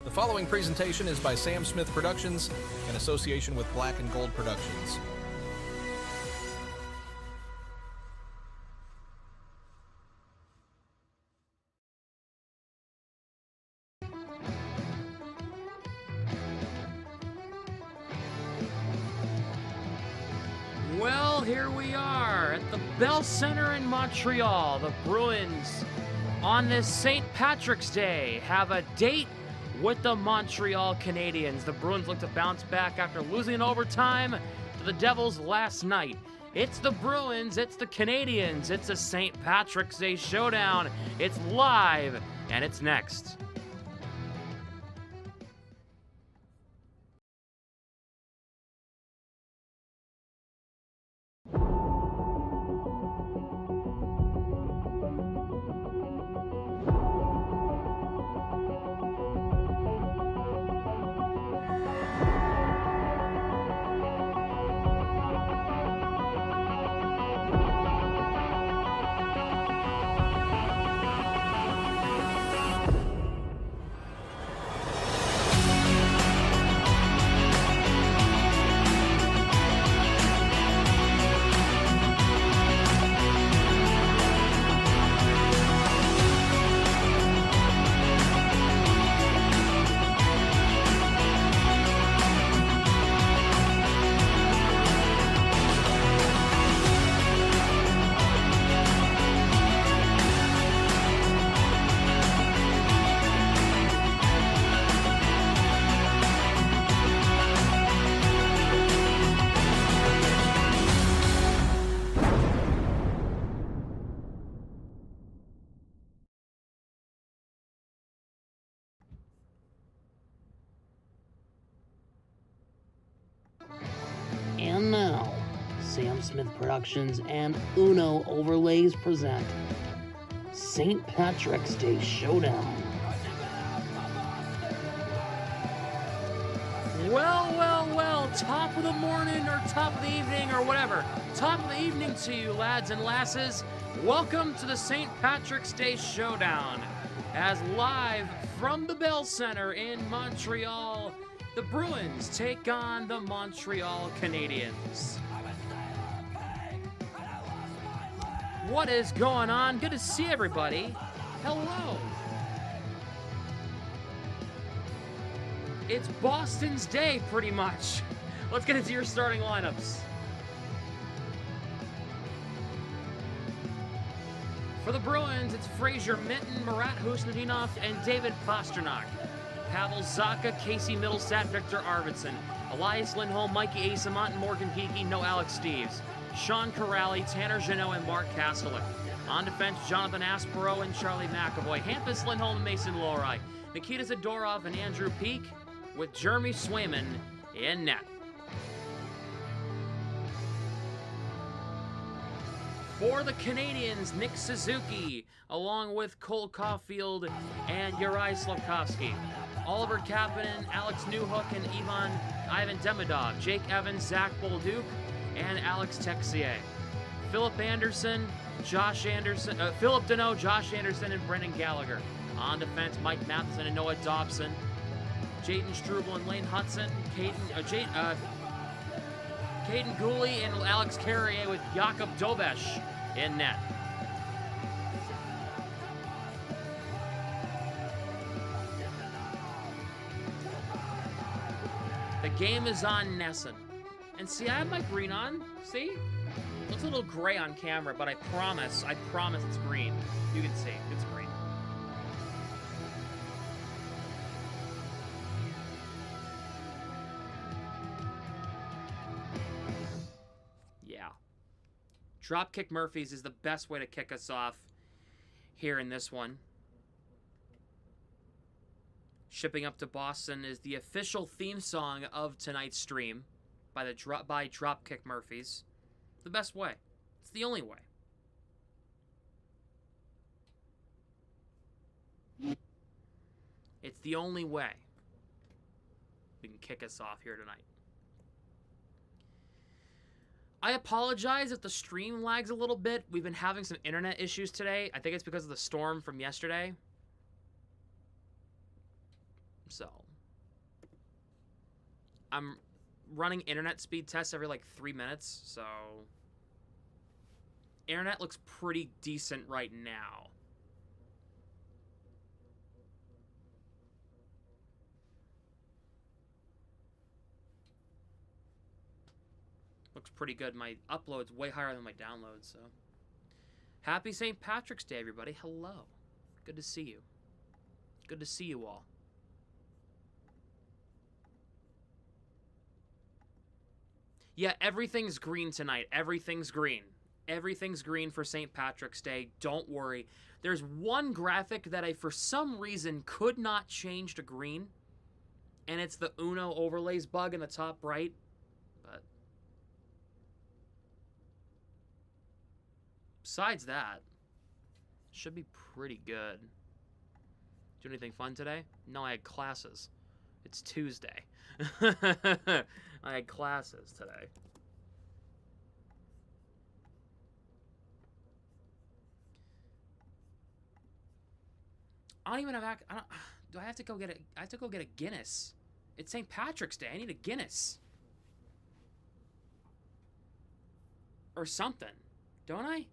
The following presentation is by Sam Smith Productions in association with Black and Gold Productions. Well, here we are at the Bell Center in Montreal. The Bruins, on this St. Patrick's Day, have a date with the Montreal Canadiens. The Bruins look to bounce back after losing in overtime to the Devils last night. It's the Bruins, it's the Canadiens, it's a St. Patrick's Day showdown. It's live, and it's next. And now, Sam Smith Productions and Uno Overlays present St. Patrick's Day Showdown. Well, top of the morning or top of the evening or whatever. Top of the evening to you, lads and lasses. Welcome to the St. Patrick's Day Showdown. As live from the Bell Center in Montreal, the Bruins take on the Montreal Canadiens. What is going on? Good to see everybody. Hello. It's Boston's day, pretty much. Let's get into your starting lineups. For the Bruins, it's Fraser Minten, Murat Husnudinov, and David Pastrnak. Pavel Zacha, Casey Middlestat, Victor Arvidsson, Elias Lindholm, Mikey Asamont, and Morgan Geeky, no Alex Steves. Sean Corrali, Tanner Jeannot, and Mark Kastelik. On defense, Jonathan Aspero and Charlie McAvoy. Hampus Lindholm and Mason Lohrei. Nikita Zadorov and Andrew Peak, with Jeremy Swayman in net. For the Canadiens, Nick Suzuki, along with Cole Caulfield and Juraj Slafkovsky. Oliver Kapanen, Alex Newhook, and Ivan Demidov. Jake Evans, Zach Bolduc, and Alex Texier. Philip Anderson, Philip Deneau, Josh Anderson, and Brendan Gallagher. On defense, Mike Matheson and Noah Dobson. Jayden Struble and Lane Hudson. Caden Gooley and Alex Carrier with Jakub Dobesh in net. The game is on Nesson. And see, I have my green on. See? Looks a little gray on camera, but I promise it's green. You can see, it's green. Yeah. Dropkick Murphys is the best way to kick us off here in this one. Shipping Up to Boston is the official theme song of tonight's stream by Dropkick Murphys. The best way. It's the only way. It's the only way we can kick us off here tonight. I apologize if the stream lags a little bit. We've been having some internet issues today. I think it's because of the storm from yesterday. So, I'm running internet speed tests every like 3 minutes, so internet looks pretty decent right now. Looks pretty good. My upload's way higher than my downloads, so. Happy St. Patrick's Day, everybody. Hello. Good to see you. Good to see you all. Yeah, everything's green tonight. Everything's green. Everything's green for St. Patrick's Day. Don't worry. There's one graphic that I, for some reason, could not change to green. And it's the Uno overlays bug in the top right. But besides that, should be pretty good. Do anything fun today? No, I had classes. It's Tuesday. I had classes today. I don't even have. Do I have to go get a? I have to go get a Guinness. It's St. Patrick's Day. I need a Guinness. Or something, don't I?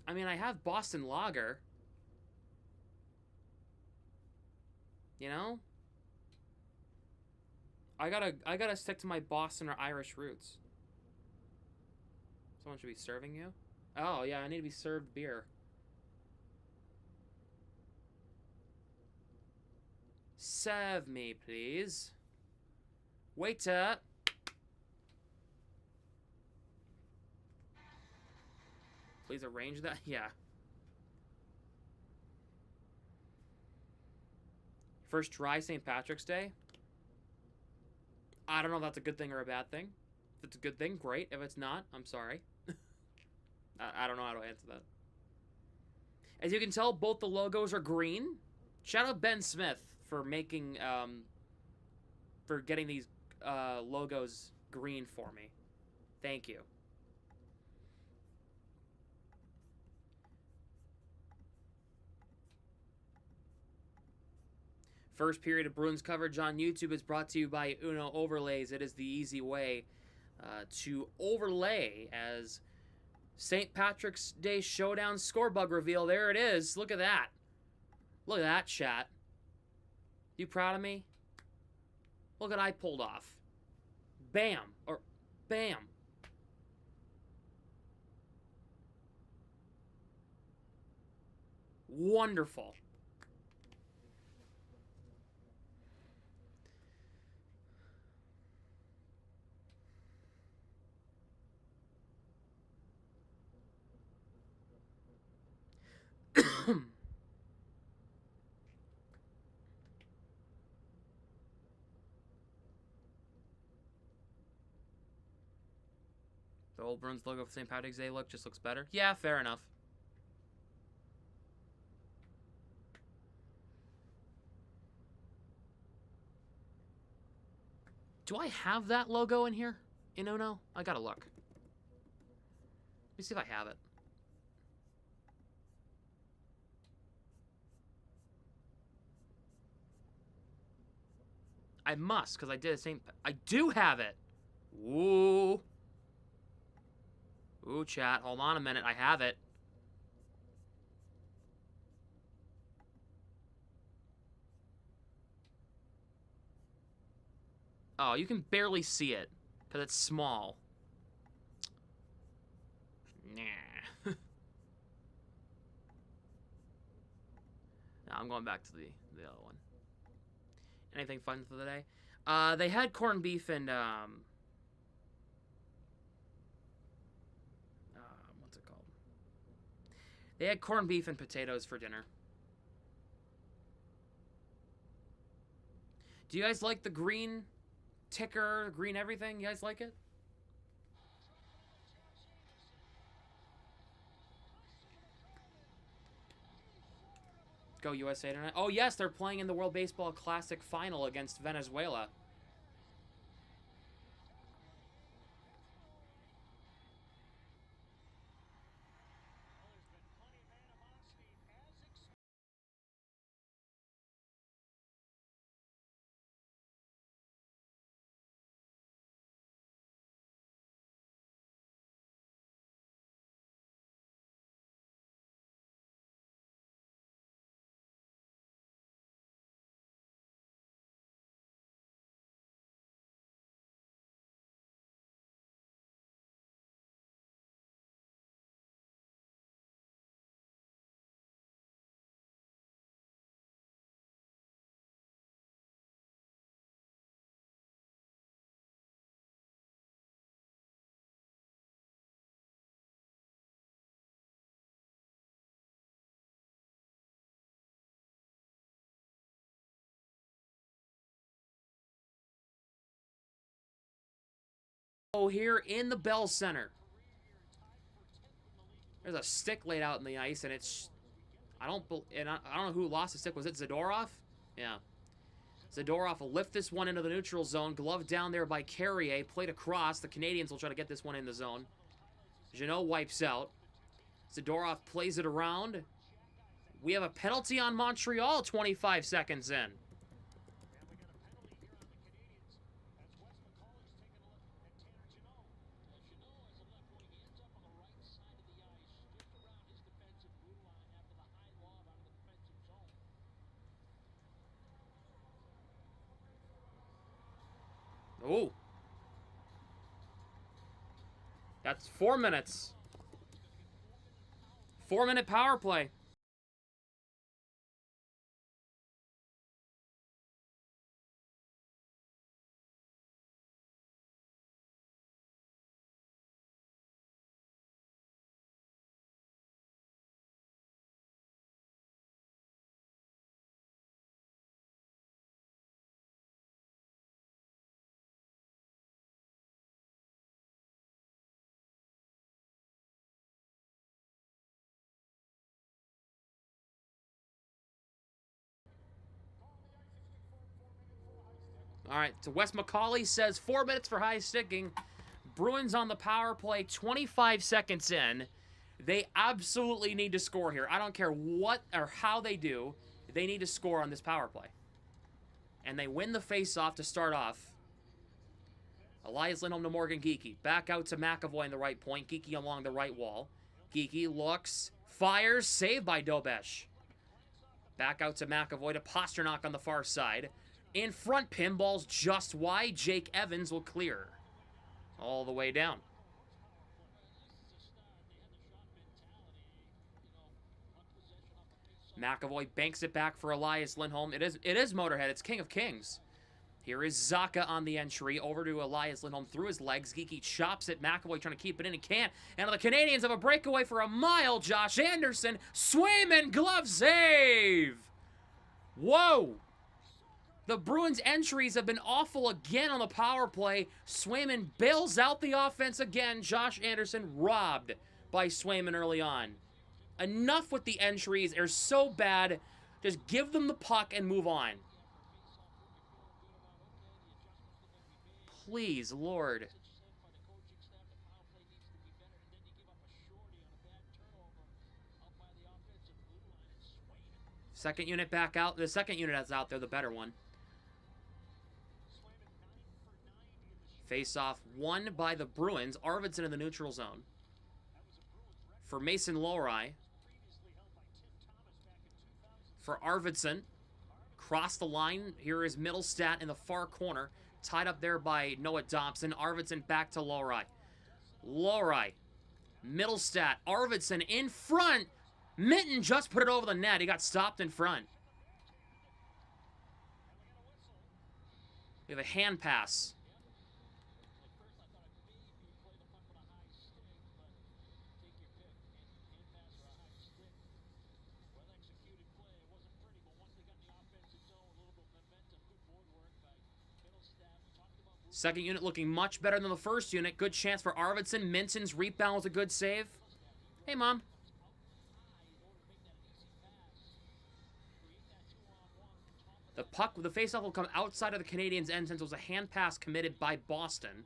I mean, I have Boston Lager. You know? I gotta stick to my Boston or Irish roots. Someone should be serving you? Oh, yeah, I need to be served beer. Serve me, please. Waiter. Please arrange that? Yeah. First dry St. Patrick's Day? I don't know if that's a good thing or a bad thing. If it's a good thing, great. If it's not, I'm sorry. I don't know how to answer that. As you can tell, both the logos are green. Shout out Ben Smith for making, for getting these logos green for me. Thank you. First period of Bruins coverage on YouTube is brought to you by Uno Overlays. It is the easy way to overlay as St. Patrick's Day Showdown score bug reveal. There it is. Look at that. Look at that, chat. You proud of me? Look what I pulled off. Bam. Or bam. Wonderful. The old Bruins logo for St. Patrick's Day look just looks better. Yeah, fair enough. Do I have that logo in here? In Uno? I gotta look. Let me see if I have it. I must, because I did the same. I do have it. Ooh. Ooh, chat. Hold on a minute. I have it. Oh, you can barely see it, because it's small. Nah. No, I'm going back to the other one. Anything fun for the day? They had corned beef and, what's it called? They had corned beef and potatoes for dinner. Do you guys like the green ticker, green everything? You guys like it? Go USA tonight. Oh, yes, they're playing in the World Baseball Classic final against Venezuela. Here in the Bell Center. There's a stick laid out in the ice, and it's... I don't know who lost the stick. Was it Zadorov? Yeah. Zadorov will lift this one into the neutral zone. Glove down there by Carrier. Played across. The Canadiens will try to get this one in the zone. Jeannot wipes out. Zadorov plays it around. We have a penalty on Montreal 25 seconds in. Oh. That's 4 minutes. 4-minute power play. All right, so Wes McCauley says 4 minutes for high sticking. Bruins on the power play, 25 seconds in. They absolutely need to score here. I don't care what or how they do. They need to score on this power play. And they win the face-off to start off. Elias Lindholm to Morgan Geekie. Back out to McAvoy in the right point. Geekie along the right wall. Geekie looks, fires, saved by Dobesh. Back out to McAvoy to Pasternak on the far side. In front, pinballs just wide. Jake Evans will clear. All the way down. McAvoy banks it back for Elias Lindholm. It is Motorhead. It's King of Kings. Here is Zacha on the entry. Over to Elias Lindholm through his legs. Geekie chops it. McAvoy trying to keep it in. He can't. And the Canadiens have a breakaway for a mile. Josh Anderson. Swayman glove save. Whoa. The Bruins' entries have been awful again on the power play. Swayman bails out the offense again. Josh Anderson robbed by Swayman early on. Enough with the entries. They're so bad. Just give them the puck and move on. Please, Lord. Second unit back out. The second unit that's out there, the better one. Face-off won by the Bruins. Arvidsson in the neutral zone. For Mason Lohrei. For Arvidsson. Cross the line. Here is Middlestat in the far corner. Tied up there by Noah Dobson. Arvidsson back to Lohrei. Lohrei. Middlestat. Arvidsson in front. Minton just put it over the net. He got stopped in front. We have a hand pass. Second unit looking much better than the first unit. Good chance for Arvidsson. Minton's rebound was a good save. Hey, Mom. The puck, the faceoff will come outside of the Canadiens' end since it was a hand pass committed by Boston.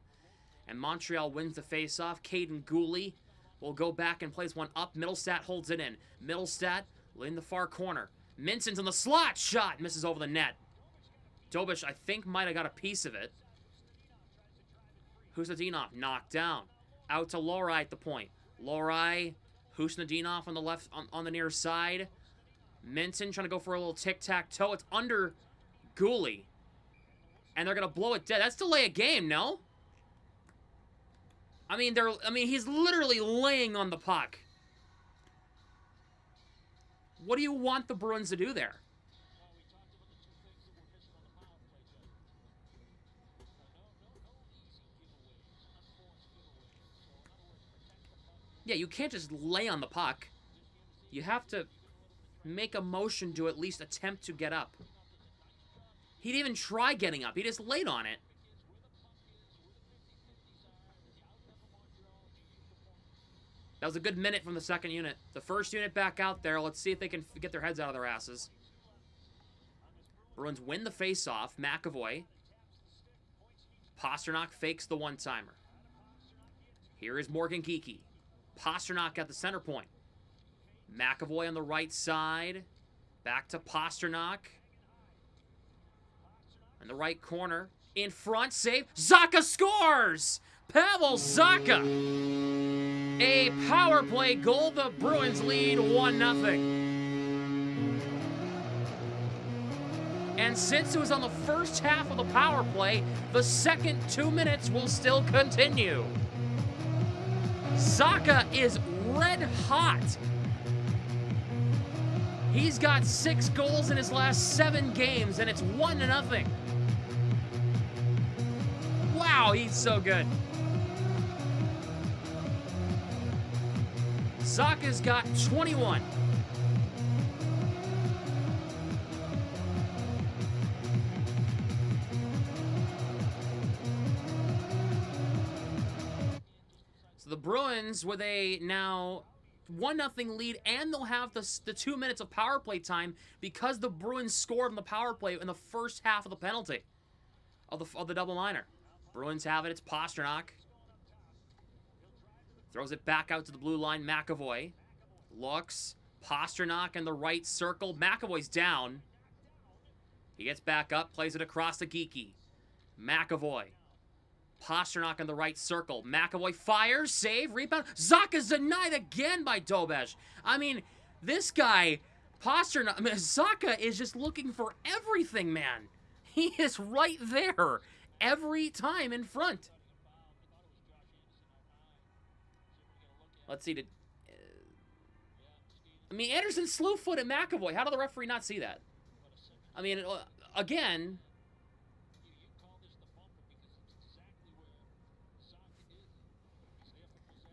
And Montreal wins the faceoff. Caden Gooley will go back and plays one up. Middlestat holds it in. Middlestat in the far corner. Minson's on the slot. Shot misses over the net. Dobish, I think, might have got a piece of it. Husnudinov knocked down. Out to Lohrei at the point. Lohrei, Husnudinov on the left, on the near side. Minton trying to go for a little tic-tac-toe. It's under Gooley. And they're going to blow it dead. That's delay a game, no? I mean, he's literally laying on the puck. What do you want the Bruins to do there? Yeah, you can't just lay on the puck. You have to make a motion to at least attempt to get up. He didn't even try getting up. He just laid on it. That was a good minute from the second unit. The first unit back out there. Let's see if they can get their heads out of their asses. Bruins win the face-off. McAvoy. Pasternak fakes the one-timer. Here is Morgan Geekie. Pasternak at the center point. McAvoy on the right side. Back to Pasternak. In the right corner. In front, save. Zacha scores! Pavel Zacha! A power play goal. The Bruins lead 1-0. And since it was on the first half of the power play, the second 2 minutes will still continue. Zacha is red hot. He's got 6 goals in his last 7 games, and it's 1-0. Wow, he's so good. Zacha's got 21. So the Bruins with a now 1-0 lead, and they'll have the 2 minutes of power play time because the Bruins scored on the power play in the first half of the penalty of the double minor. Bruins have it. It's Pasternak. Throws it back out to the blue line. McAvoy looks. Pasternak in the right circle. McAvoy's down. He gets back up, plays it across to Geekie. McAvoy. Pasternak in the right circle. McAvoy fires, save, rebound. Zacha's denied again by Dobesh. I mean, this guy, Pasternak, Zacha is just looking for everything, man. He is right there every time in front. Let's see. I mean, Anderson slew foot at McAvoy. How did the referee not see that? I mean, again.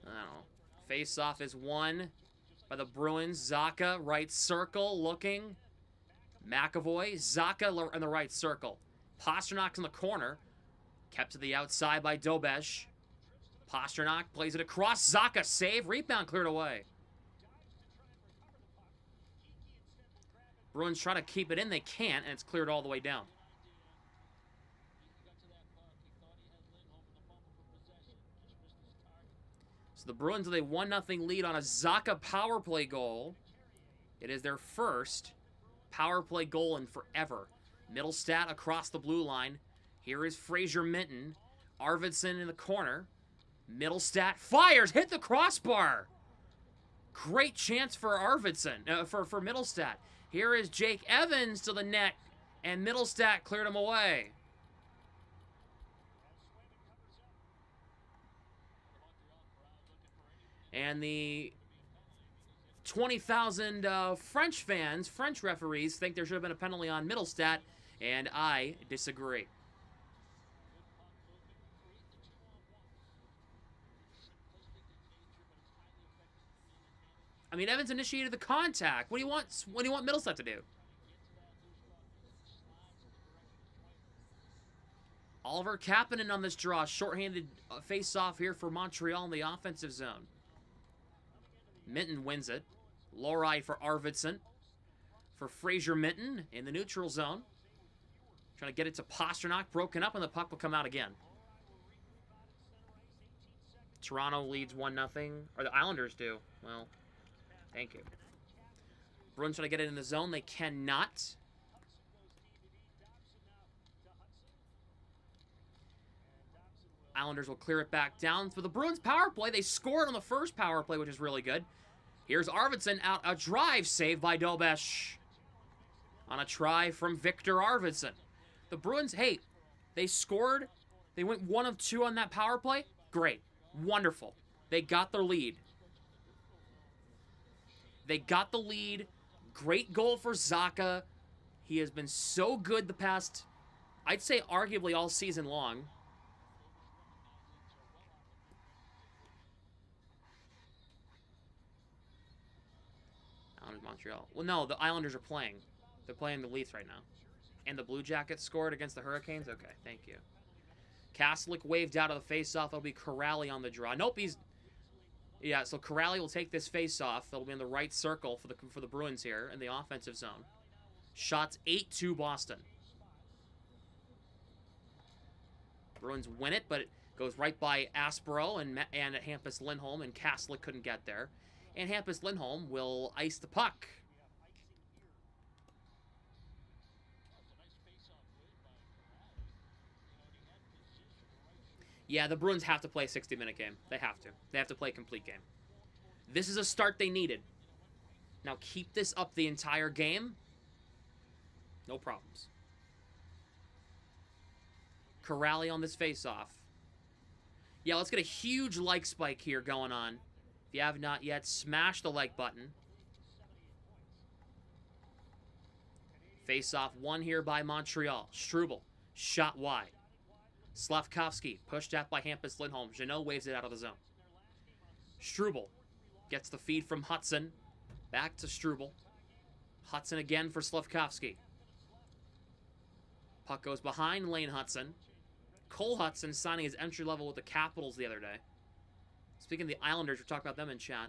I don't know. Face-off is won by the Bruins. Zacha, right circle, looking. McAvoy, Zacha in the right circle. Pasternak's in the corner. Kept to the outside by Dobesh. Pasternak plays it across. Zacha save. Rebound cleared away. Bruins try to keep it in. They can't, and it's cleared all the way down. So the Bruins with a 1-0 lead on a Zacha power play goal. It is their first power play goal in forever. Middlestat across the blue line. Here is Fraser Minton. Arvidsson in the corner. Middlestat fires, hit the crossbar. Great chance for Arvidsson, for Middlestat. Here is Jake Evans to the net, and Middlestat cleared him away. And the 20,000 French fans, French referees, think there should have been a penalty on Middlestat, and I disagree. I mean, Evans initiated the contact. What do you want Middlestat to do? Oliver Kapanen on this draw. Shorthanded face-off here for Montreal in the offensive zone. Minton wins it. Lowride for Arvidsson. For Fraser Minton in the neutral zone. Trying to get it to Pasternak. Broken up, and the puck will come out again. Toronto leads 1-0. Or the Islanders do. Well, thank you. Bruins trying to get it in the zone. They cannot. Islanders will clear it back down. For the Bruins power play, they scored on the first power play, which is really good. Here's Arvidsson out. A drive save by Dobesh. On a try from Victor Arvidsson. The Bruins, hey, they scored. They went 1 of 2 on that power play. Great. Wonderful. They got their lead. They got the lead. Great goal for Zacha. He has been so good the past, I'd say arguably all season long. Islanders, Montreal. Well, no, the Islanders are playing. They're playing the Leafs right now. And the Blue Jackets scored against the Hurricanes? Okay, thank you. Kastelic waved out of the faceoff. It'll be Corrali on the draw. Nope, he's... Yeah, so Corrali will take this face-off. That'll be in the right circle for the Bruins here in the offensive zone. Shots 8-2 Boston. Bruins win it, but it goes right by Aspero and Hampus Lindholm, and Kaslik couldn't get there. And Hampus Lindholm will ice the puck. Yeah, the Bruins have to play a 60-minute game. They have to. They have to play a complete game. This is a start they needed. Now keep this up the entire game. No problems. Corrali on this face-off. Yeah, let's get a huge like spike here going on. If you have not yet, smash the like button. Face-off won here by Montreal. Struble, shot wide. Slavkovsky, pushed out by Hampus Lindholm. Jeannot waves it out of the zone. Struble gets the feed from Hudson. Back to Struble. Hudson again for Slavkovsky. Puck goes behind Lane Hudson. Cole Hudson signing his entry level with the Capitals the other day. Speaking of the Islanders, we're talking about them in chat.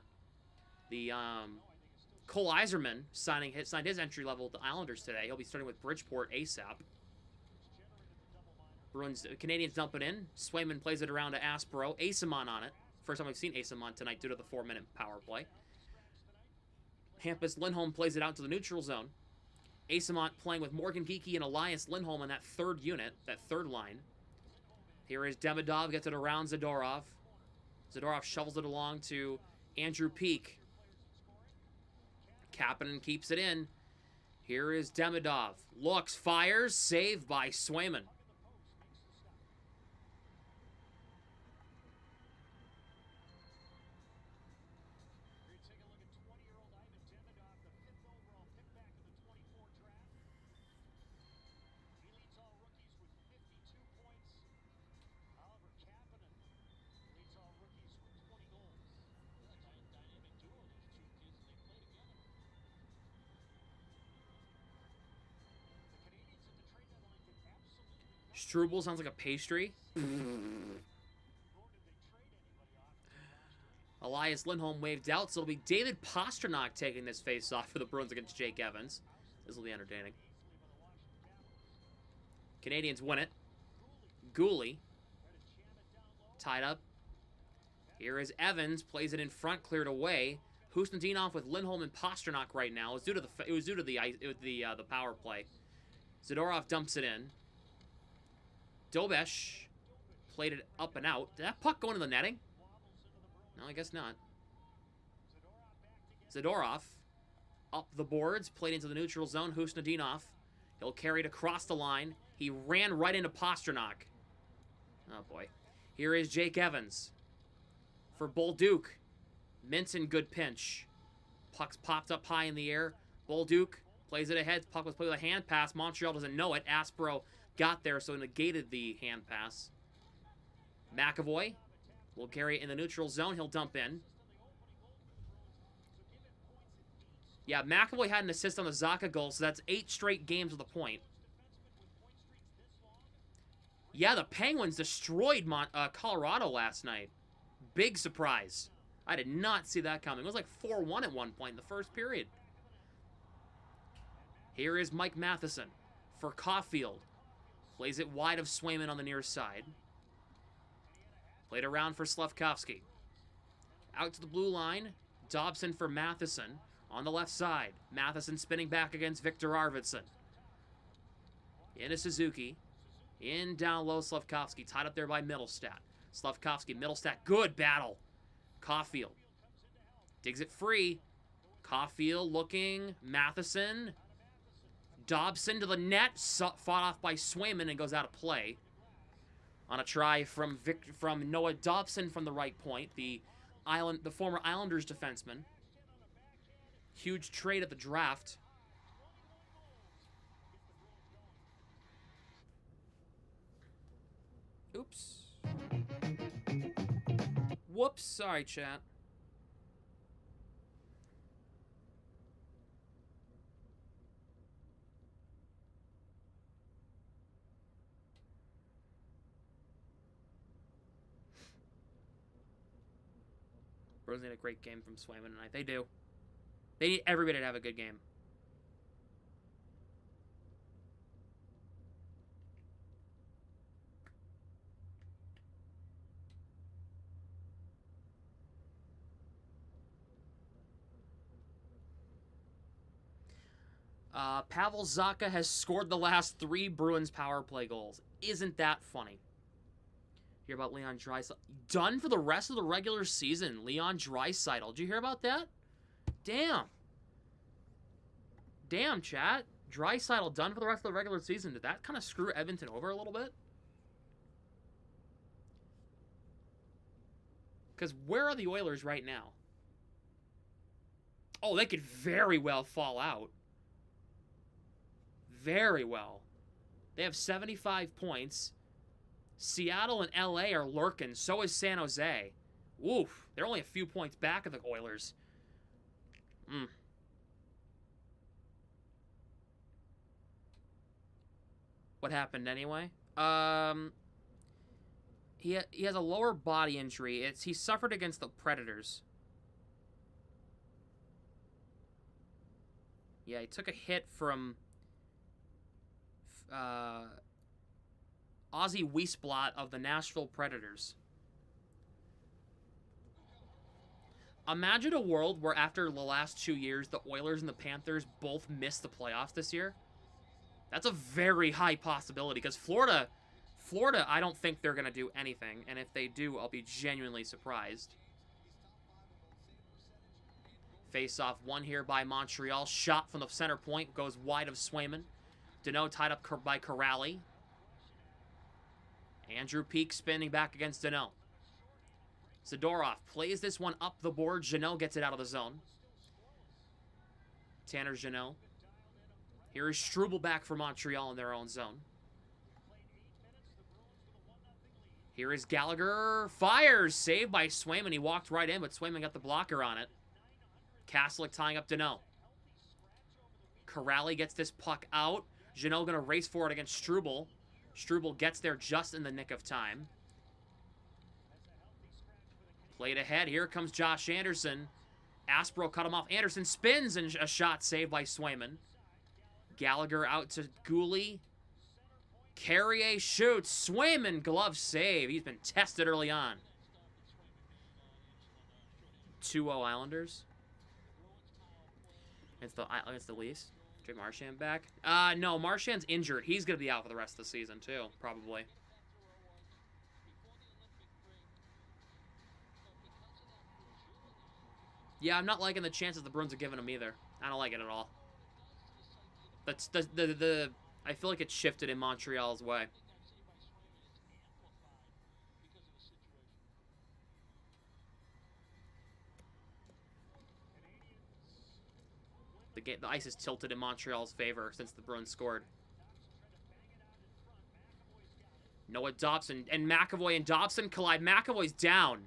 The Cole Yzerman signed his entry level with the Islanders today. He'll be starting with Bridgeport ASAP. Canadians dump it in. Swayman plays it around to Aspero. Asimon on it. First time we've seen Asimon tonight due to the 4-minute power play. Hampus Lindholm plays it out to the neutral zone. Asimont playing with Morgan Geekie and Elias Lindholm in that third unit, that third line. Here is Demidov, gets it around Zadorov. Zadorov shovels it along to Andrew Peak. Kapanen keeps it in. Here is Demidov. Looks, fires, saved by Swayman. Struble sounds like a pastry. Elias Lindholm waved out, so it'll be David Pastrnak taking this face-off for the Bruins against Jake Evans. This will be entertaining. Canadians win it. Gooley. Tied up. Here is Evans, plays it in front, cleared away. Husnudinov with Lindholm and Pastrnak right now. It was due to the power play. Zadorov dumps it in. Dobesh played it up and out. Did that puck go into the netting? No, I guess not. Zadorov up the boards, played into the neutral zone. Husnudinov, he'll carry it across the line. He ran right into Pastrnak. Oh boy. Here is Jake Evans for Bolduc. Minson, good pinch. Puck's popped up high in the air. Bolduc plays it ahead. Puck was played with a hand pass. Montreal doesn't know it. Aspero got there, so negated the hand pass. McAvoy will carry it in the neutral zone. He'll dump in. Yeah, McAvoy had an assist on the Zacha goal, so that's 8 straight games with a point. Yeah, the Penguins destroyed Colorado last night. Big surprise. I did not see that coming. It was like 4-1 at one point in the first period. Here is Mike Matheson for Caulfield. Plays it wide of Swayman on the near side. Played around for Slavkovsky. Out to the blue line. Dobson for Matheson on the left side. Matheson spinning back against Victor Arvidsson. Into Suzuki. In down low, Slavkovsky. Tied up there by Middlestat. Slavkovsky, Middlestat. Good battle. Caulfield. Digs it free. Caulfield looking. Matheson. Dobson to the net, fought off by Swayman and goes out of play. On a try from Noah Dobson from the right point, the former Islanders defenseman. Huge trade at the draft. Oops. Whoops, sorry, chat. Bruins need a great game from Swayman tonight. They do. They need everybody to have a good game. Pavel Zacha has scored the last 3 Bruins power play goals. Isn't that funny? Hear about Leon Draisaitl? Done for the rest of the regular season. Leon Draisaitl. Did you hear about that? Damn. Damn, chat. Draisaitl done for the rest of the regular season. Did that kind of screw Edmonton over a little bit? Because where are the Oilers right now? Oh, they could very well fall out. Very well. They have 75 points. Seattle and LA are lurking. So is San Jose. Oof. They're only a few points back of the Oilers. What happened anyway? He has a lower body injury. He suffered against the Predators. Yeah, he took a hit from Ozzy Wiesblatt of the Nashville Predators. Imagine a world where after the last 2 years, the Oilers and the Panthers both missed the playoffs this year. That's a very high possibility, because Florida, I don't think they're going to do anything, and if they do, I'll be genuinely surprised. Face-off one here by Montreal. Shot from the center point, goes wide of Swayman. Danault tied up by Corrali. Andrew Peak spinning back against Danault. Zadorov plays this one up the board. Jeannot gets it out of the zone. Tanner Jeannot. Here is Struble back for Montreal in their own zone. Here is Gallagher. Fires. Saved by Swayman. He walked right in, but Swayman got the blocker on it. Kaslik tying up Danault. Corrali gets this puck out. Jeannot going to race for it against Struble. Struble gets there just in the nick of time. Played ahead. Here comes Josh Anderson. Aspro cut him off. Anderson spins, and a shot saved by Swayman. Gallagher out to Gooley. Carrier shoots. Swayman glove save. He's been tested early on. 2-0 Islanders. It's the Leafs. Trey Marchand back. No, Marchand's injured. He's going to be out for the rest of the season, too, probably. Yeah, I'm not liking the chances the Bruins are giving him either. I don't like it at all. That's I feel like it's shifted in Montreal's way. The ice is tilted in Montreal's favor since the Bruins scored. Noah Dobson and McAvoy and Dobson collide. McAvoy's down.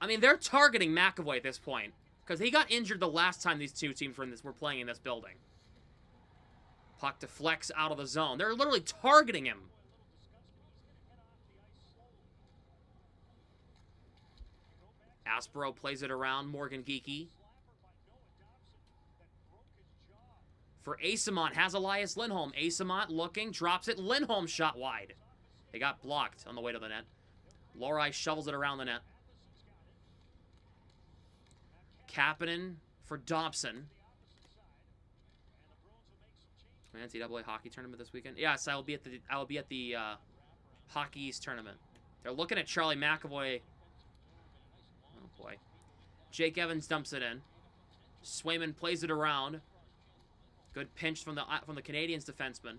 I mean, they're targeting McAvoy at this point, because he got injured the last time these two teams were playing in this building. Puck deflects out of the zone. They're literally targeting him. Aspro plays it around. Morgan Geekie. For Asamont, has Elias Lindholm. Asamont looking, drops it. Lindholm shot wide. They got blocked on the way to the net. Lohrei shovels it around the net. Kapanen for Dobson. NCAA hockey tournament this weekend. Yes, I will be at the Hockey East tournament. They're looking at Charlie McAvoy. Oh boy. Jake Evans dumps it in. Swayman plays it around. Good pinch from the Canadiens defenseman.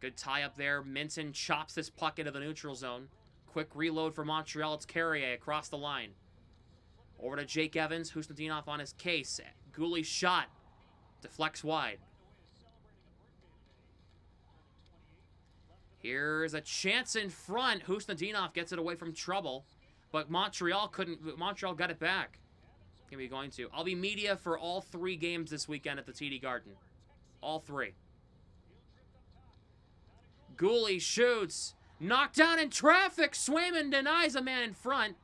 Good tie up there. Minton chops this puck into the neutral zone. Quick reload for Montreal. It's Carrier across the line. Over to Jake Evans. Husnudinov on his case. Gooley shot. Deflects wide. Here's a chance in front. Husnudinov gets it away from trouble. But Montreal got it back. Going to. I'll be media for all 3 games this weekend at the TD Garden. All 3. Gooley shoots. Knocked down in traffic. Swayman denies a man in front.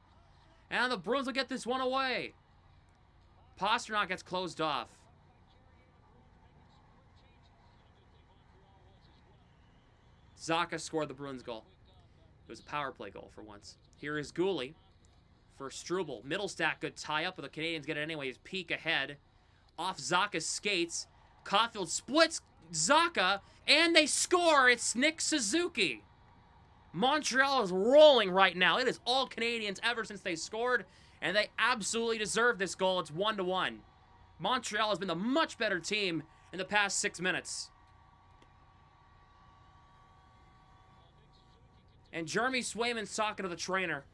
And the Bruins will get this one away. Pastrnak gets closed off. Zacha scored the Bruins goal. It was a power play goal for once. Here is Gooley for Struble. Middlestat good tie up, but the Canadiens get it anyways. Peek ahead. Off Zacha's skates. Caulfield splits Zacha, and they score. It's Nick Suzuki. Montreal is rolling right now. It is all Canadiens ever since they scored, and they absolutely deserve this goal. It's 1-1. Montreal has been the much better team in the past 6 minutes. And Jeremy Swayman's talking to the trainer.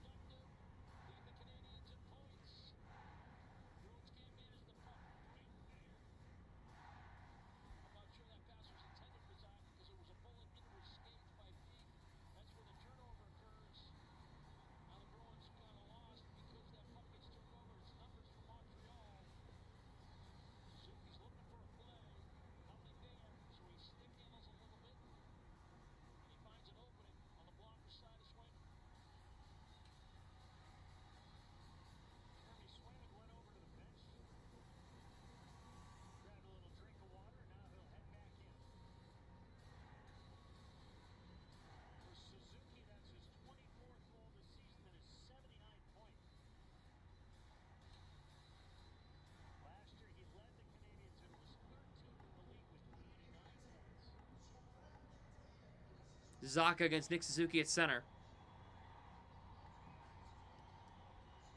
Zacha against Nick Suzuki at center.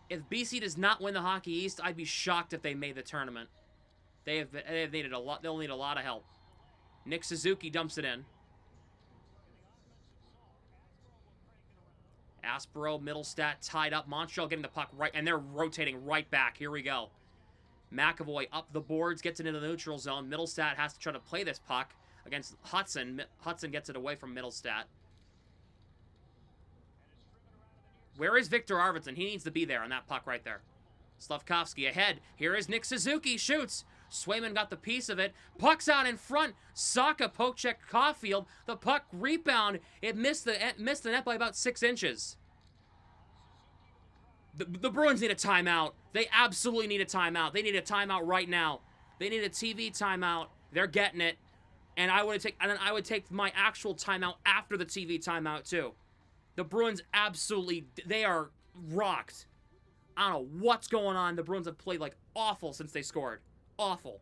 If BC does not win the Hockey East, I'd be shocked if they made the tournament. They have needed a lot. They'll need a lot of help. Nick Suzuki dumps it in. Aspero, Middlestat tied up. Montreal getting the puck right, and they're rotating right back. Here we go. McAvoy up the boards, gets it into the neutral zone. Middlestat has to try to play this puck against Hudson. Hudson gets it away from Middlestat. Where is Victor Arvidsson? He needs to be there on that puck right there. Slavkovsky ahead. Here is Nick Suzuki. Shoots. Swayman got the piece of it. Puck's out in front. Saka poke check Caulfield. The puck rebound. It missed the net by about 6 inches. The Bruins need a timeout. They absolutely need a timeout. They need a timeout right now. They need a TV timeout. They're getting it. And I would take my actual timeout after the TV timeout too. The Bruins absolutely, they are rocked. I don't know what's going on. The Bruins have played like awful since they scored. Awful.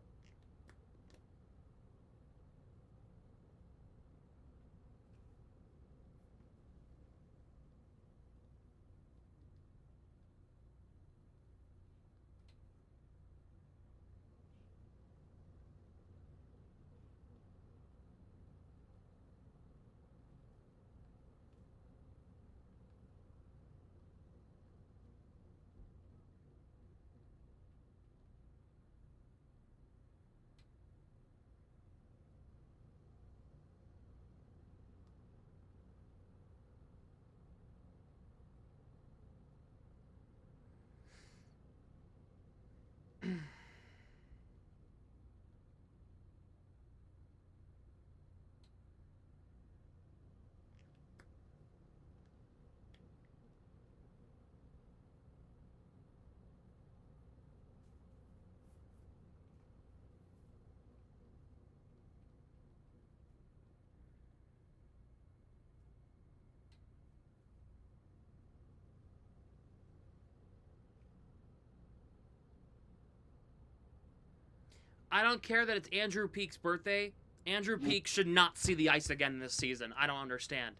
I don't care that it's Andrew Peek's birthday. Andrew Peek should not see the ice again this season. I don't understand.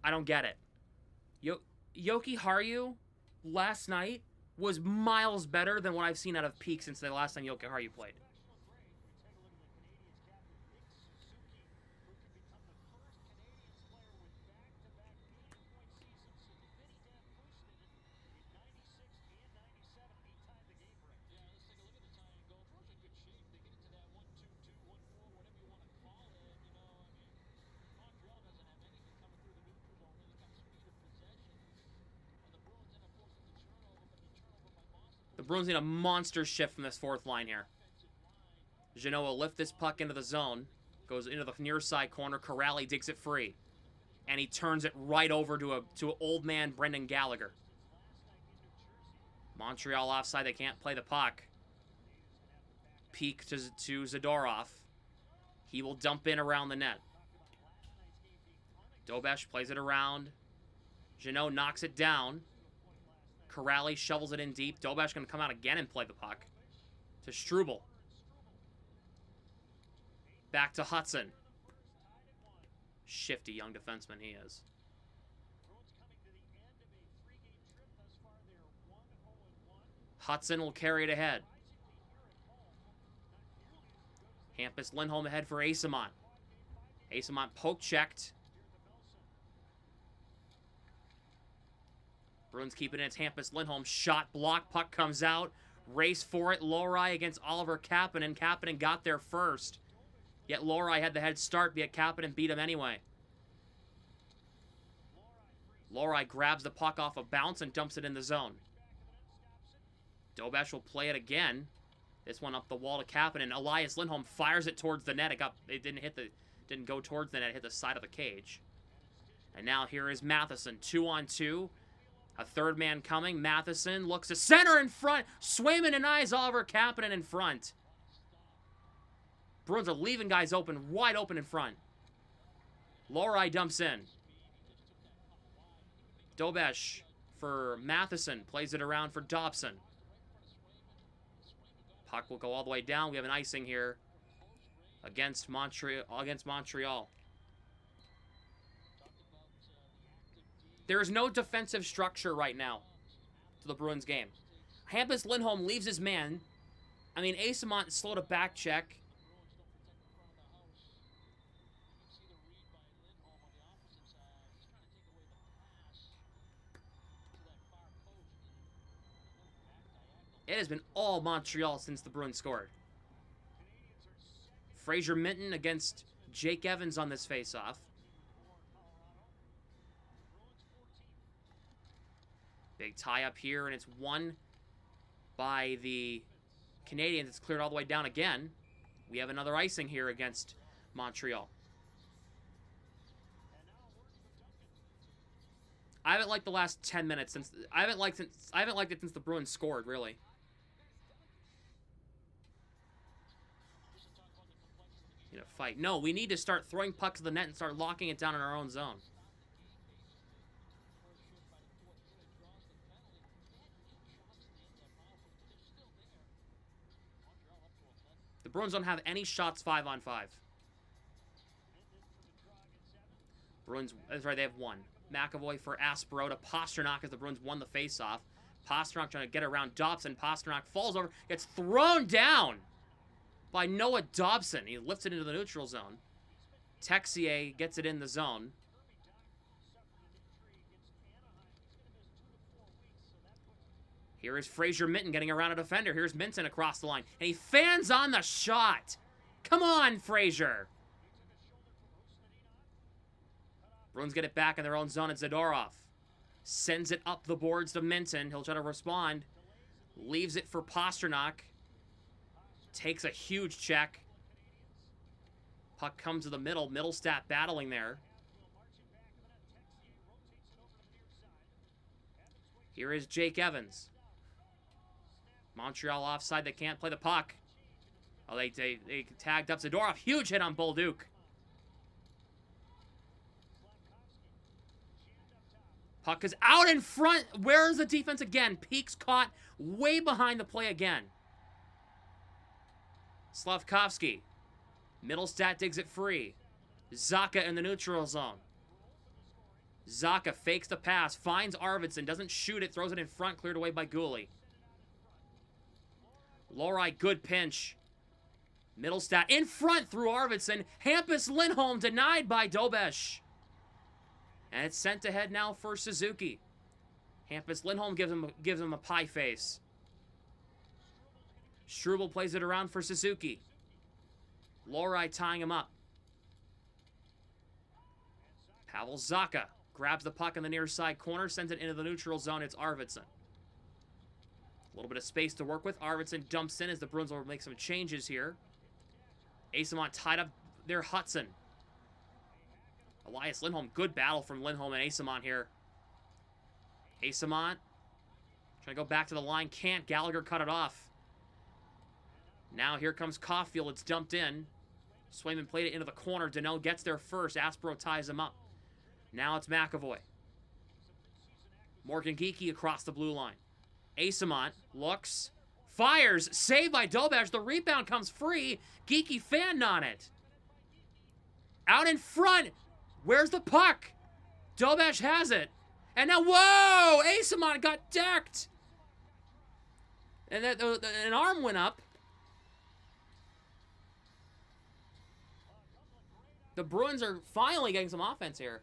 I don't get it. Yoki Haru last night was miles better than what I've seen out of Peek since the last time Yoki Haru played. The Bruins need a monster shift from this fourth line here. Jeannot will lift this puck into the zone. Goes into the near side corner. Corrali digs it free. And he turns it right over to old man Brendan Gallagher. Montreal offside. They can't play the puck. Peek to Zadorov. He will dump in around the net. Dobesh plays it around. Jeannot knocks it down. Corrali shovels it in deep. Dobesh going to come out again and play the puck. To Struble. Back to Hudson. Shifty young defenseman he is. Hudson will carry it ahead. Hampus Lindholm ahead for Asamont. Asamont poke checked. Bruins keep it in. It's Hampus Lindholm. Shot block. Puck comes out. Race for it. Lohrei against Oliver Kapanen. Kapanen got there first. Yet Lohrei had the head start, yet Kapanen beat him anyway. Lohrei grabs the puck off a bounce and dumps it in the zone. Dobesh will play it again. This one up the wall to Kapanen. Elias Lindholm fires it towards the net. It didn't go towards the net. It hit the side of the cage. And now here is Matheson, 2-on-2. A third man coming. Matheson looks to center in front. Swayman denies Oliver Kapanen in front. Bruins are leaving guys open, wide open in front. Lohrei dumps in. Dobesh for Matheson. Plays it around for Dobson. Puck will go all the way down. We have an icing here against Montreal. There is no defensive structure right now to the Bruins game. Hampus Lindholm leaves his man. I mean, Asamont slowed a back check. It has been all Montreal since the Bruins scored. Fraser Minton against Jake Evans on this faceoff. Big tie up here, and it's won by the Canadiens. It's cleared all the way down again. We have another icing here against Montreal. I haven't liked the last 10 minutes since I haven't liked it since the Bruins scored, really. In a fight. No, we need to start throwing pucks to the net and start locking it down in our own zone. The Bruins don't have any shots 5-on-5. Bruins, that's right, they have one. McAvoy for Aspero to Pasternak as the Bruins won the faceoff. Pasternak trying to get around Dobson. Pasternak falls over, gets thrown down by Noah Dobson. He lifts it into the neutral zone. Texier gets it in the zone. Here is Fraser Minton getting around a defender. Here's Minton across the line. And he fans on the shot. Come on, Fraser. Bruins get it back in their own zone at Zadorov. Sends it up the boards to Minton. He'll try to respond. Leaves it for Pasternak. Takes a huge check. Puck comes to the middle. Middlestat battling there. Here is Jake Evans. Montreal offside. They can't play the puck. Oh, they tagged up Zadorov. Huge hit on Bolduc. Puck is out in front. Where's the defense again? Peaks caught way behind the play again. Slavkovsky. Middlestat digs it free. Zacha in the neutral zone. Zacha fakes the pass. Finds Arvidsson. Doesn't shoot it. Throws it in front. Cleared away by Gooley. Lohrei, good pinch. Middlestat in front through Arvidsson. Hampus Lindholm denied by Dobesh. And it's sent ahead now for Suzuki. Hampus Lindholm gives him a pie face. Struble plays it around for Suzuki. Lohrei tying him up. Pavel Zacha grabs the puck in the near side corner, sends it into the neutral zone. It's Arvidsson. A little bit of space to work with. Arvidsson dumps in as the Bruins will make some changes here. Asamont tied up their Hudson. Elias Lindholm, good battle from Lindholm and Asamont here. Asamont trying to go back to the line, can't. Gallagher cut it off. Now here comes Caulfield, it's dumped in. Swayman played it into the corner. Deneau gets there first. Aspro ties him up. Now it's McAvoy. Morgan Geekie across the blue line. Asamont looks, fires, saved by Dobash. The rebound comes free. Geekie fanned on it. Out in front. Where's the puck? Dobash has it. And now, whoa! Asamont got decked. And then an arm went up. The Bruins are finally getting some offense here.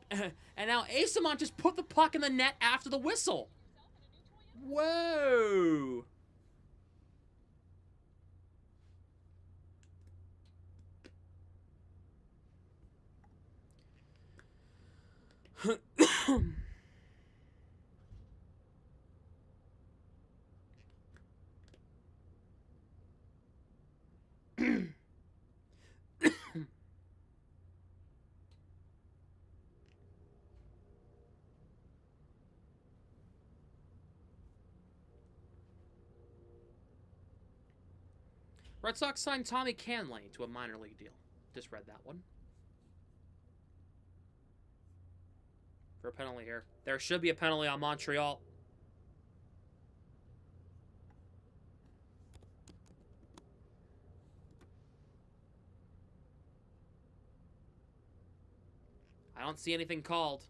And now Asamont just put the puck in the net after the whistle. Whoa! Red Sox signed Tommy Canley to a minor league deal. Just read that one. For a penalty here. There should be a penalty on Montreal. I don't see anything called.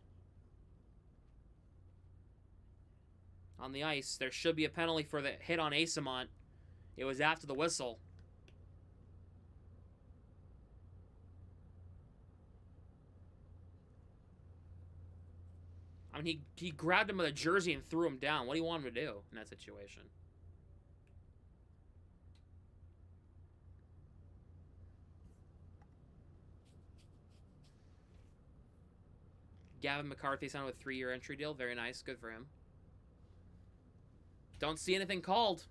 On the ice, there should be a penalty for the hit on Asamont. It was after the whistle. I mean, he grabbed him by the jersey and threw him down. What do you want him to do in that situation? Gavin McCarthy signed with a 3-year entry deal. Very nice. Good for him. Don't see anything called.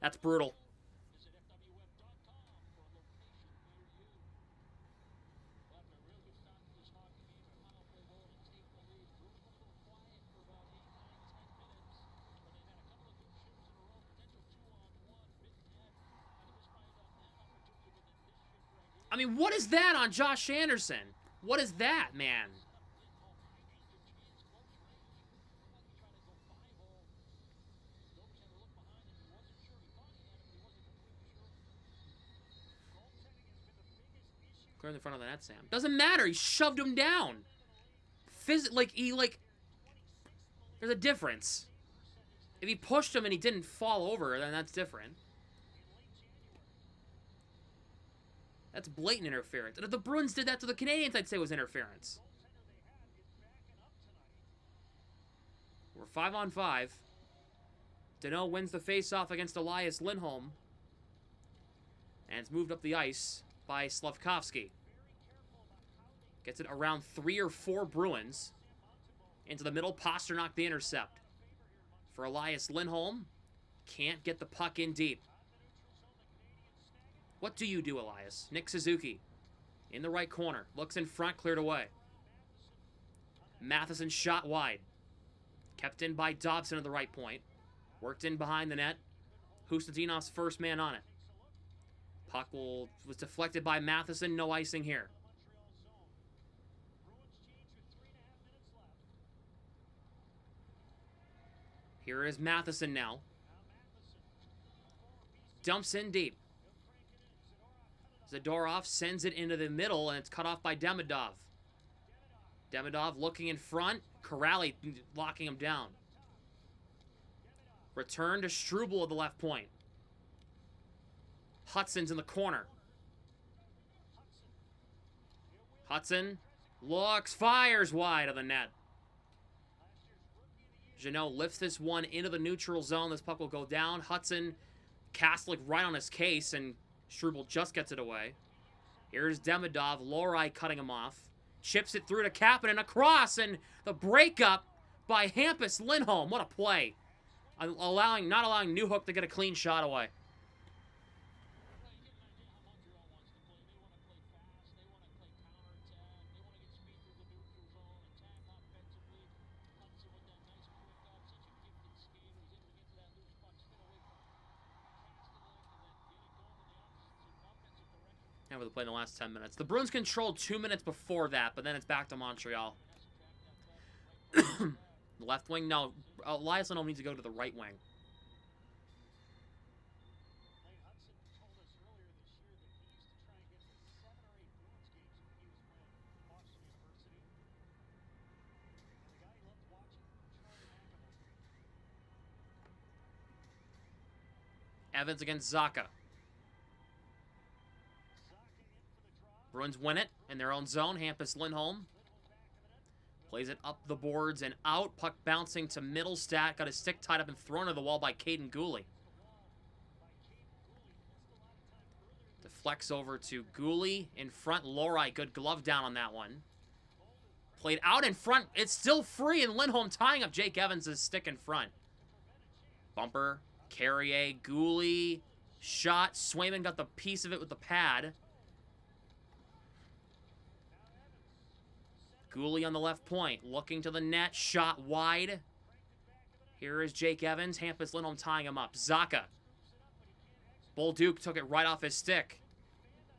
That's brutal. I mean, what is that on Josh Anderson? What is that, man? Clear in the front of the net, Sam. Doesn't matter. He shoved him down. There's a difference. If he pushed him and he didn't fall over, then that's different. That's blatant interference. And if the Bruins did that to the Canadiens, I'd say it was interference. We're 5-on-5. Deneau wins the faceoff against Elias Lindholm. And it's moved up the ice by Slavkovsky. Gets it around 3 or 4 Bruins. Into the middle, Pasternak the intercept. For Elias Lindholm. Can't get the puck in deep. What do you do, Elias? Nick Suzuki. In the right corner. Looks in front, cleared away. Matheson shot wide. Kept in by Dobson at the right point. Worked in behind the net. Hustadinov's first man on it. Puck was deflected by Matheson. No icing here. Here is Matheson now. Dumps in deep. Zadorov sends it into the middle, and it's cut off by Demidov. Demidov looking in front. Corrali locking him down. Return to Struble at the left point. Hudson's in the corner. Hudson looks, fires wide of the net. Jeannot lifts this one into the neutral zone. This puck will go down. Hudson, Kastlik right on his case, and Struble just gets it away. Here's Demidov. Lori cutting him off. Chips it through to Kapanen across, and the breakup by Hampus Lindholm. What a play. Not allowing Newhook to get a clean shot away. How they played in the last 10 minutes. The Bruins controlled 2 minutes before that, but then it's back to Montreal. Left wing, no. Elias Lindholm needs to go to the right wing. Evans against Zacha. Bruins win it in their own zone. Hampus Lindholm plays it up the boards and out. Puck bouncing to Middlestat. Got his stick tied up and thrown to the wall by Caden Gooley. Deflects over to Gooley in front. Lori, good glove down on that one. Played out in front. It's still free, and Lindholm tying up Jake Evans' stick in front. Bumper. Carrier, Gooley, shot. Swayman got the piece of it with the pad. Gooley on the left point, looking to the net, shot wide. Here is Jake Evans, Hampus Lindholm tying him up. Zacha. Bullduke took it right off his stick.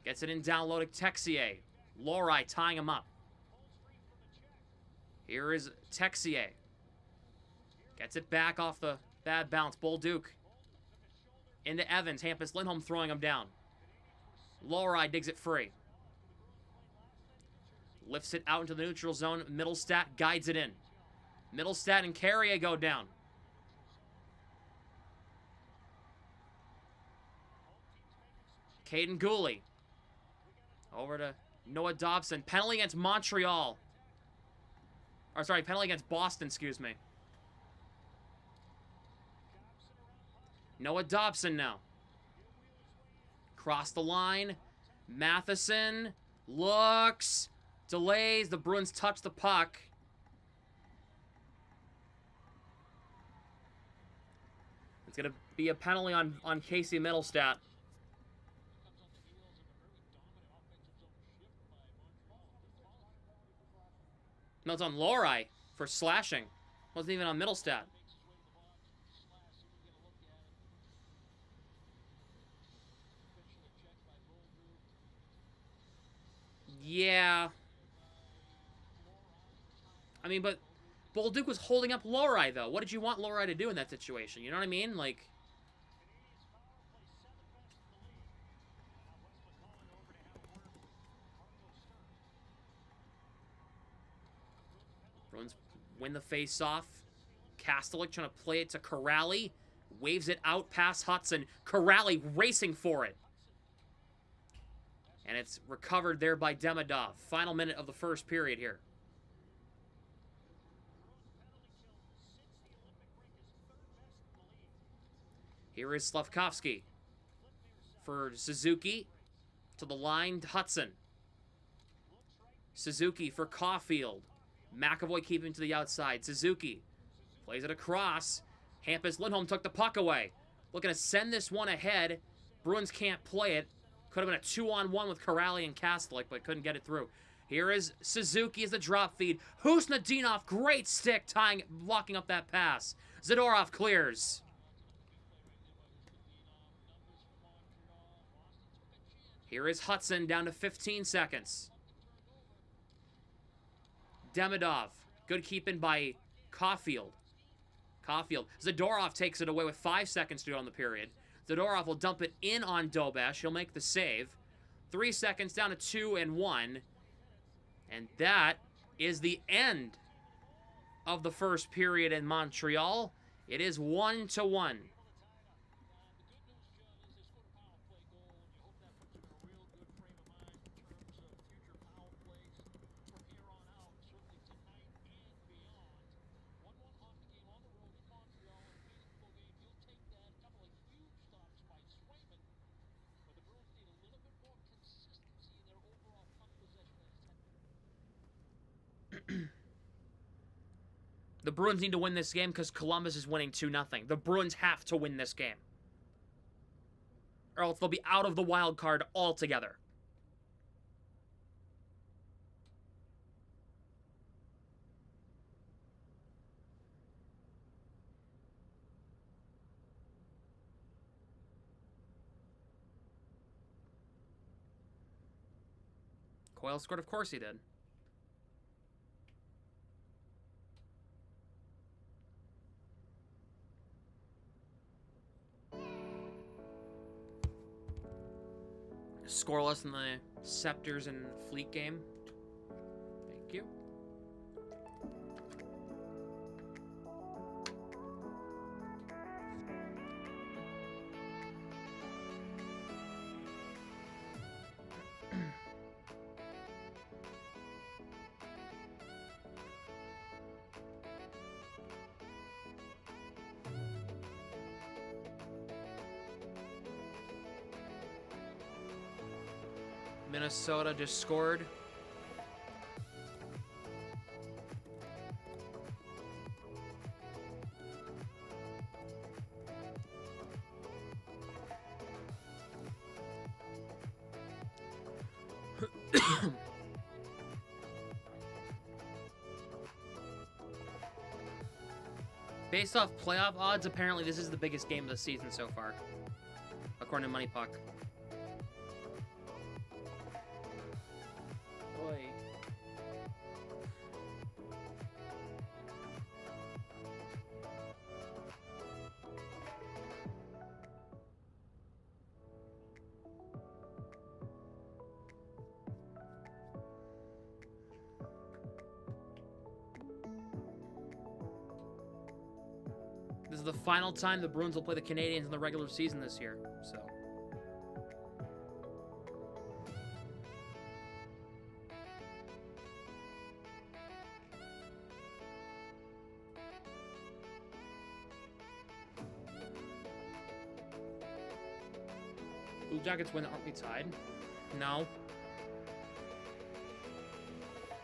Gets it in down low to Texier. Lori tying him up. Here is Texier. Gets it back off the bad bounce. Bullduke. Into Evans. Hampus Lindholm throwing him down. Lori digs it free. Lifts it out into the neutral zone. Middlestat guides it in. Middlestat and Carrier go down. Caden Gooley. Over to Noah Dobson. Penalty against Montreal. Or sorry, penalty against Boston, excuse me. Noah Dobson now. Cross the line. Matheson looks. Delays. The Bruins touch the puck. It's going to be a penalty on Casey Middlestat. No, it's on Lori for slashing. Wasn't even on Middlestat. Yeah. I mean, but Bullduke was holding up Lori, though. What did you want Lori to do in that situation? You know what I mean? Like... Bruins win the face-off. Kastelik trying to play it to Corrali. Waves it out past Hudson. Corrali racing for it. And it's recovered there by Demidov. Final minute of the first period here. Here is Slavkovsky. For Suzuki. To the line, Hudson. Suzuki for Caulfield. McAvoy keeping to the outside. Suzuki plays it across. Hampus Lindholm took the puck away. Looking to send this one ahead. Bruins can't play it. Could have been a 2-on-1 with Corrali and Kastelik, but couldn't get it through. Here is Suzuki as the drop feed. Husnudinov, great stick, blocking up that pass. Zadorov clears. Here is Hudson down to 15 seconds. Demidov, good keeping by Caulfield. Zadorov takes it away with 5 seconds to go on the period. Zadorov will dump it in on Dobesh. He'll make the save. 3 seconds down to 2 and 1. And that is the end of the first period in Montreal. It is 1-1. The Bruins need to win this game because Columbus is winning 2-0. The Bruins have to win this game. Or else they'll be out of the wild card altogether. Coyle scored? Of course he did. Scoreless in the Scepters and Fleet game. Thank you. Minnesota just scored. Based off playoff odds, apparently this is the biggest game of the season so far, according to Money Puck. Boy. This is the final time the Bruins will play the Canadiens in the regular season this year, so. Blue Jackets win, aren't we tied? No.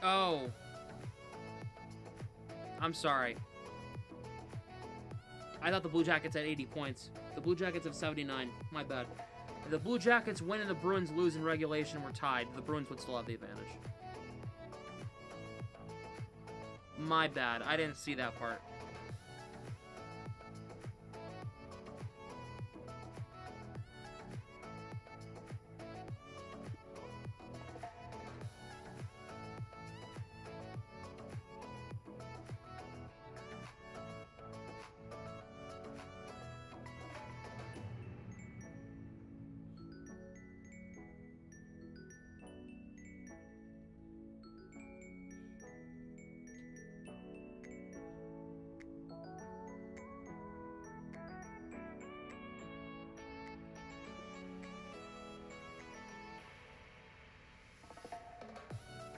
Oh. I'm sorry. I thought the Blue Jackets had 80 points. The Blue Jackets have 79. My bad. If the Blue Jackets win and the Bruins lose in regulation, we're tied. The Bruins would still have the advantage. My bad. I didn't see that part.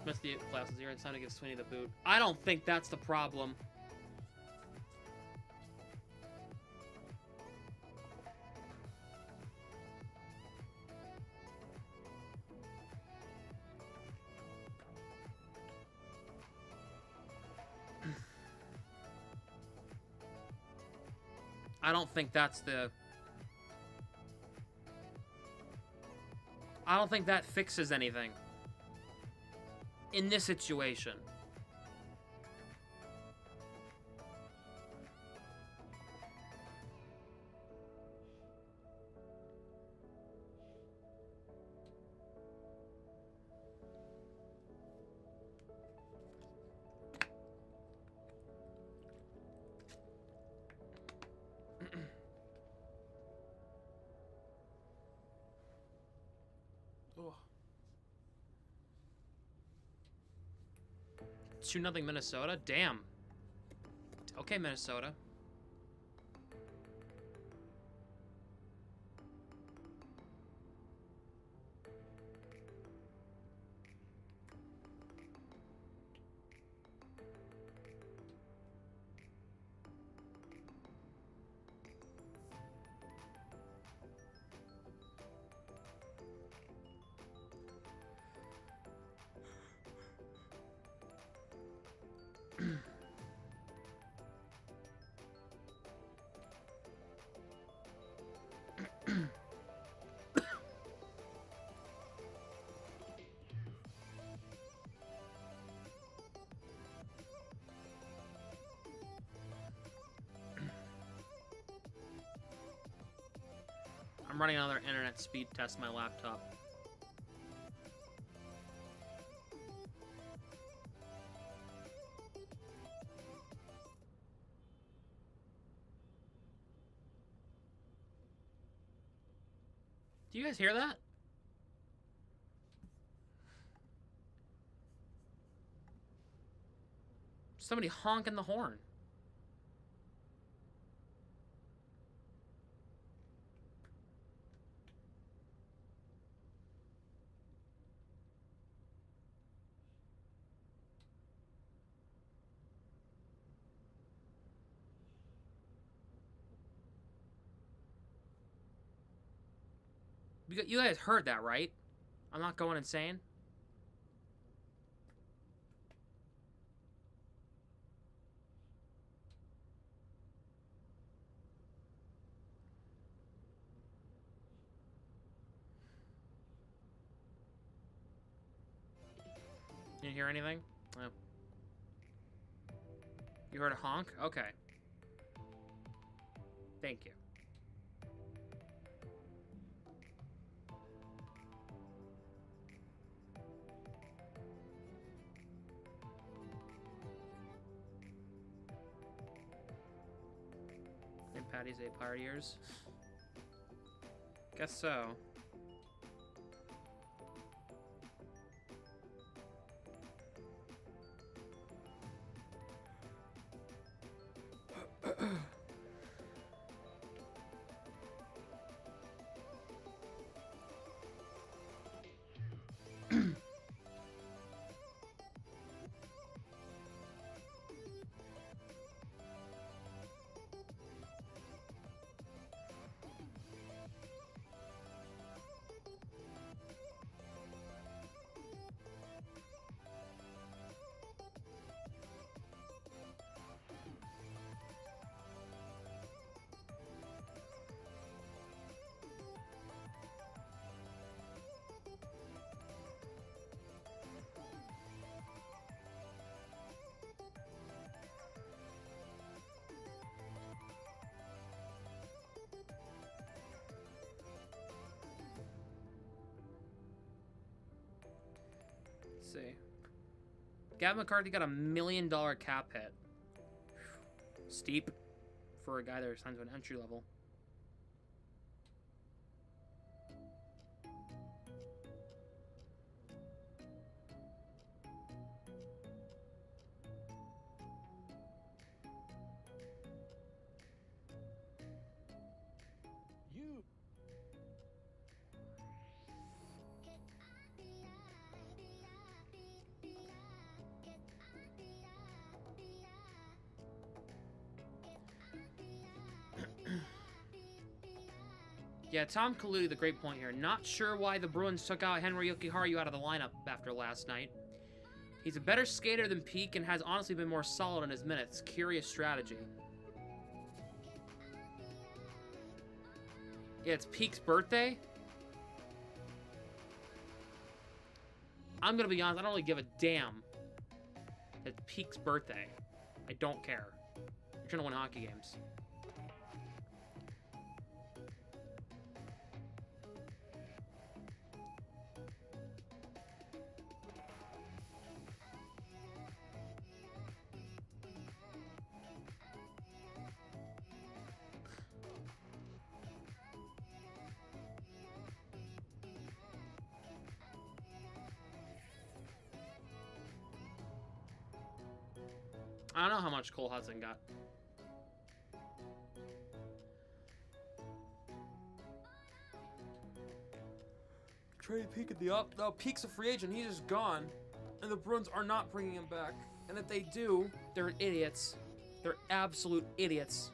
Missed the playoffs this year. It's time to give Sweeney the boot. I don't think that's the problem. I don't think that's the... I don't think that fixes anything in this situation. Oh. 2-0 Minnesota? Damn. Okay, Minnesota. I'm running another internet speed test on my laptop. Do you guys hear that? Somebody honking the horn. You guys heard that, right? I'm not going insane. You didn't hear anything? No. You heard a honk? Okay. Thank you. And Patty's ate pirate ears? Guess so. Let's see. Gavin McCarthy got $1 million cap hit. Steep for a guy that signed to an entry level. Yeah, Tom Kalu, the great point here. Not sure why the Bruins took out Henry Yokiharu out of the lineup after last night. He's a better skater than Peak and has honestly been more solid in his minutes. Curious strategy. Yeah, it's Peak's birthday. I'm gonna be honest, I don't really give a damn. It's Peak's birthday. I don't care. You're trying to win hockey games. I don't know how much Cole Hudson got. Trade Peak at the up. No, Peak's a free agent. He's just gone. And the Bruins are not bringing him back. And if they do, they're idiots. They're absolute idiots.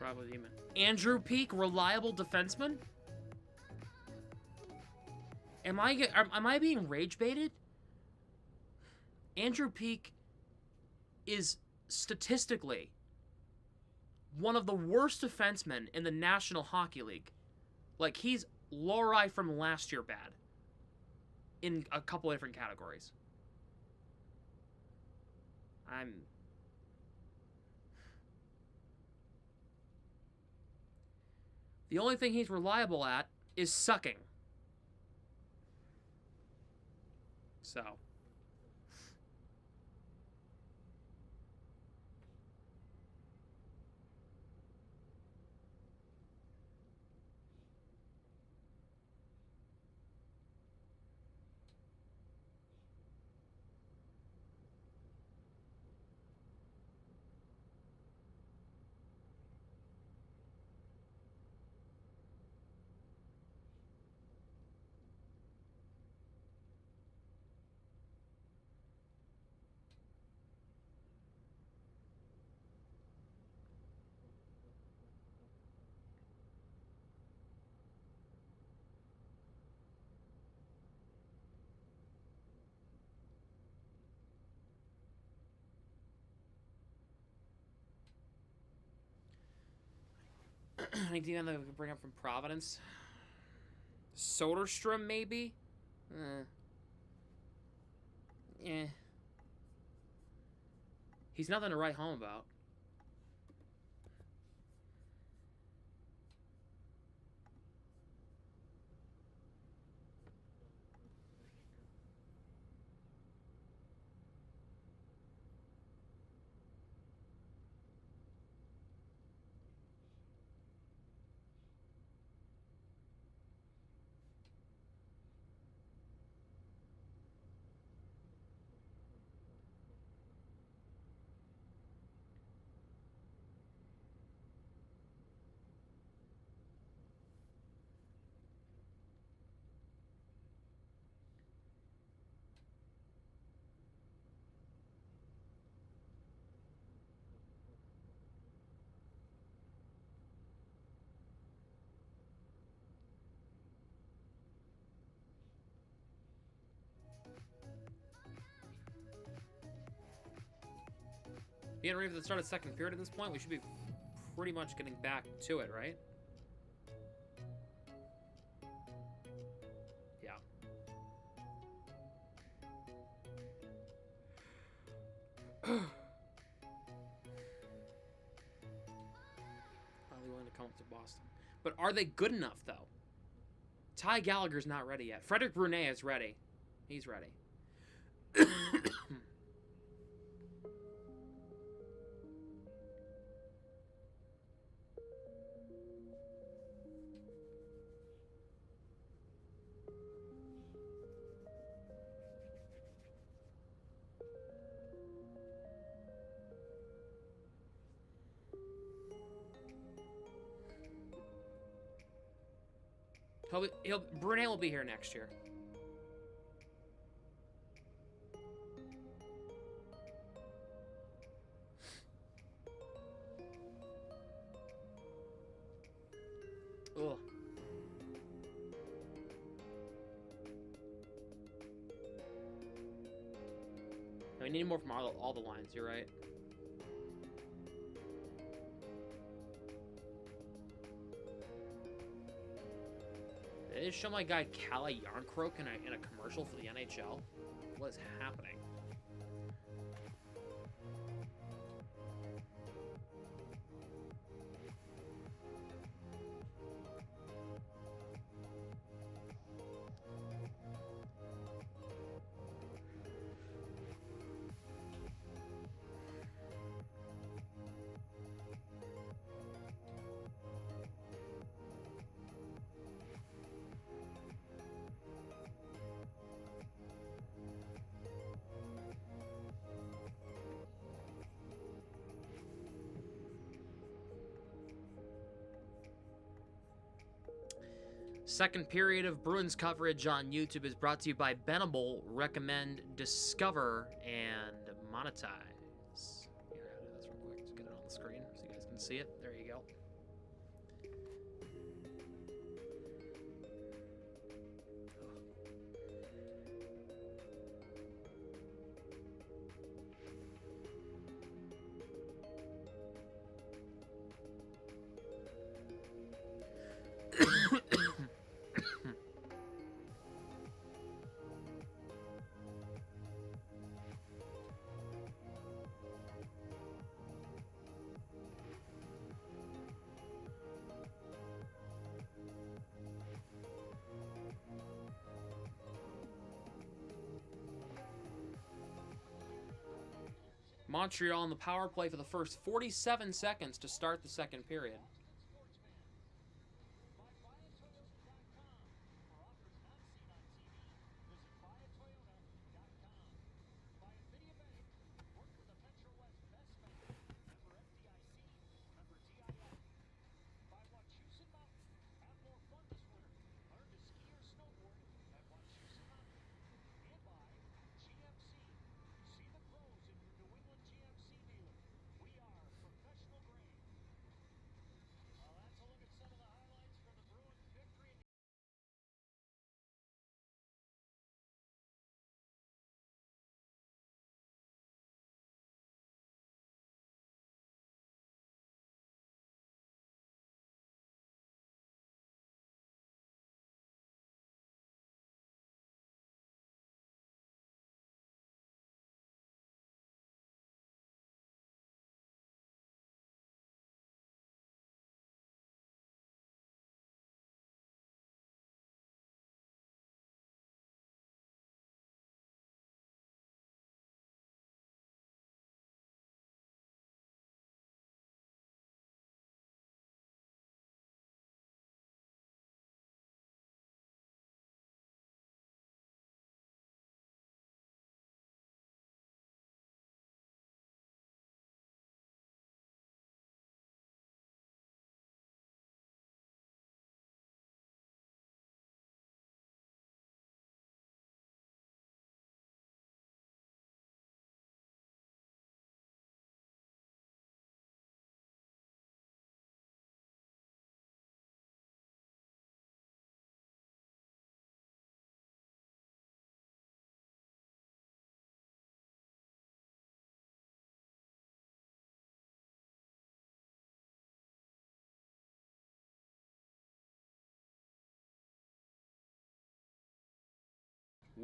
Bravo Demon. Andrew Peak, reliable defenseman? Am I being rage baited? Andrew Peeke is statistically one of the worst defensemen in the National Hockey League. Like, he's Lorai from last year bad in a couple of different categories. The only thing he's reliable at is sucking. So. Anything that we could bring up from Providence? Soderstrom, maybe? Yeah. He's nothing to write home about. Being ready for the start of the second period at this point, we should be pretty much getting back to it, right? Yeah. Are they willing to come up to Boston? But are they good enough, though? Ty Gallagher's not ready yet. Frederic Brunet is ready. He's ready. Brunet will be here next year. Ugh. We need more from all the lines, you're right. Did they show my guy Kalle Järnkrok in a commercial for the NHL? What is happening? Second period of Bruins coverage on YouTube is brought to you by Benable. Recommend, discover, and monetize. Here, I'll do this real quick. Just get it on the screen so you guys can see it. There you go. Montreal on the power play for the first 47 seconds to start the second period.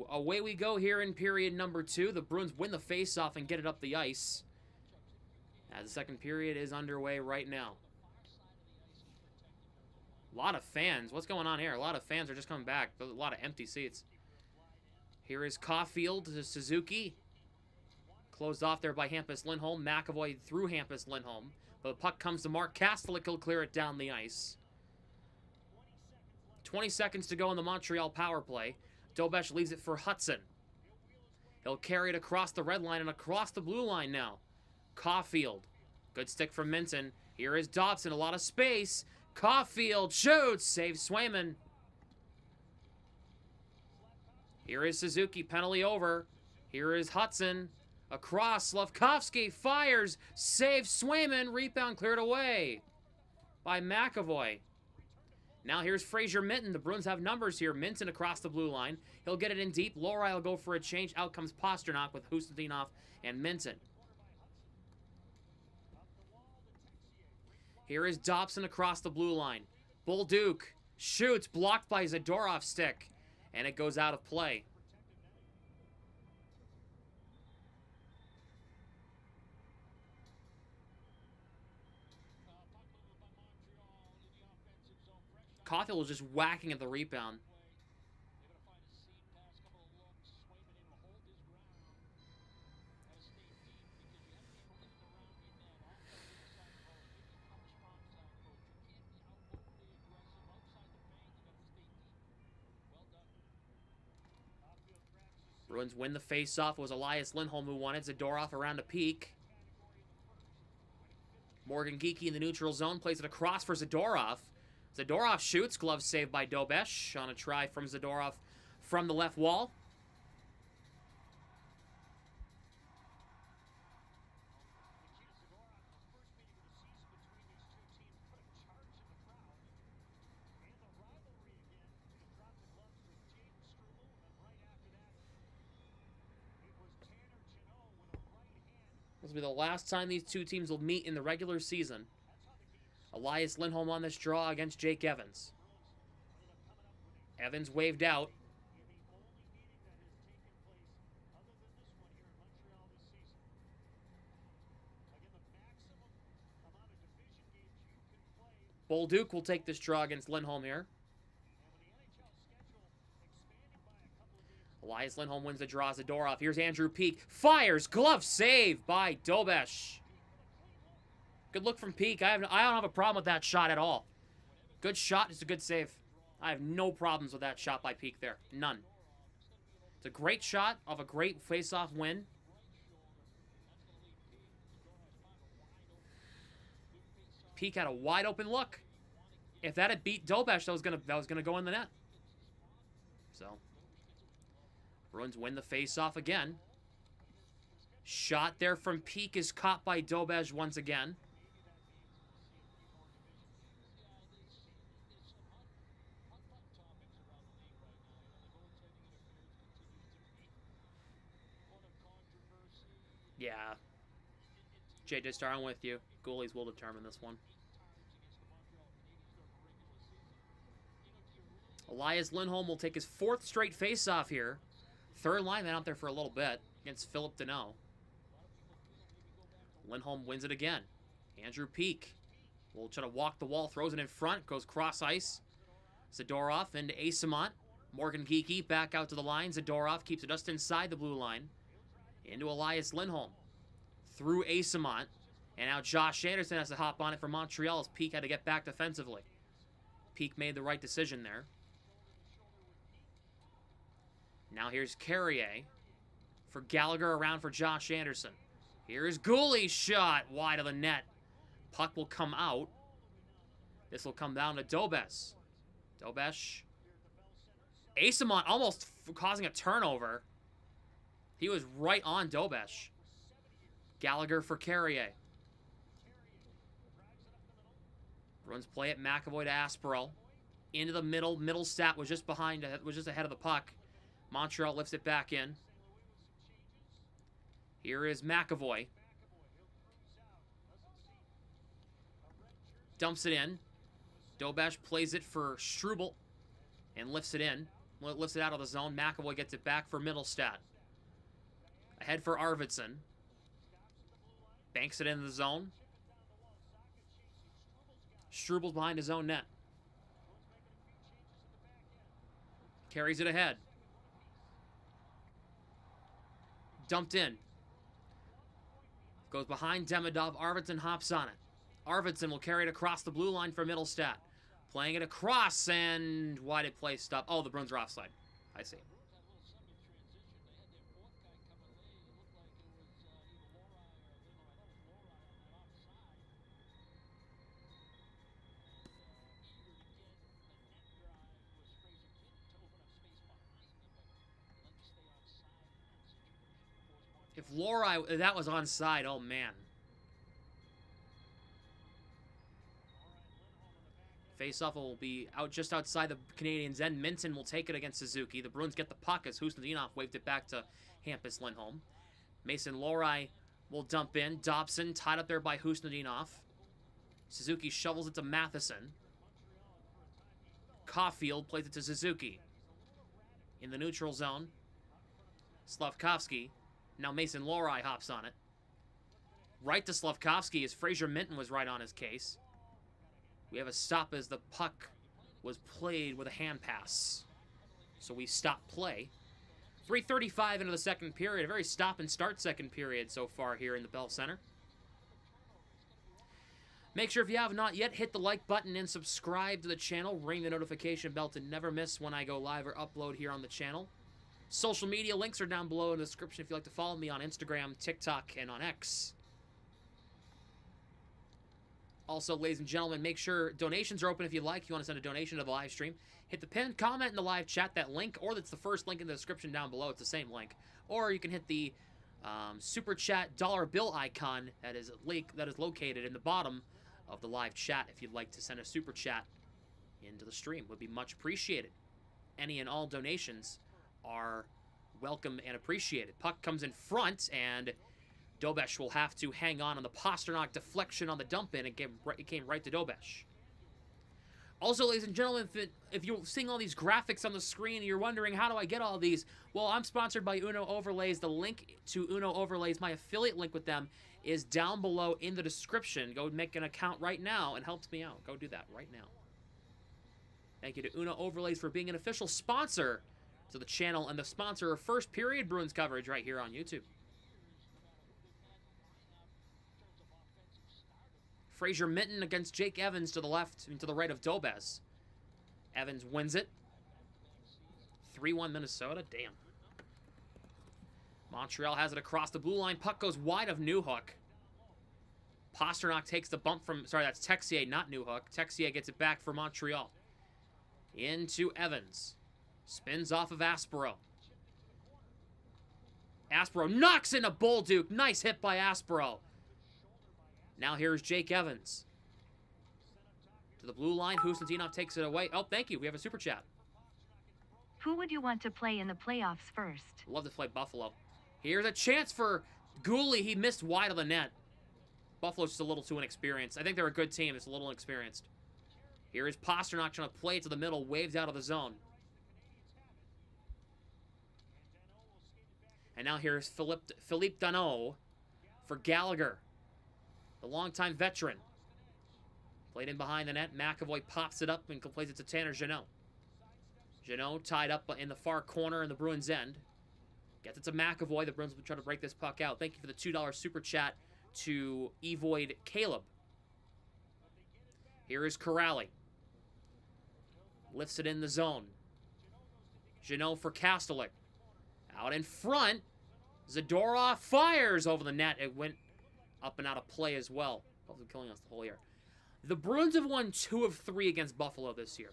Away we go here in period number 2. The Bruins win the faceoff and get it up the ice. As the second period is underway right now. A lot of fans. What's going on here? A lot of fans are just coming back. A lot of empty seats. Here is Caulfield to Suzuki. Closed off there by Hampus Lindholm. McAvoy through Hampus Lindholm. But the puck comes to Mark Kastelik. He'll clear it down the ice. 20 seconds to go in the Montreal power play. Dobesh leaves it for Hudson. He'll carry it across the red line and across the blue line now. Caulfield. Good stick from Minton. Here is Dobson. A lot of space. Caulfield shoots. Saves Swayman. Here is Suzuki. Penalty over. Here is Hudson. Across. Slavkovsky fires. Saves Swayman. Rebound cleared away by McAvoy. Now here's Fraser Minton. The Bruins have numbers here. Minton across the blue line. He'll get it in deep. Lori will go for a change. Out comes Pasternak with Hustitinov and Minton. Here is Dobson across the blue line. Bolduc shoots. Blocked by Zadorov's stick. And it goes out of play. Caulfield was just whacking at the rebound. Bruins win the face-off. It was Elias Lindholm who won it. Zadorov around a peak. Morgan Geekie in the neutral zone plays it across for Zadorov. Zadorov shoots. Glove saved by Dobesh on a try from Zadorov from the left wall. This will be the last time these two teams will meet in the regular season. Elias Lindholm on this draw against Jake Evans. Evans waved out. Bolduc will take this draw against Lindholm here. Elias Lindholm wins the draw, Zadorov. Here's Andrew Peeke. Fires. Glove save by Dobesh. Good look from Peeke. I don't have a problem with that shot at all. Good shot. It's a good save. I have no problems with that shot by Peeke there. None. It's a great shot of a great face-off win. Peeke had a wide open look. If that had beat Dobesh, that was gonna go in the net. So Bruins win the face-off again. Shot there from Peeke is caught by Dobesh once again. Yeah. JJ Star, I'm with you. Goalies will determine this one. Elias Lindholm will take his 4th straight face-off here. Third lineman out there for a little bit against Philip Deneau. Lindholm wins it again. Andrew Peeke will try to walk the wall, throws it in front, goes cross ice. Zadorov into Asimont. Morgan Geekie back out to the line. Zadorov keeps it just inside the blue line. Into Elias Lindholm. Through Asimont. And now Josh Anderson has to hop on it for Montreal as Peeke had to get back defensively. Peeke made the right decision there. Now here's Carrier for Gallagher around for Josh Anderson. Here's Gooley's shot wide of the net. Puck will come out. This will come down to Dobesh. Dobesh. Asimont almost causing a turnover. He was right on Dobesh. Gallagher for Carrier. Bruins play it. McAvoy to Asperell. Into the middle. Middlestat was just ahead of the puck. Montreal lifts it back in. Here is McAvoy. Dumps it in. Dobesh plays it for Struble and lifts it in. Lifts it out of the zone. McAvoy gets it back for Middlestat. Ahead for Arvidsson. Banks it into the zone. Struble's behind his own net. Carries it ahead. Dumped in. Goes behind Demidov. Arvidsson hops on it. Arvidsson will carry it across the blue line for Middlestat. Playing it across, and why did play stop? Oh, the Bruins are offside. I see. If Lori, that was onside, oh man. Faceoff will be out just outside the Canadiens' end. Minton will take it against Suzuki. The Bruins get the puck as Husnudinov waved it back to Hampus Lindholm. Mason Lori will dump in. Dobson tied up there by Husnudinov. Suzuki shovels it to Matheson. Caulfield plays it to Suzuki. In the neutral zone. Slavkovsky. Now Mason Lori hops on it. Right to Slavkovsky as Fraser Minton was right on his case. We have a stop as the puck was played with a hand pass. So we stop play. 3:35 into the second period. A very stop and start second period so far here in the Bell Center. Make sure if you have not yet, hit the like button and subscribe to the channel. Ring the notification bell to never miss when I go live or upload here on the channel. Social media links are down below in the description if you'd like to follow me on Instagram, TikTok, and on X. Also, ladies and gentlemen, make sure donations are open if you'd like. If you want to send a donation to the live stream, hit the pinned comment in the live chat, that link, or that's the first link in the description down below. It's the same link. Or you can hit the super chat dollar bill icon that is located in the bottom of the live chat if you'd like to send a super chat into the stream. Would be much appreciated. Any and all donations are welcome and appreciated. Puck comes in front, and Dobesh will have to hang on the Pasternak deflection on the dump in, and it came right to Dobesh. Also, ladies and gentlemen, if you're seeing all these graphics on the screen and you're wondering, how do I get all these? Well, I'm sponsored by Uno Overlays. The link to Uno Overlays, my affiliate link with them, is down below in the description. Go make an account right now and helps me out. Go do that right now. Thank you to Uno Overlays for being an official sponsor to the channel and the sponsor of First Period Bruins coverage right here on YouTube. Fraser Minton against Jake Evans to the left, to the right of Dobes. Evans wins it. 3-1 Minnesota. Damn. Montreal has it across the blue line. Puck goes wide of Newhook. Pastrnak takes the bump from... Sorry, that's Texier, not Newhook. Texier gets it back for Montreal. Into Evans. Spins off of Aspero. Aspero knocks in a Bolduc. Nice hit by Aspero. Now here's Jake Evans. To the blue line. Husatinov takes it away. Oh, thank you. We have a super chat. Who would you want to play in the playoffs first? Love to play Buffalo. Here's a chance for Gooley. He missed wide of the net. Buffalo's just a little too inexperienced. I think they're a good team. It's a little inexperienced. Here is Pastrnak trying to play it to the middle. Waves out of the zone. And now here's Philippe Danault for Gallagher. The longtime veteran. Played in behind the net. McAvoy pops it up and plays it to Tanner Jeannot. Jeannot tied up in the far corner in the Bruins' end. Gets it to McAvoy. The Bruins will try to break this puck out. Thank you for the $2 super chat to Evoid Caleb. Here is Corrali. Lifts it in the zone. Jeannot for Kastelik. Out in front. Zadorov fires over the net. It went up and out of play as well. Buffalo killing us the whole year. The Bruins have won 2 of 3 against Buffalo this year.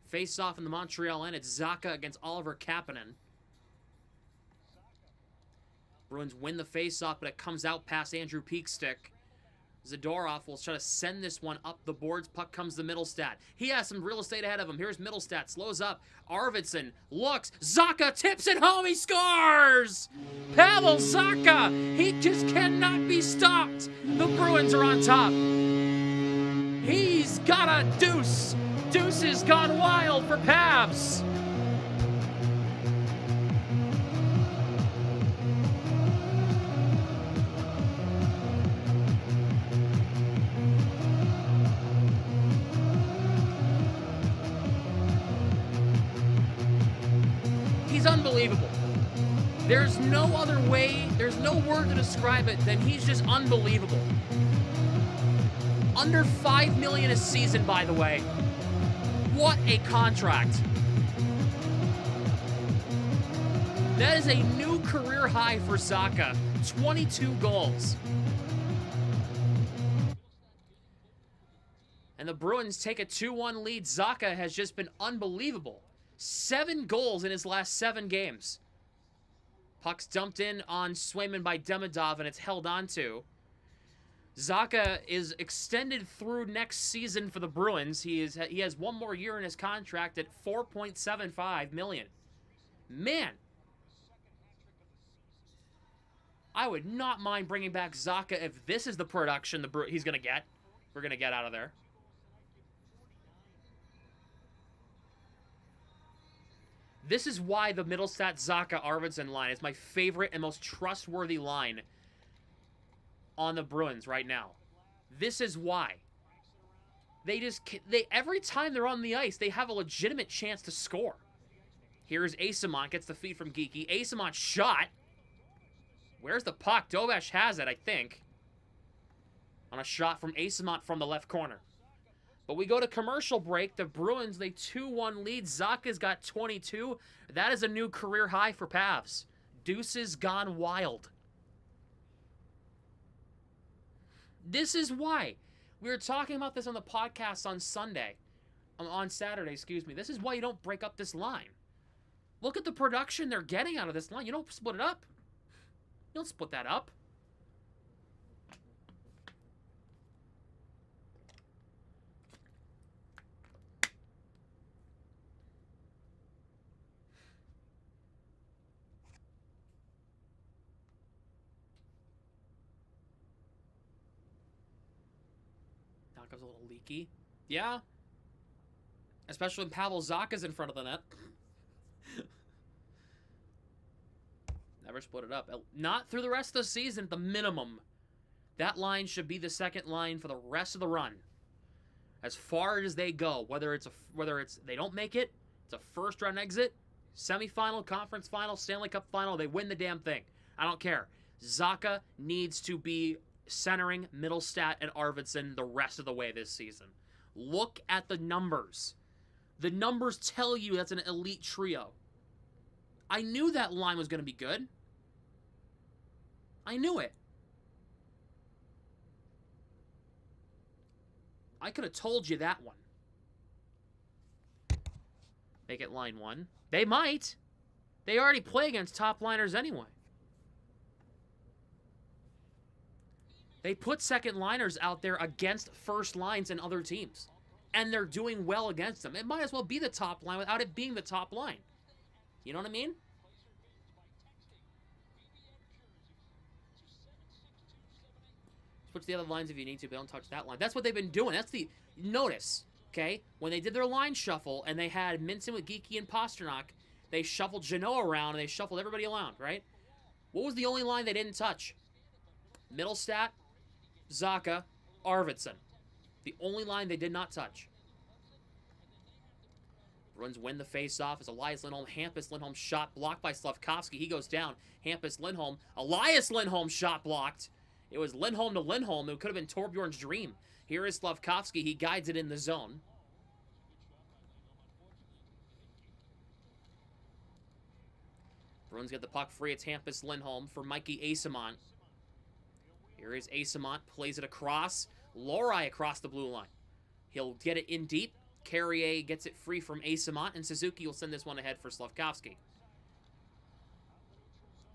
Face off in the Montreal end. It's Zacha against Oliver Kapanen. Bruins win the face-off, but it comes out past Andrew Peakstick. Zadorov will try to send this one up the boards. Puck comes to Middlestat. He has some real estate ahead of him. Here's Middlestat. Slows up. Arvidsson looks. Zacha tips it home. He scores! Pavel Zacha! He just cannot be stopped. The Bruins are on top. He's got a deuce. Deuce has gone wild for Pavs. He's unbelievable. There's no other way, there's no word to describe it than he's just unbelievable. Under $5 million a season, by the way. What a contract. That is a new career high for Zacha. 22 goals. And the Bruins take a 2-1 lead. Zacha has just been unbelievable. 7 goals in his last 7 games. Puck's dumped in on Swayman by Demidov, and it's held onto. Zacha is extended through next season for the Bruins. He has 1 more year in his contract at $4.75 million. Man, I would not mind bringing back Zacha if this is the production he's gonna get. We're gonna get out of there. This is why the Middlestat Zacha Arvidsson line is my favorite and most trustworthy line on the Bruins right now. This is why. Every time they're on the ice, they have a legitimate chance to score. Here's Asimont, gets the feed from Geeky. Asimont shot. Where's the puck? Dovesh has it, I think. On a shot from Asimont from the left corner. But we go to commercial break. The Bruins, they 2-1 lead. Zacha's got 22. That is a new career high for Pavs. Deuces gone wild. This is why. We were talking about this on the podcast on Sunday. on Saturday, excuse me. This is why you don't break up this line. Look at the production they're getting out of this line. You don't split it up. You don't split that up. Knockout's a little leaky. Yeah. Especially when Pavel Zacha's in front of the net. Never split it up. Not through the rest of the season, at the minimum. That line should be the second line for the rest of the run. As far as they go, whether it's they don't make it, it's a first round exit, semifinal, conference final, Stanley Cup final, they win the damn thing. I don't care. Zacha needs to be centering Middlestat and Arvidsson the rest of the way this season. Look at the numbers. The numbers tell you that's an elite trio. I knew that line was going to be good. I knew it. I could have told you that one. Make it line one. They might. They already play against top liners anyway. They put second liners out there against first lines and other teams. And they're doing well against them. It might as well be the top line without it being the top line. You know what I mean? Switch the other lines if you need to, but don't touch that line. That's what they've been doing. That's the... Notice, okay? When they did their line shuffle and they had Minson with Geeky and Pasternak, they shuffled Jeannot around and they shuffled everybody around, right? What was the only line they didn't touch? Middlestat, Zacha, Arvidsson. The only line they did not touch. Bruins win the face-off as Elias Lindholm, Hampus Lindholm shot blocked by Slafkovsky. He goes down. Hampus Lindholm, Elias Lindholm shot blocked. It was Lindholm to Lindholm. It could have been Torbjorn's dream. Here is Slafkovsky. He guides it in the zone. Bruins get the puck free. It's Hampus Lindholm for Mikey Asamont. Here is Asamont. Plays it across. Lohrei across the blue line. He'll get it in deep. Carrier gets it free from Asamont, and Suzuki will send this one ahead for Slafkovsky.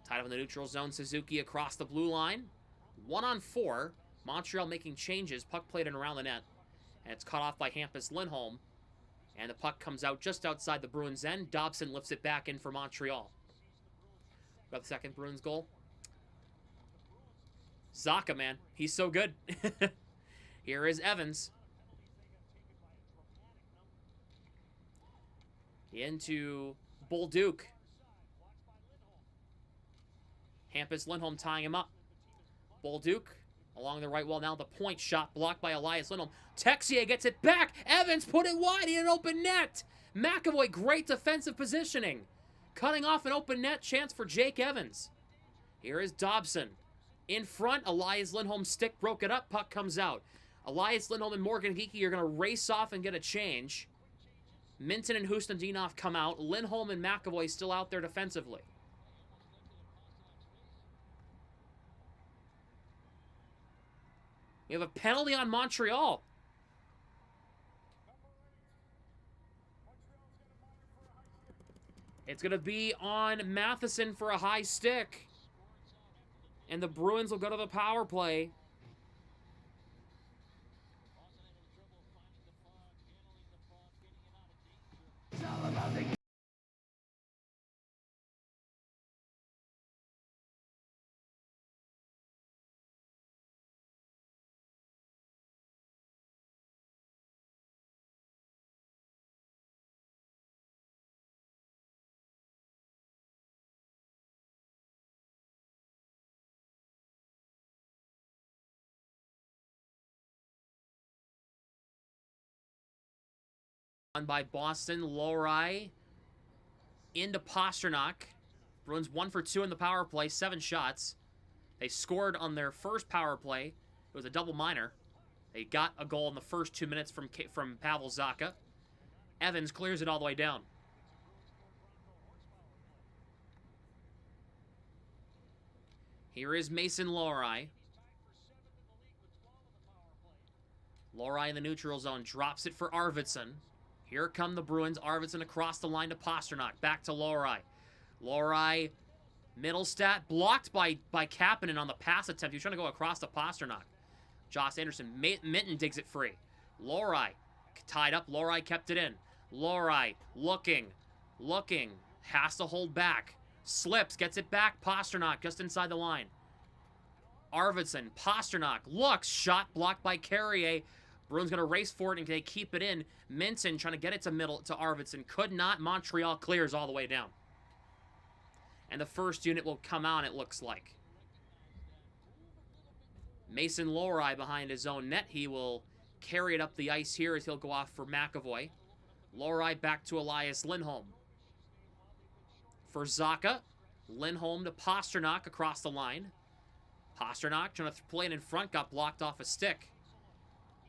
Tied up in the neutral zone. Suzuki across the blue line. 1-on-4. Montreal making changes. Puck played in around the net. And it's cut off by Hampus Lindholm. And the puck comes out just outside the Bruins' end. Dobson lifts it back in for Montreal. Got the second Bruins goal. Zacha, man. He's so good. Here is Evans. Into Buildup. Hampus Lindholm tying him up. Buildup along the right wall. Now the point shot blocked by Elias Lindholm. Texier gets it back. Evans put it wide in an open net. McAvoy, great defensive positioning. Cutting off an open net chance for Jake Evans. Here is Dobson. In front, Elias Lindholm's stick broke it up. Puck comes out. Elias Lindholm and Morgan Geeky are going to race off and get a change. Minton and Hustendinov come out. Lindholm and McAvoy still out there defensively. We have a penalty on Montreal. It's going to be on Matheson for a high stick. And the Bruins will go to the power play. By Boston, Lohrei into Pasternak. Bruins 1 for 2 in the power play, 7 shots. They scored on their first power play. It was a double minor. They got a goal in the first 2 minutes from Pavel Zacha. Evans clears it all the way down. Here is Mason Lohrei. Lohrei in the neutral zone drops it for Arvidsson. Here come the Bruins. Arvidsson across the line to Pasternak. Back to Lohrei. Lohrei, middle stat, blocked by Kapanen on the pass attempt. He was trying to go across to Pasternak. Josh Anderson, Minton digs it free. Lohrei, tied up. Lohrei kept it in. Lohrei, looking, has to hold back. Slips, gets it back. Pasternak, just inside the line. Arvidsson, Pasternak, looks, shot blocked by Carrier. Bruins going to race for it and they keep it in. Minton trying to get it to Arvidsson. Could not. Montreal clears all the way down. And the first unit will come out, it looks like. Mason Lohrei behind his own net. He will carry it up the ice here as he'll go off for McAvoy. Lohrei back to Elias Lindholm. For Zacha. Lindholm to Pasternak across the line. Pasternak trying to play it in front. Got blocked off a stick.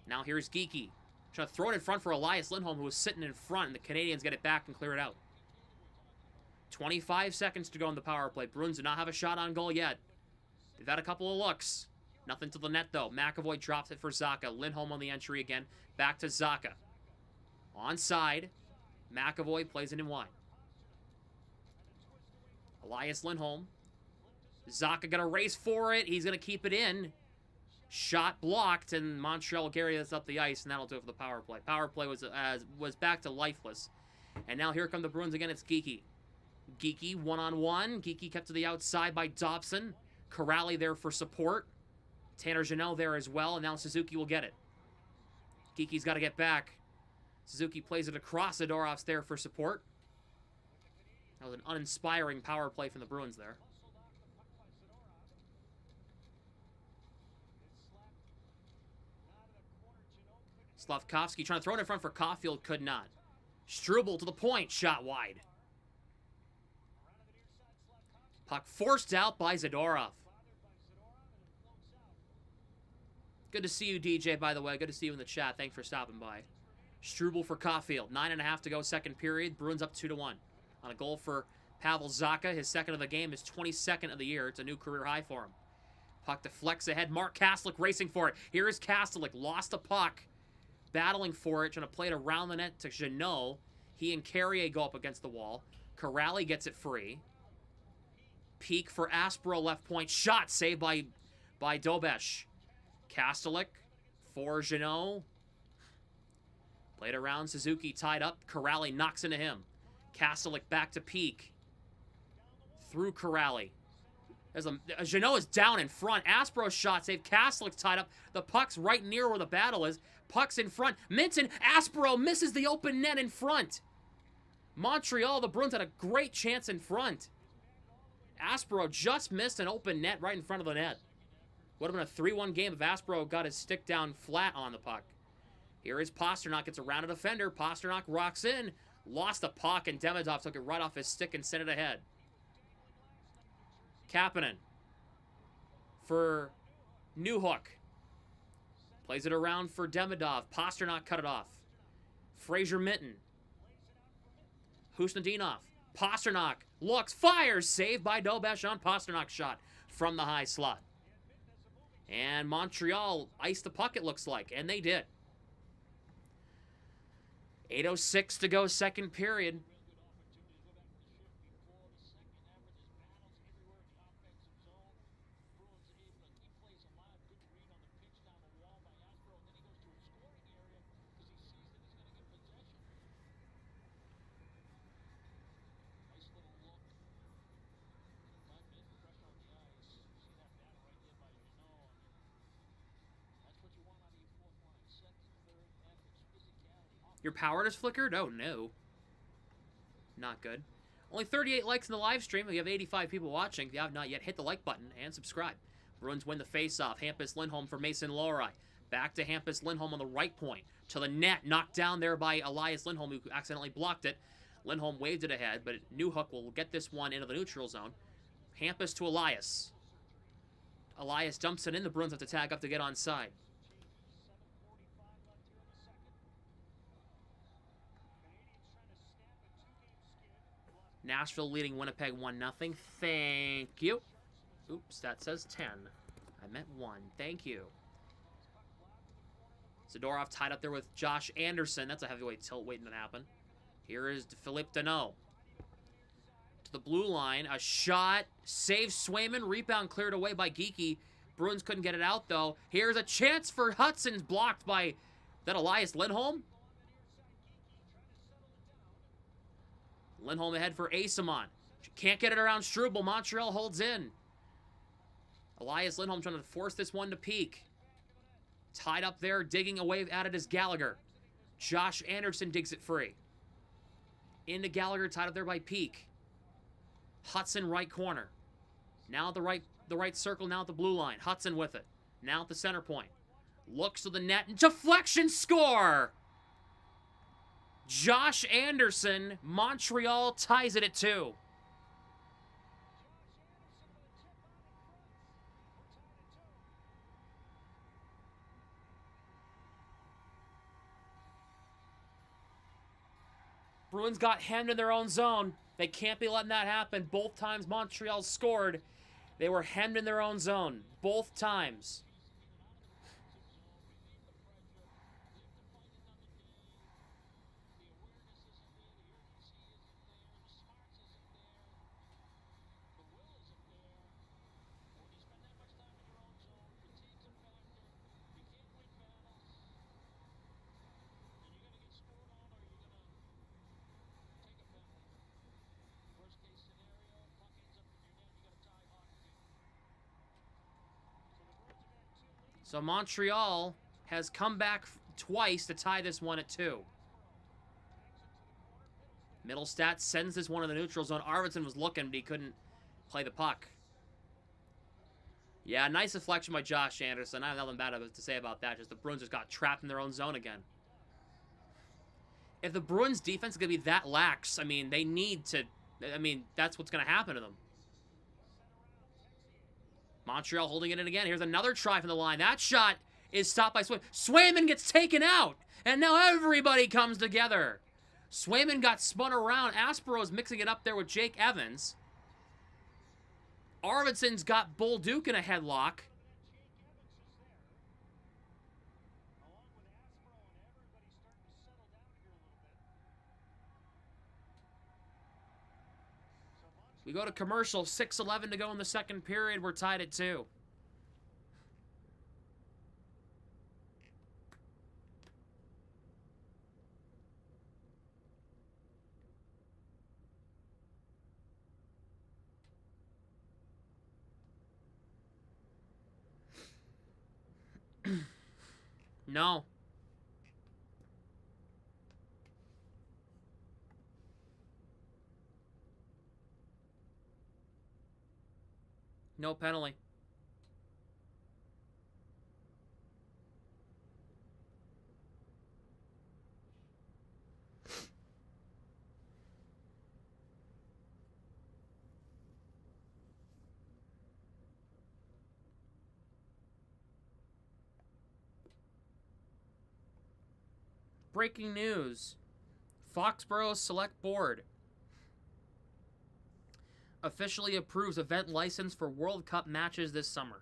Now here's Geekie. Trying to throw it in front for Elias Lindholm, who was sitting in front, and the Canadiens get it back and clear it out. 25 seconds to go in the power play. Bruins do not have a shot on goal yet. They've had a couple of looks. Nothing to the net, though. McAvoy drops it for Zacha. Lindholm on the entry again. Back to Zacha. Onside. McAvoy plays it in wide. Elias Lindholm. Zacha gonna race for it. He's gonna keep it in. Shot blocked, and Montreal will carry this up the ice, and that'll do it for the power play. Power play was back to lifeless. And now here come the Bruins again. It's Geekie. Geekie one-on-one. Geekie kept to the outside by Dobson. Corrali there for support. Tanner Janelle there as well, and now Suzuki will get it. Geekie's got to get back. Suzuki plays it across. Zadorov's there for support. That was an uninspiring power play from the Bruins there. Slavkovsky trying to throw it in front for Caulfield, could not. Struble to the point, shot wide. Puck forced out by Zadorov. Good to see you, DJ, by the way. Good to see you in the chat. Thanks for stopping by. Struble for Caulfield. 9.5 to go, second period. Bruins up 2-1. On a goal for Pavel Zacha. His second of the game, his 22nd of the year. It's a new career high for him. Puck deflects ahead. Mark Kastelik racing for it. Here is Kastelik. Lost the puck. Battling for it. Trying to play it around the net to Jeannot. He and Carrier go up against the wall. Corrali gets it free. Peak for Aspro, left point. Shot saved by Dobesh. Kastelik for Jeannot. Played around. Suzuki tied up. Corrali knocks into him. Kastelik back to Peak. Through Corrali. Jeannot is down in front. Aspro shot saved. Kastelik tied up. The puck's right near where the battle is. Puck's in front. Minton. Aspro misses the open net in front. Montreal, the Bruins had a great chance in front. Aspro just missed an open net right in front of the net. Would have been a 3-1 game if Aspro got his stick down flat on the puck. Here is Pasternak. Gets around a defender. Pasternak rocks in. Lost the puck, and Demidov took it right off his stick and sent it ahead. Kapanen for Newhook. Plays it around for Demidov. Pasternak cut it off. Fraser Minton. Husnudinov. Pasternak looks, fires, saved by Dobesh on Pasternak's shot from the high slot. And Montreal iced the puck, it looks like, and they did. 8:06 to go, second period. Your power just flickered? Oh, no. Not good. Only 38 likes in the live stream. We have 85 people watching. If you have not yet, hit the like button and subscribe. Bruins win the faceoff. Hampus Lindholm for Mason Lohrei. Back to Hampus Lindholm on the right point. To the net. Knocked down there by Elias Lindholm, who accidentally blocked it. Lindholm waved it ahead, but Newhook will get this one into the neutral zone. Hampus to Elias. Elias dumps it in. The Bruins have to tag up to get onside. Nashville leading Winnipeg 1-0. Thank you. Oops, that says 10. I meant 1. Thank you. Zadorov tied up there with Josh Anderson. That's a heavyweight tilt waiting to happen. Here is Philippe Deneau. To the blue line. A shot. Saves Swayman. Rebound cleared away by Geeky. Bruins couldn't get it out, though. Here's a chance for Hudson's blocked by that Elias Lindholm. Lindholm ahead for Asamon. Can't get it around Struble. Montreal holds in. Elias Lindholm trying to force this one to peak. Tied up there, digging away at it is Gallagher. Josh Anderson digs it free. Into Gallagher, tied up there by Peak. Hudson right corner. Now the right circle, now at the blue line. Hudson with it. Now at the center point. Looks to the net, and deflection score! Josh Anderson, Montreal ties it at 2. Bruins got hemmed in their own zone. They can't be letting that happen. Both times Montreal scored, they were hemmed in their own zone. Both times. So Montreal has come back twice to tie this one at 2. Middlestat sends this one in the neutral zone. Arvidsson was looking, but he couldn't play the puck. Yeah, nice deflection by Josh Anderson. I have nothing bad to say about that. Just the Bruins just got trapped in their own zone again. If the Bruins defense is going to be that lax, I mean, they need to... I mean, that's what's going to happen to them. Montreal holding it in again. Here's another try from the line. That shot is stopped by Swayman. Swayman gets taken out. And now everybody comes together. Swayman got spun around. Aspero's mixing it up there with Jake Evans. Arvidsson's got Buildup in a headlock. We go to commercial, 6:11 to go in the second period. We're tied at 2. No. No penalty. Breaking news. Foxborough Select Board officially approves event license for World Cup matches this summer.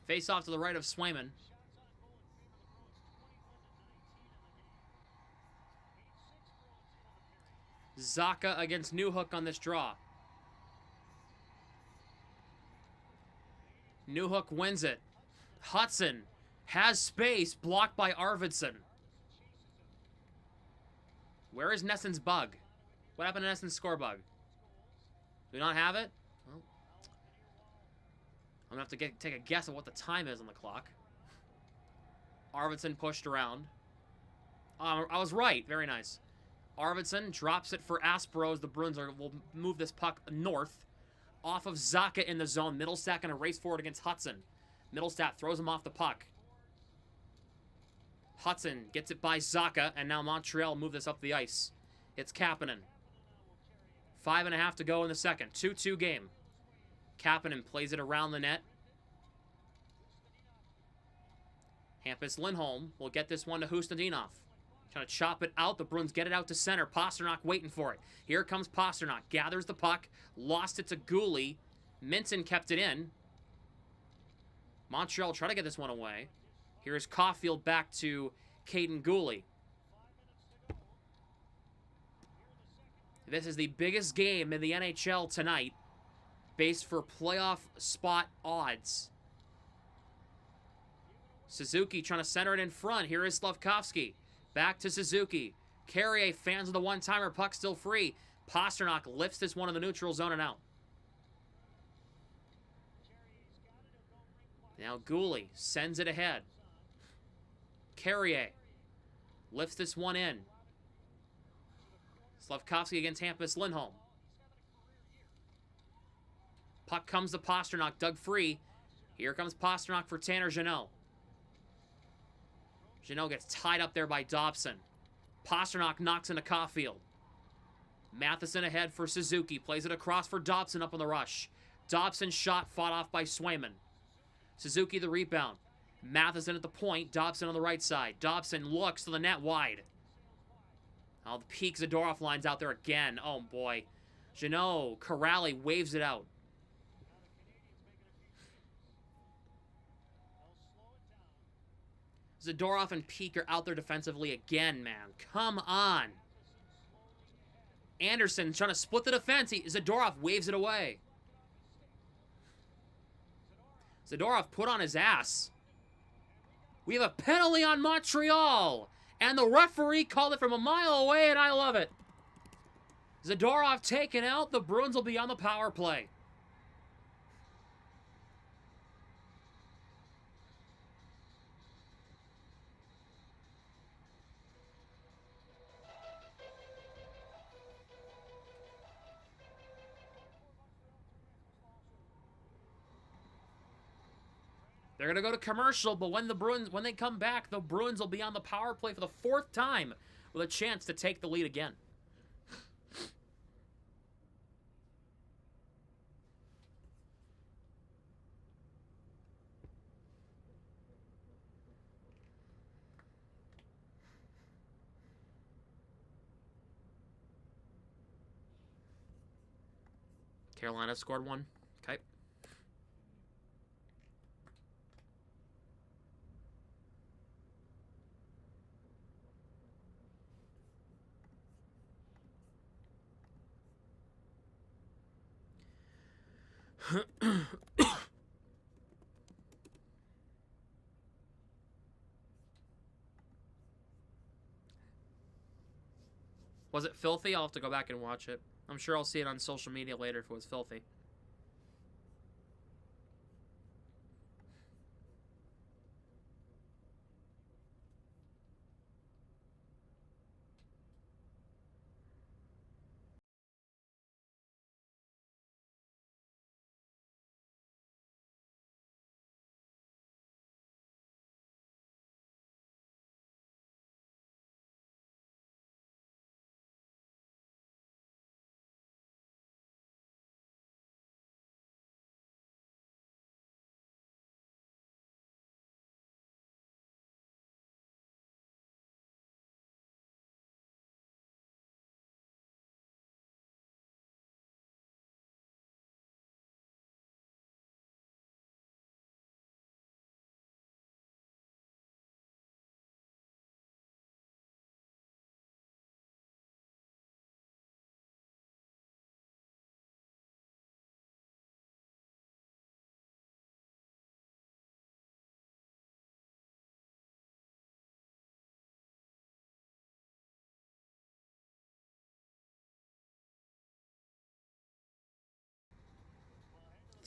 Face off to the right of Swayman. Zacha against Newhook on this draw. Newhook wins it. Hudson has space, blocked by Arvidsson. Where is Nesson's bug? What happened to Nesson's score bug? Do we not have it? Well, I'm going to have to take a guess at what the time is on the clock. Arvidsson pushed around. I was right. Very nice. Arvidsson drops it for Asperos. The Bruins will move this puck north. Off of Zacha in the zone. Middlestat going to race forward against Hudson. Middlestat throws him off the puck. Hudson gets it by Zacha, and now Montreal move this up the ice. It's Kapanen. 5.5 to go in the second. 2-2 game. Kapanen plays it around the net. Hampus Lindholm will get this one to Hustadinov. Trying to chop it out. The Bruins get it out to center. Pasternak waiting for it. Here comes Pasternak. Gathers the puck. Lost it to Gooley. Minton kept it in. Montreal try to get this one away. Here's Caulfield back to Caden Gooley. This is the biggest game in the NHL tonight, based for playoff spot odds. Suzuki trying to center it in front. Here is Slavkovsky. Back to Suzuki. Carrier fans of the one-timer. Puck still free. Pasternak lifts this one in the neutral zone and out. Now Gooley sends it ahead. Carrier lifts this one in. Slavkovsky against Hampus Lindholm. Puck comes to Pasternak, dug free. Here comes Pasternak for Tanner Jeannot. Jeannot gets tied up there by Dobson. Pasternak knocks into Caulfield. Matheson ahead for Suzuki. Plays it across for Dobson up on the rush. Dobson's shot fought off by Swayman. Suzuki the rebound. Matheson at the point. Dobson on the right side. Dobson looks to the net wide. Oh, the peak Zadorov line's out there again. Oh, boy. Jeannot, Corrali waves it out. Zadorov and Peak are out there defensively again, man. Come on. Anderson trying to split the defense. Zadorov waves it away. Zadorov put on his ass. We have a penalty on Montreal. And the referee called it from a mile away, and I love it. Zadorov taken out. The Bruins will be on the power play. They're going to go to commercial, but when they come back, the Bruins will be on the power play for the 4th time with a chance to take the lead again. Carolina scored one. Okay. Was it filthy? I'll have to go back and watch it. I'm sure I'll see it on social media later if it was filthy.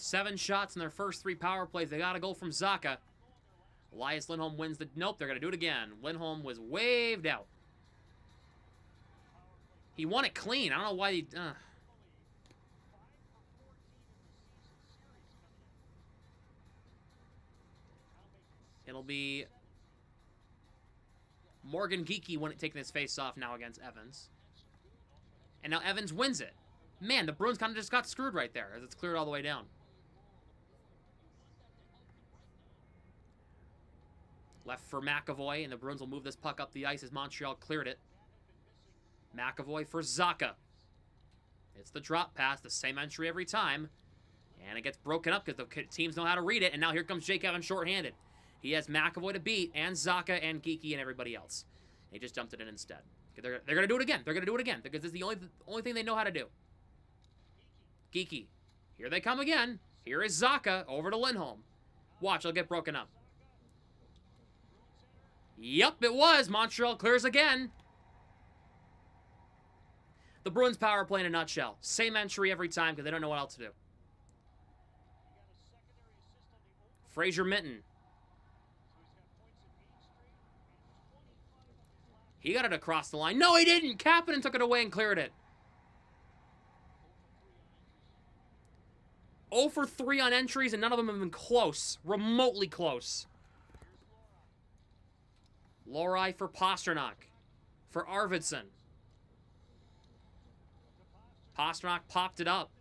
7 shots in their first 3 power plays. They got a goal from Zacha. Elias Lindholm wins the... Nope, they're going to do it again. Lindholm was waved out. He won it clean. I don't know why he... It'll be Morgan Geekie taking his face off now against Evans. And now Evans wins it. Man, the Bruins kind of just got screwed right there as it's cleared all the way down. Left for McAvoy, and the Bruins will move this puck up the ice as Montreal cleared it. McAvoy for Zacha. It's the drop pass, the same entry every time. And it gets broken up because the teams know how to read it. And now here comes Jake Evans shorthanded. He has McAvoy to beat, and Zacha, and Geekie, and everybody else. He just dumped it in instead. They're going to do it again. They're going to do it again because this is the only thing they know how to do. Geekie. Here they come again. Here is Zacha over to Lindholm. Watch, it'll get broken up. Yep, it was. Montreal clears again. The Bruins power play in a nutshell. Same entry every time because they don't know what else to do. Fraser Minton. He got it across the line. No, he didn't. Kapanen took it away and cleared it. 0 for 3 on entries, and none of them have been close. Remotely close. Lohrei for Pasternak. For Arvidsson. Pasternak popped it up.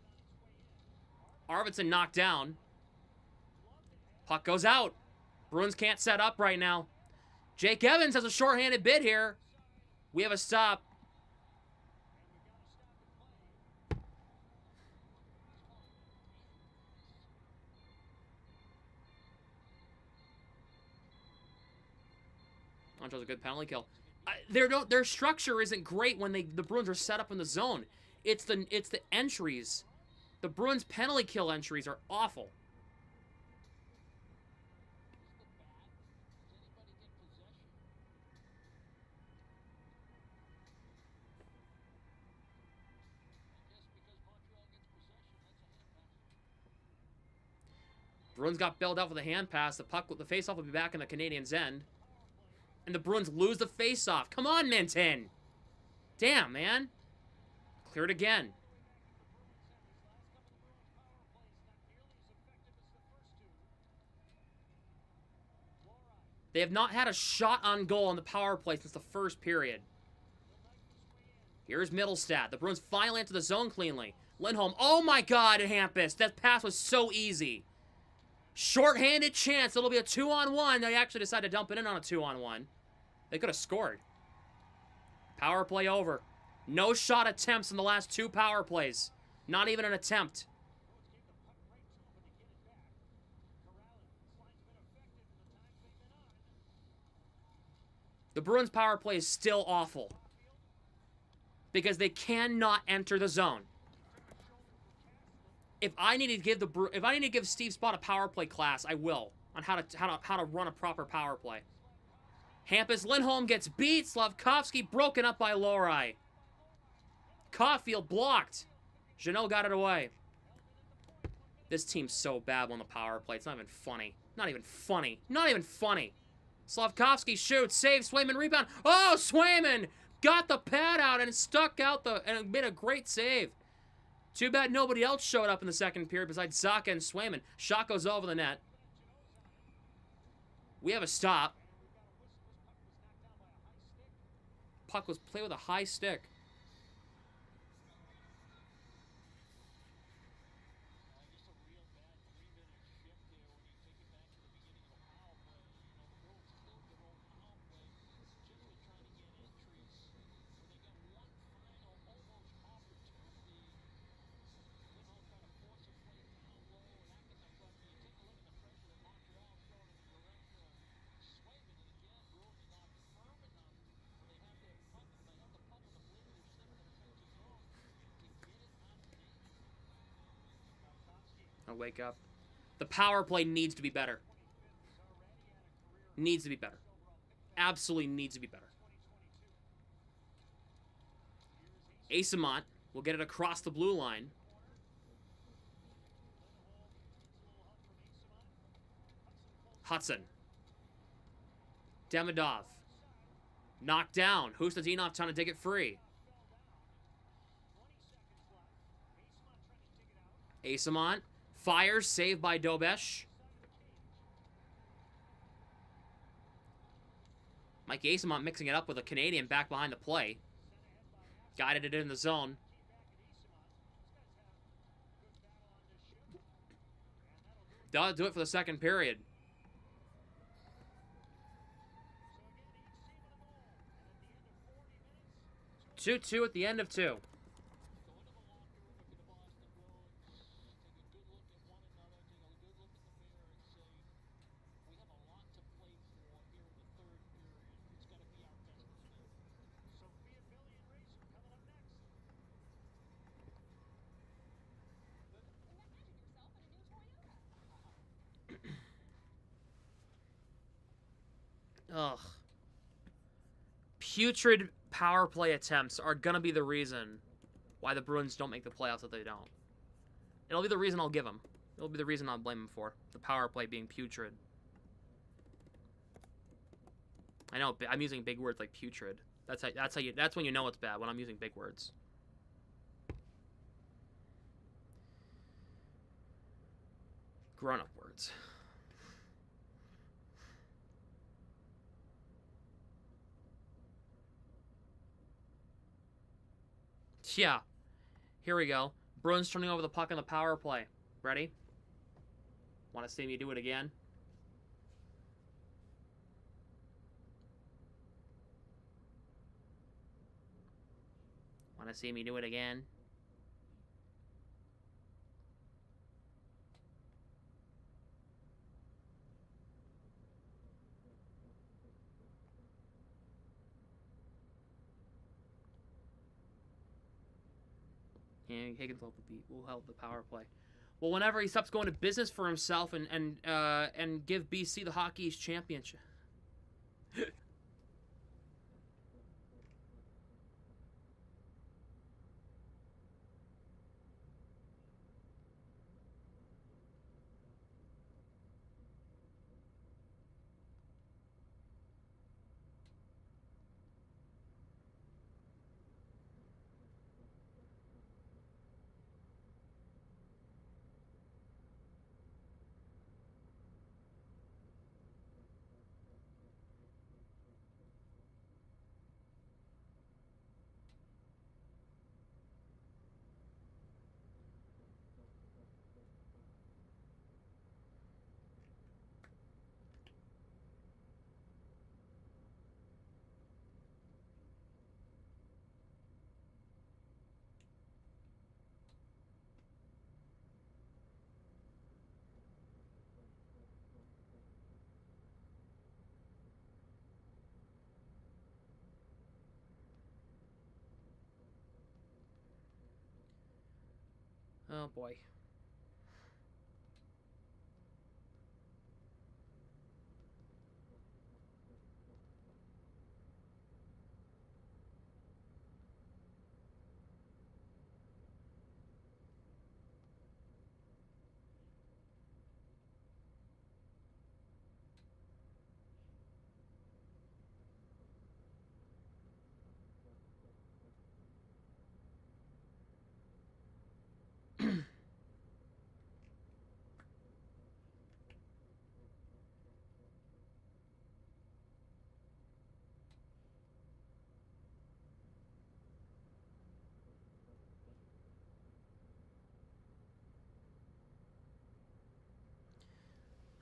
Arvidsson knocked down. Puck goes out. Bruins can't set up right now. Jake Evans has a shorthanded bid here. We have a stop. Montreal's a good penalty kill. Their structure isn't great when the Bruins are set up in the zone. It's the entries. The Bruins penalty kill entries are awful. Bruins got bailed out with a hand pass. The faceoff will be back in the Canadiens' end. And the Bruins lose the faceoff. Come on, Minton. Damn, man. Cleared again. They have not had a shot on goal on the power play since the first period. Here's Middlestad. The Bruins finally enter the zone cleanly. Lindholm. Oh my God, Hampus. That pass was so easy. Short-handed chance. It'll be a 2-on-1. They actually decided to dump it in on a 2-on-1. They could have scored. Power play over. No shot attempts in the last 2 power plays. Not even an attempt. The Bruins power play is still awful. Because they cannot enter the zone. If I need to give Steve Spott a power play class, I will on how to run a proper power play. Hampus Lindholm gets beat. Slavkovsky broken up by Lohrei. Caulfield blocked. Jeannot got it away. This team's so bad on the power play. It's not even funny. Not even funny. Not even funny. Slavkovsky shoots, saves, Swayman rebound. Oh, Swayman got the pad out and stuck out and made a great save. Too bad nobody else showed up in the second period besides Zacha and Swayman. Shot goes over the net. We have a stop. Puck was played with a high stick. Wake up. The power play needs to be better. Needs to be better. Absolutely needs to be better. Asamont will get it across the blue line. Hudson. Demidov. Knocked down. Hustadinov trying to take it free. Asamont. Fires. Saved by Dobesh. Mike Asamont mixing it up with a Canadian back behind the play. Guided it in the zone. Does do it for the second period. 2-2 at the end of 2. Ugh. Putrid power play attempts are going to be the reason why the Bruins don't make the playoffs if they don't. It'll be the reason I'll give them. It'll be the reason I'll blame them for. The power play being putrid. I know, I'm using big words like putrid. That's when you know it's bad, when I'm using big words. Grown-up words. Yeah. Here we go. Bruins turning over the puck on the power play. Ready? Want to see me do it again? Want to see me do it again? And Higgins will help the power play. Well, whenever he stops going to business for himself and give BC the Hockey East championship. Oh boy.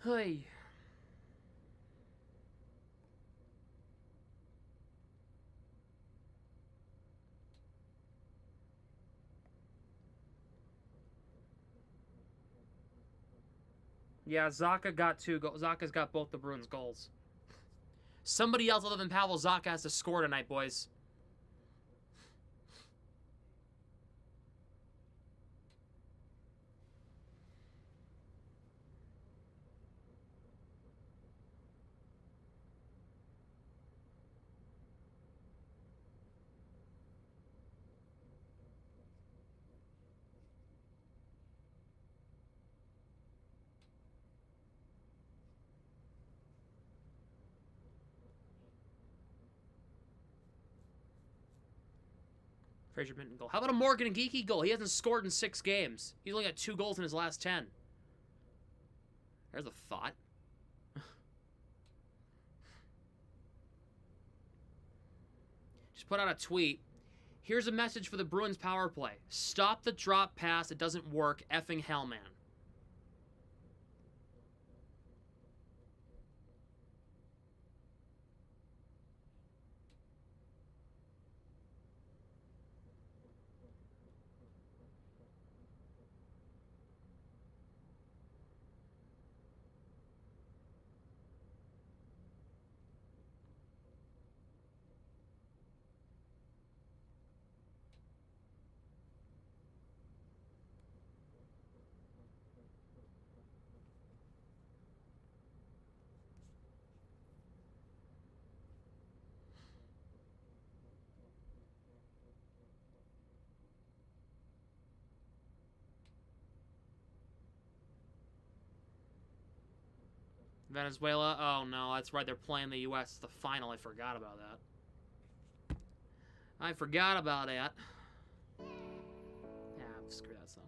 Hey. Yeah, Zacha got 2 goals. Zacha's got both the Bruins goals. Somebody else other than Pavel Zacha has to score tonight, boys. Fraser Minton goal. How about a Morgan Geeky goal? He hasn't scored in 6 games. He's only got 2 goals in his last 10. There's a thought. Just put out a tweet. Here's a message for the Bruins power play. Stop the drop pass. It doesn't work. Effing hell, man. Venezuela? Oh no, that's right. They're playing the U.S. the final. I forgot about that. I forgot about that. Yeah, screw that song.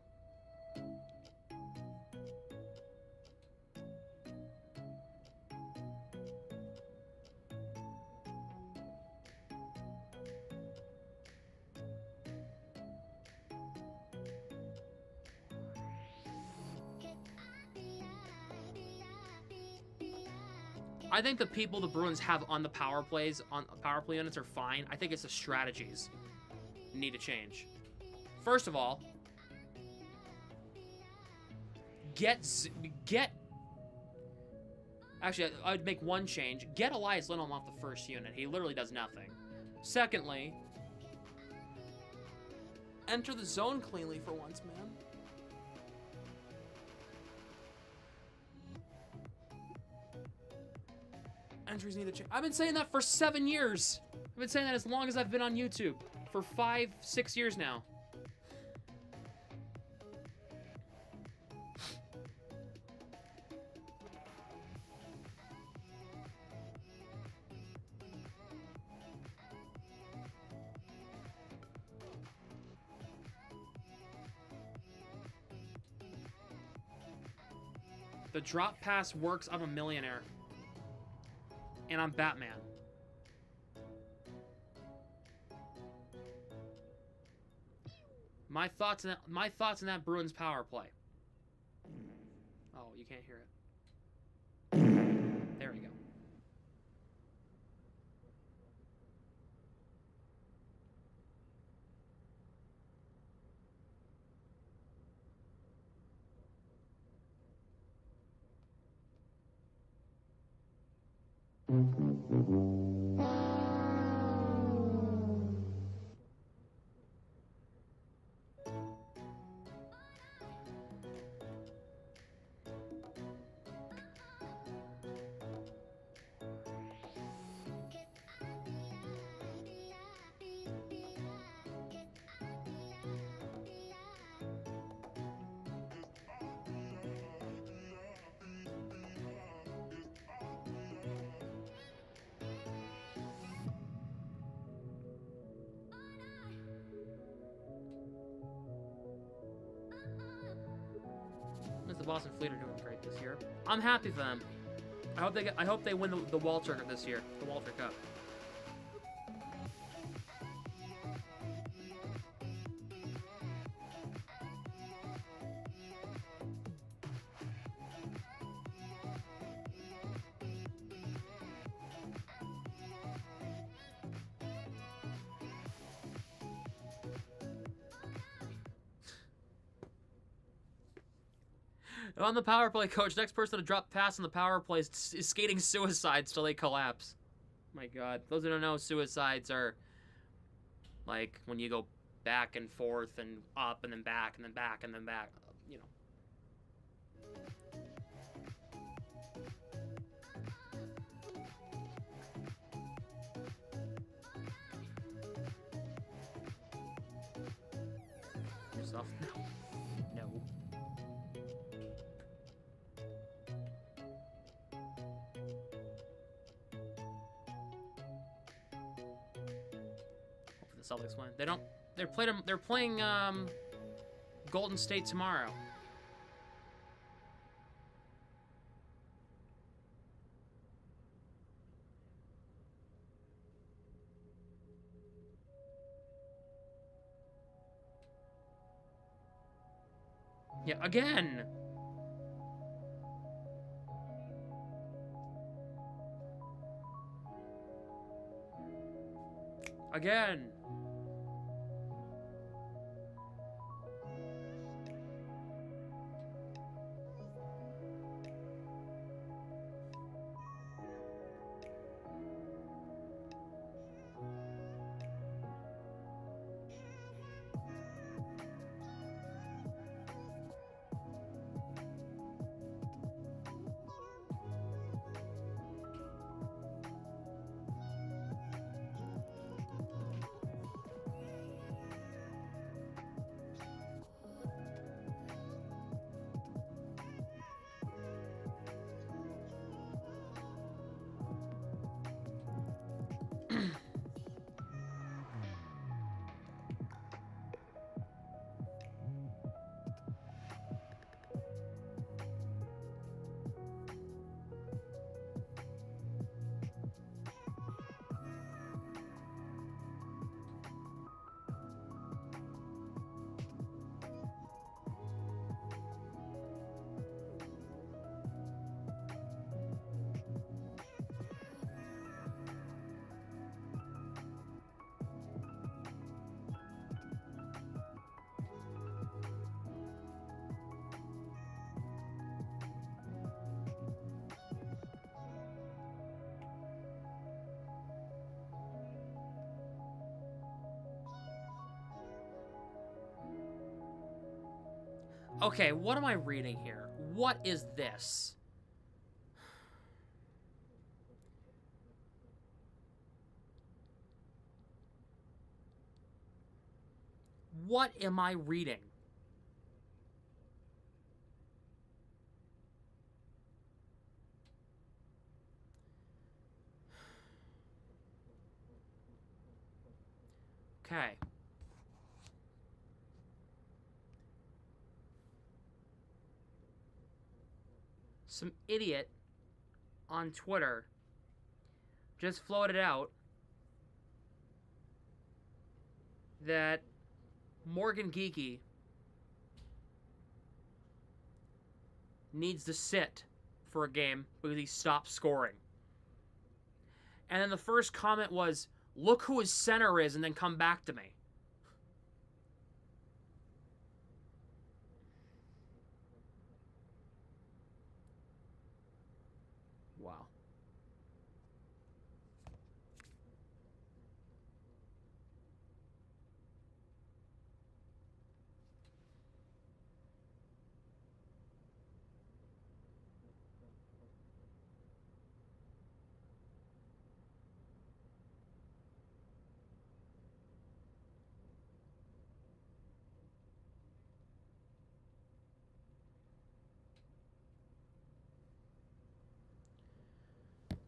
I think the people the Bruins have on the power plays, on power play units, are fine. I think it's the strategies need to change. First of all, actually, I'd make one change. Get Elias Lindholm off the first unit. He literally does nothing. Secondly, enter the zone cleanly for once, man. Entries need to change. I've been saying that for 7 years. I've been saying that as long as I've been on YouTube. For 5-6 years now. The drop pass works. I'm a millionaire. And I'm Batman. My thoughts on that Bruins power play. Oh, you can't hear it. There we go. The Boston Fleet are doing great this year. I'm happy for them. I hope they win the Walter this year, the Walter Cup. On the power play, coach, next person to drop pass on the power play is skating suicides till they collapse. My God. Those who don't know, suicides are like when you go back and forth and up and then back and then back and then back. You know. Yourself? No. No. The Celtics win. They don't. They're playing Golden State tomorrow. Yeah, again. Again. Okay, what am I reading here? What is this? What am I reading? Okay. Some idiot on Twitter just floated out that Morgan Geeky needs to sit for a game because he stopped scoring. And then the first comment was, look who his center is, and then come back to me. Wow.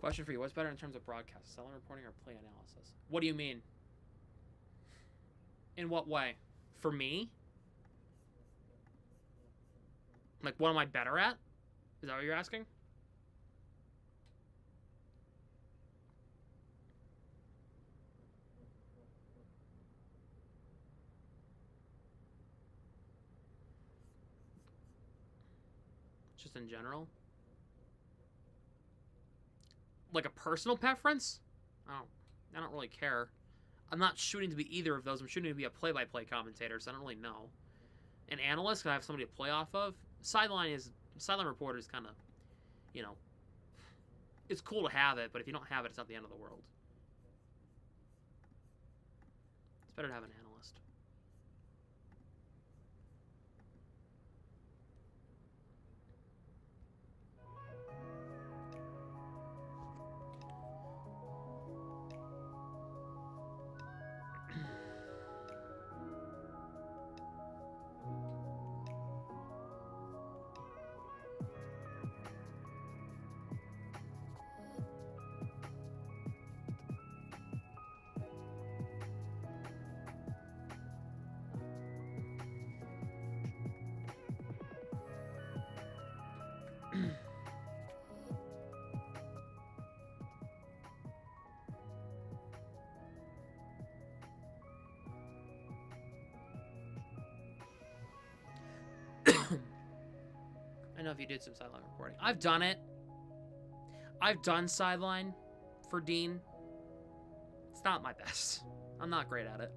Question for you. What's better in terms of broadcast? Selling reporting or play analysis? What do you mean? In what way? For me? Like, what am I better at? Is that what you're asking? Just in general? Like a personal preference? I don't really care. I'm not shooting to be either of those. I'm shooting to be a play-by-play commentator, so I don't really know. An analyst, can I have somebody to play off of? Sideline reporter is kind of, you know, it's cool to have it, but if you don't have it, it's not the end of the world. It's better to have an analyst. know if you did some sideline reporting. I've done it. I've done sideline for Dean. It's not my best. I'm not great at it.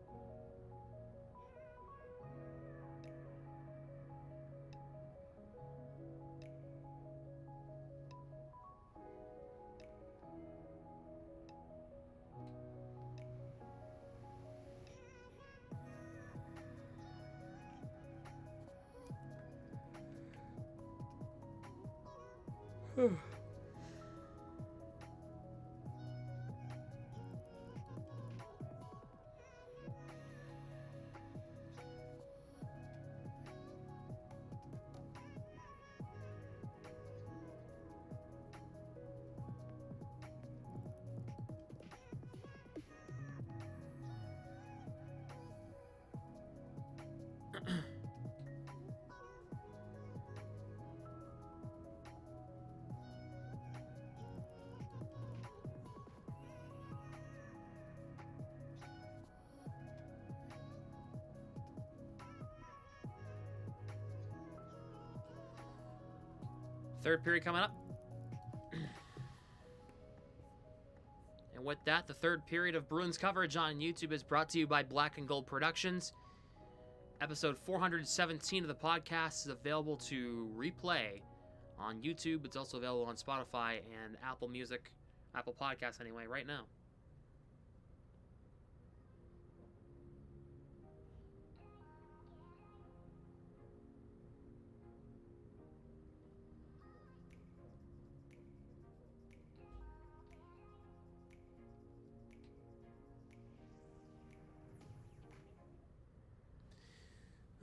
Third period coming up. And with that, the third period of Bruins coverage on YouTube is brought to you by Black and Gold Productions. Episode 417 of the podcast is available to replay on YouTube. It's also available on Spotify and Apple Music, Apple Podcasts anyway, right now.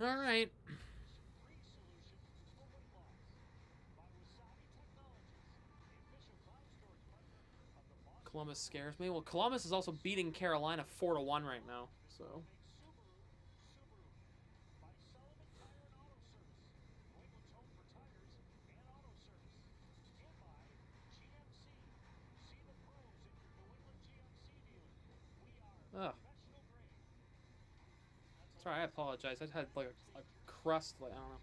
All right. Columbus scares me. Well, Columbus is also beating Carolina 4-1 right now, so. Ugh. Sorry, I apologize. I had like a crust, like, I don't know.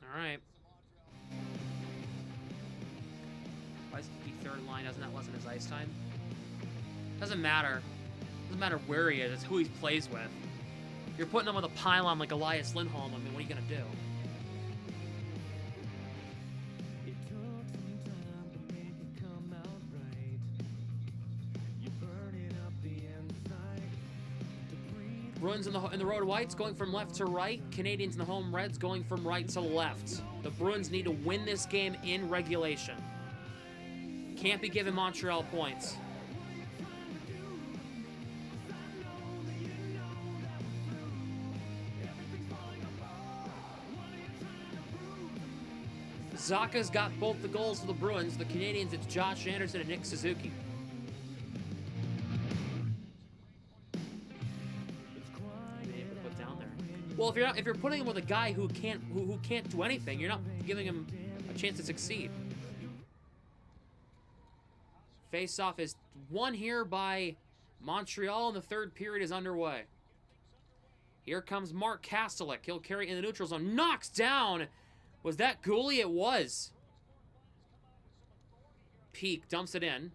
All right. Why is he third line? Doesn't that lessen his ice time? Doesn't matter. Doesn't matter where he is. It's who he plays with. You're putting him with a pylon like Elias Lindholm. I mean, what are you gonna do? Bruins in the road whites going from left to right. Canadiens in the home reds going from right to left. The Bruins need to win this game in regulation. Can't be giving Montreal points. Zaka's got both the goals for the Bruins. The Canadiens, it's Josh Anderson and Nick Suzuki. Put down there. Well, if you're putting him with a guy who can't do anything, you're not giving him a chance to succeed. Face-off is won here by Montreal, and the third period is underway. Here comes Mark Kastelik. He'll carry in the neutral zone. Knocks down. Was that Gooley? It was. Peak dumps it in.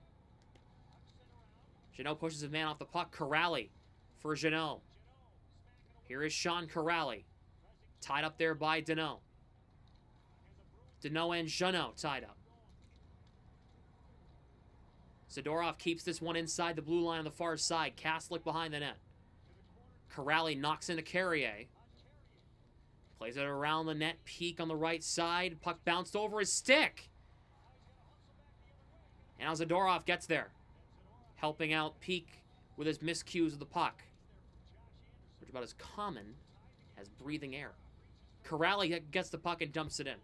Jeannot pushes his man off the puck. Corrali for Jeannot. Here is Sean Corrali. Tied up there by Deneau. Deneau and Jeannot tied up. Zadorov keeps this one inside the blue line on the far side. Kastelik behind the net. Corrali knocks into Carrier. Plays it around the net. Peak on the right side. Puck bounced over his stick. And now Zadorov gets there. Helping out Peak with his miscues of the puck. Which is about as common as breathing air. Corrali gets the puck and dumps it in.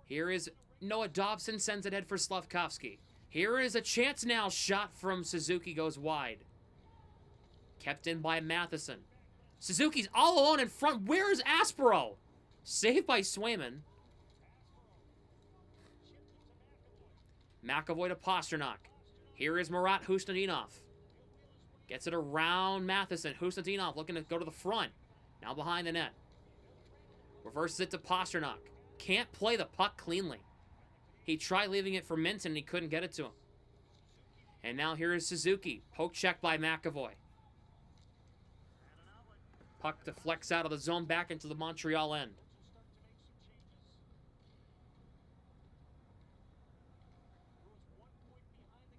Here is Noah Dobson, sends it ahead for Slavkovsky. Here is a chance now. Shot from Suzuki goes wide. Kept in by Matheson. Suzuki's all alone in front. Where is Aspero? Saved by Swayman. McAvoy to Pasternak. Here is Marat Hustadinov. Gets it around Matheson. Hustadinov looking to go to the front. Now behind the net. Reverses it to Pasternak. Can't play the puck cleanly. He tried leaving it for Minton and he couldn't get it to him. And now here is Suzuki. Poke check by McAvoy. Puck deflects out of the zone back into the Montreal end.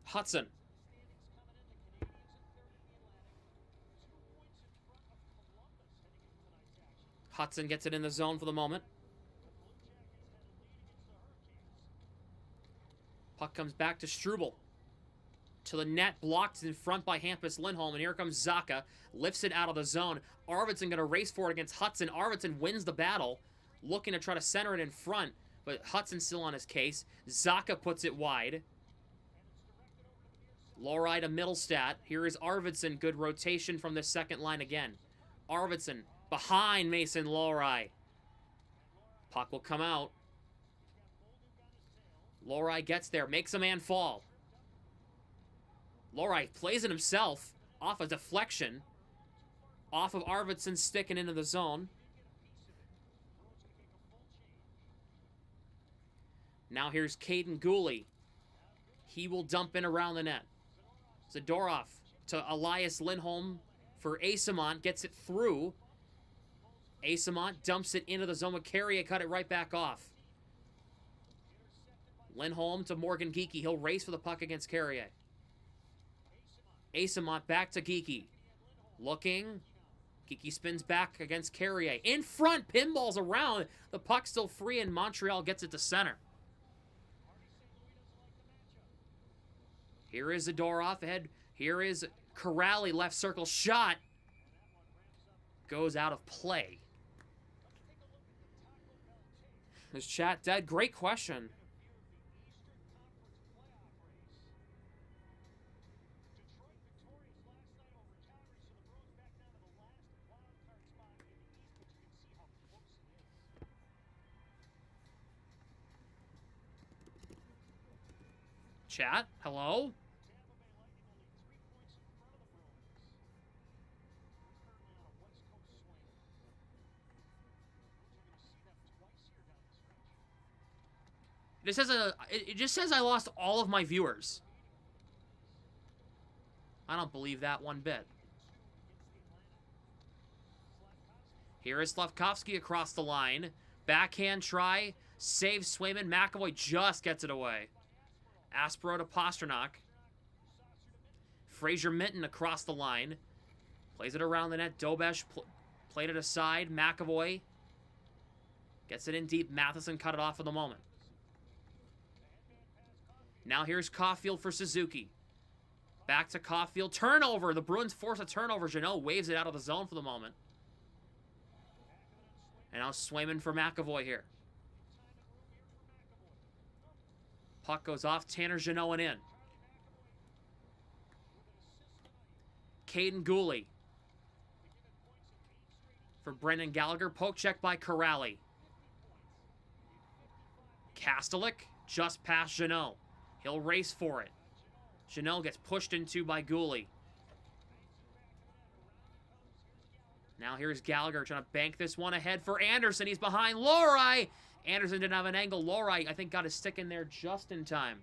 Hudson. Hudson gets it in the zone for the moment. Puck comes back to Struble. To the net, blocked in front by Hampus Lindholm, and here comes Zacha. Lifts it out of the zone. Arvidsson going to race for it against Hudson. Arvidsson wins the battle, looking to try to center it in front, but Hudson's still on his case. Zacha puts it wide. Lorei to Middlestat. Here is Arvidsson. Good rotation from the second line again. Arvidsson behind Mason Lorei. Puck will come out. Lorei gets there, makes a man fall. Lorei plays it himself off a deflection. Off of Arvidsson's stick and into the zone. Now here's Caden Gooley. He will dump in around the net. Zadorov to Elias Lindholm for Asamont. Gets it through. Asamont dumps it into the zone with Carrier. Cut it right back off. Lindholm to Morgan Geekie. He'll race for the puck against Carrier. Asamont back to Geekie. Looking. Geekie spins back against Carrier. In front, pinballs around. The puck's still free and Montreal gets it to center. Here is Zadorov ahead. Here is Corrali, left circle shot. Goes out of play. Is chat dead? Great question. Chat, hello? It just says I lost all of my viewers. I don't believe that one bit. Here is Slavkovsky across the line. Backhand try. Saves Swayman. McAvoy just gets it away. Aspero to Pasternak. Fraser Minton across the line. Plays it around the net. Dobesh played it aside. McAvoy gets it in deep. Matheson cut it off for the moment. Now here's Caulfield for Suzuki. Back to Caulfield. Turnover. The Bruins force a turnover. Jeannot waves it out of the zone for the moment. And now Swayman for McAvoy here. Puck goes off. Tanner Jeannot and in. Caden Gooley. For Brendan Gallagher. Poke check by Corrali. Kastelik just past Jeannot. He'll race for it. Jeannot gets pushed into by Gooley. Now here's Gallagher trying to bank this one ahead for Anderson. He's behind Lorei. Anderson didn't have an angle. Lorei, I think, got his stick in there just in time.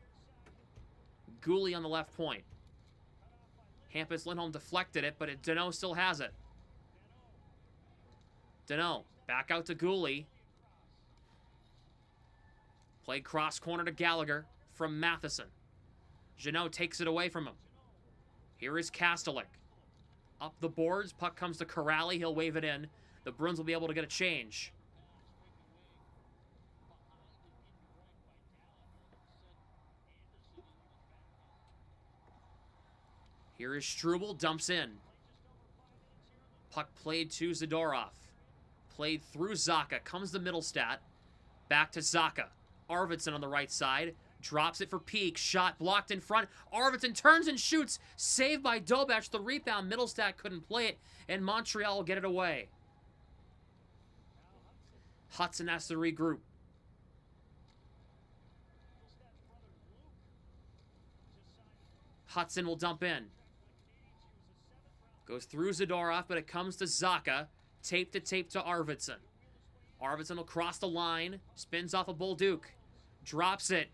Gooley on the left point. Hampus Lindholm deflected it, but Deneau still has it. Deneau back out to Gooley. Played cross corner to Gallagher from Matheson. Jeannot takes it away from him. Here is Kastelik. Up the boards. Puck comes to Corrali. He'll wave it in. The Bruins will be able to get a change. Here is Struble. Dumps in. Puck played to Zadorov. Played through Zacha. Comes to Middlestat. Back to Zacha. Arvidsson on the right side. Drops it for Peak. Shot blocked in front. Arvidsson turns and shoots. Saved by Dobeš. The rebound. Middlestat couldn't play it, and Montreal will get it away. Hudson has to regroup. Hudson will dump in. Goes through Zadorov, but it comes to Zacha. Tape to Arvidsson. Arvidsson will cross the line. Spins off a Buildup. Drops it.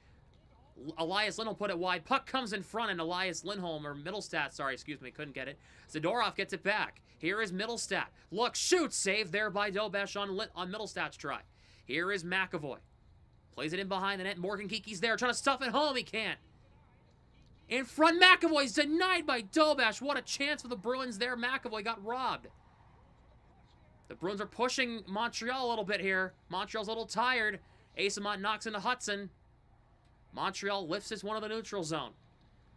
Elias Lindholm put it wide. Puck comes in front, and Elias Lindholm, or Middlestat, sorry, excuse me, couldn't get it. Zadorov gets it back. Here is Middlestat. Look, shoots. Saved there by Dobeš on Middlestat's try. Here is McAvoy. Plays it in behind the net. Morgan Geeky's there, trying to stuff it home. He can't. In front, McAvoy's denied by Dobeš. What a chance for the Bruins there. McAvoy got robbed. The Bruins are pushing Montreal a little bit here. Montreal's a little tired. Asamont knocks into Hudson. Montreal lifts his one of the neutral zone.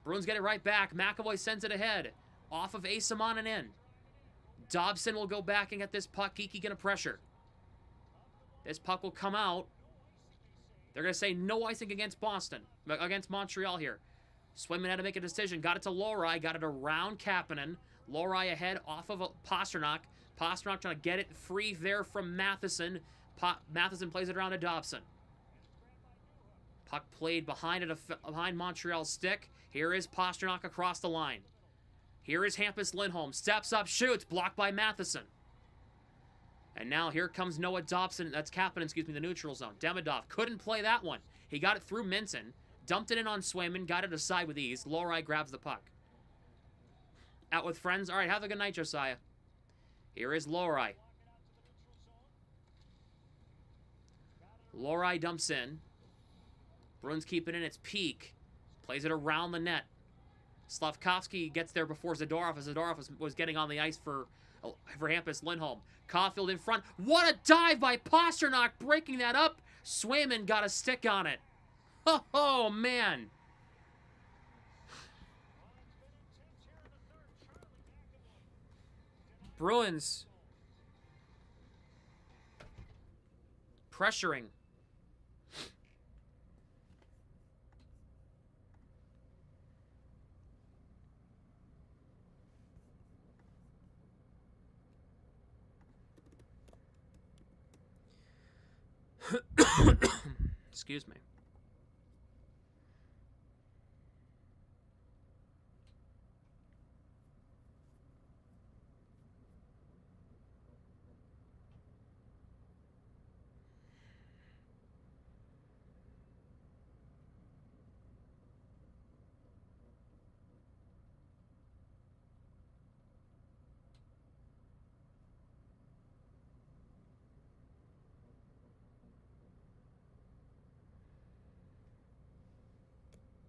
Bruins get it right back. McAvoy sends it ahead. Off of Asamont and in. Dobson will go back and get this puck. Geeky gonna pressure. This puck will come out. They're gonna say no icing against Montreal here. Swayman had to make a decision. Got it to Lohrei. Got it around Kapanen. Lohrei ahead off of Pasternak. Pasternak trying to get it free there from Matheson. Matheson plays it around to Dobson. Puck played behind Montreal's stick. Here is Pasternak across the line. Here is Hampus Lindholm. Steps up, shoots. Blocked by Matheson. And now here comes Noah Dobson. That's Kapanen, excuse me, the neutral zone. Demidov couldn't play that one. He got it through Minson. Dumped it in on Swayman. Got it aside with ease. Lohrei grabs the puck. Out with friends. All right, have a good night, Josiah. Here is Lohrei. Lohrei dumps in. Bruins keep it in. It's Peak. Plays it around the net. Slavkovsky gets there before Zadorov, as Zadorov was getting on the ice for Hampus Lindholm. Caulfield in front. What a dive by Pasternak, breaking that up. Swayman got a stick on it. Oh, man. Bruins pressuring. Excuse me.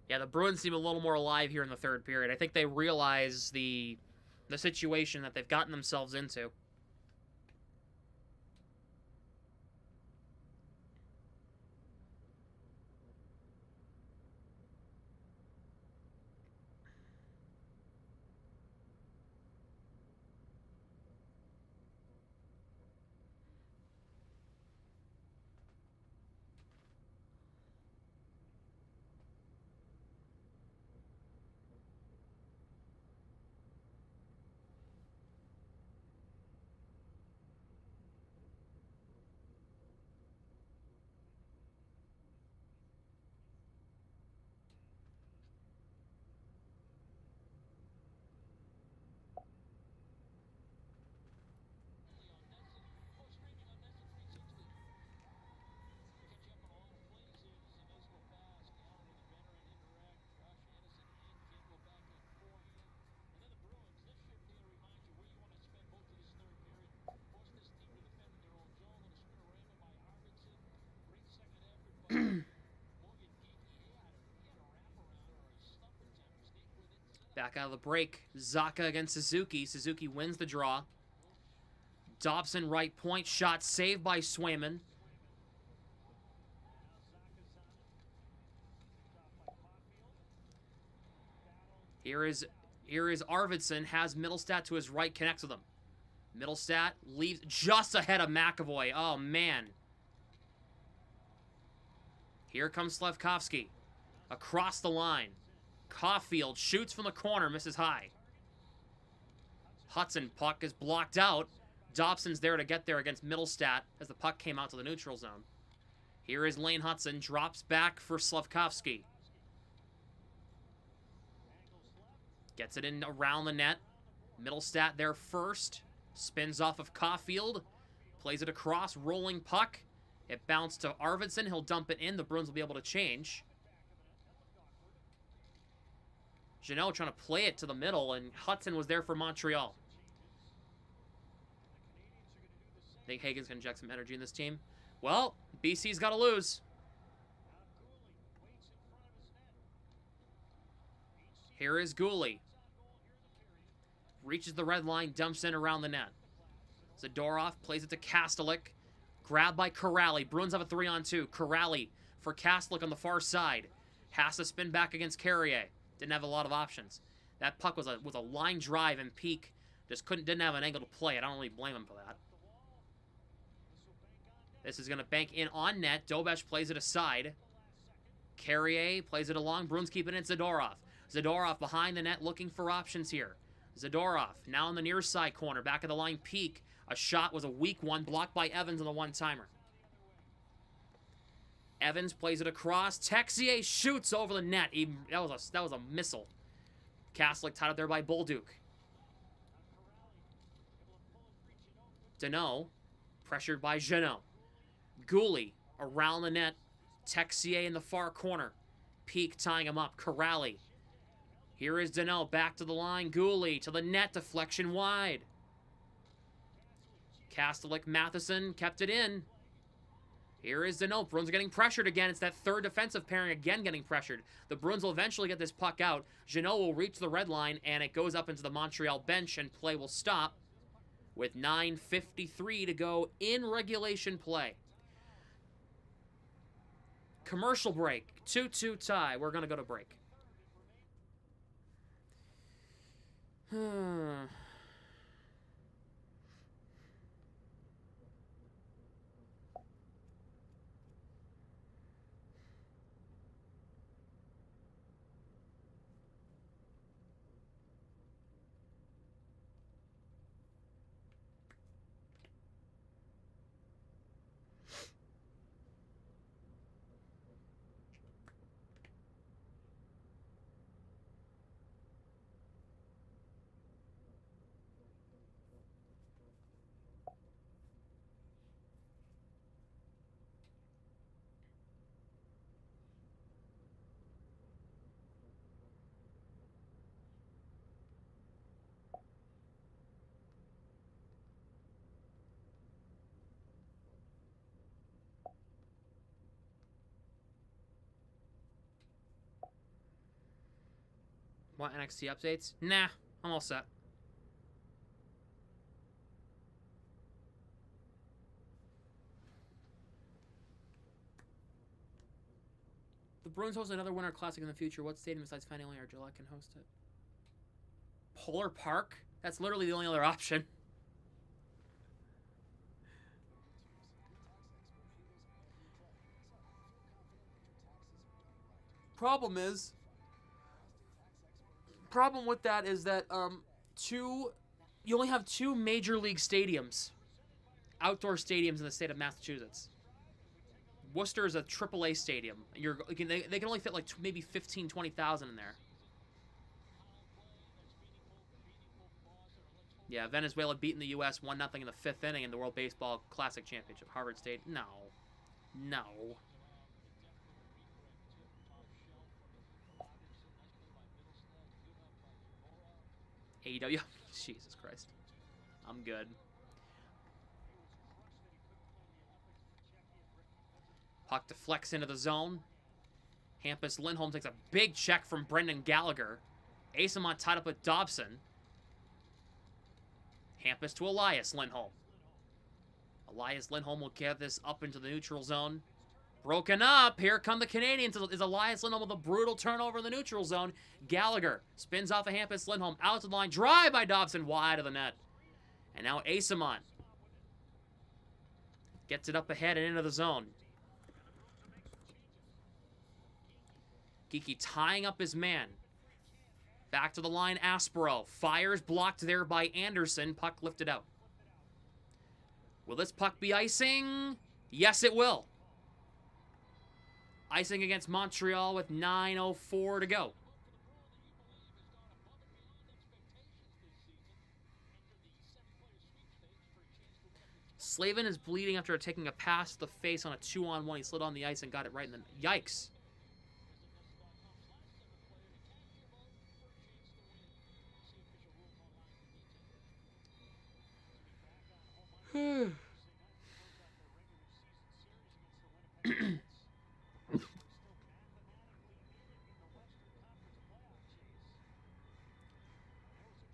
Yeah, the Bruins seem a little more alive here in the third period. I think they realize the situation that they've gotten themselves into. Back out of the break. Zacha against Suzuki. Suzuki wins the draw. Dobson right point. Shot saved by Swayman. Here is Arvidsson. Has Middlestat to his right. Connects with him. Middlestat leaves just ahead of McAvoy. Oh, man. Here comes Slavkovsky. Across the line. Caulfield shoots from the corner, misses high. Hudson, puck is blocked out. Dobson's there to get there against Middlestat as the puck came out to the neutral zone. Here is Lane Hudson, drops back for Slavkovsky. Gets it in around the net. Middlestat there first. Spins off of Caulfield. Plays it across, rolling puck. It bounced to Arvidsson. He'll dump it in. The Bruins will be able to change. Jeannot trying to play it to the middle, and Hudson was there for Montreal. Think Hagen's going to inject some energy in this team? Well, BC's got to lose. Here is Gooley. Reaches the red line, dumps in around the net. Zadorov plays it to Kastelik. Grabbed by Corrali. Bruins have a 3-on-2. Corrali for Kastelik on the far side. Has to spin back against Carrier. Didn't have a lot of options. That puck was a line drive, and Peak just didn't have an angle to play it. I don't really blame him for that. This is going to bank in on net. Dobesh plays it aside. Carrier plays it along. Bruins keep it in Zadorov. Zadorov behind the net looking for options here. Zadorov now in the near side corner. Back of the line, Peak. A shot was a weak one, blocked by Evans on the one-timer. Evans plays it across. Texier shoots over the net. That was a missile. Kastelik tied up there by Bolduc. Deneau, pressured by Jeannot. Gooley around the net. Texier in the far corner. Peak tying him up. Corrali. Here is Deneau back to the line. Gooley to the net. Deflection wide. Kastelik, Matheson kept it in. Here is Deneau. Bruins are getting pressured again. It's that third defensive pairing again getting pressured. The Bruins will eventually get this puck out. Jeannot will reach the red line, and it goes up into the Montreal bench, and play will stop with 9:53 to go in regulation play. Commercial break. 2-2 tie. We're going to go to break. Want NXT updates? Nah, I'm all set. The Bruins host another Winter Classic in the future. What stadium besides Faneuil or Gillette can host it? Polar Park? That's literally the only other option. Problem with that is that you only have 2 major league stadiums, outdoor stadiums in the state of Massachusetts. Worcester is a AAA stadium. They can only fit like maybe 15, 20,000 in there. Yeah, Venezuela beating the U.S. 1-0 in the 5th inning in the World Baseball Classic Championship. Harvard State, no. AEW. Jesus Christ. I'm good. Puck deflects into the zone. Hampus Lindholm takes a big check from Brendan Gallagher. Asamont tied up with Dobson. Hampus to Elias Lindholm. Elias Lindholm will get this up into the neutral zone. Broken up. Here come the Canadiens. Is Elias Lindholm with a brutal turnover in the neutral zone. Gallagher spins off of Hampus Lindholm. Out to the line. Drive by Dobson. Wide of the net. And now Asamont gets it up ahead and into the zone. Geeky tying up his man. Back to the line, Aspero. Fires, blocked there by Anderson. Puck lifted out. Will this puck be icing? Yes, it will. Icing against Montreal with 9:04 to go. Slavin is bleeding after taking a pass to the face on a 2-on-1. He slid on the ice and got it right in the... Yikes.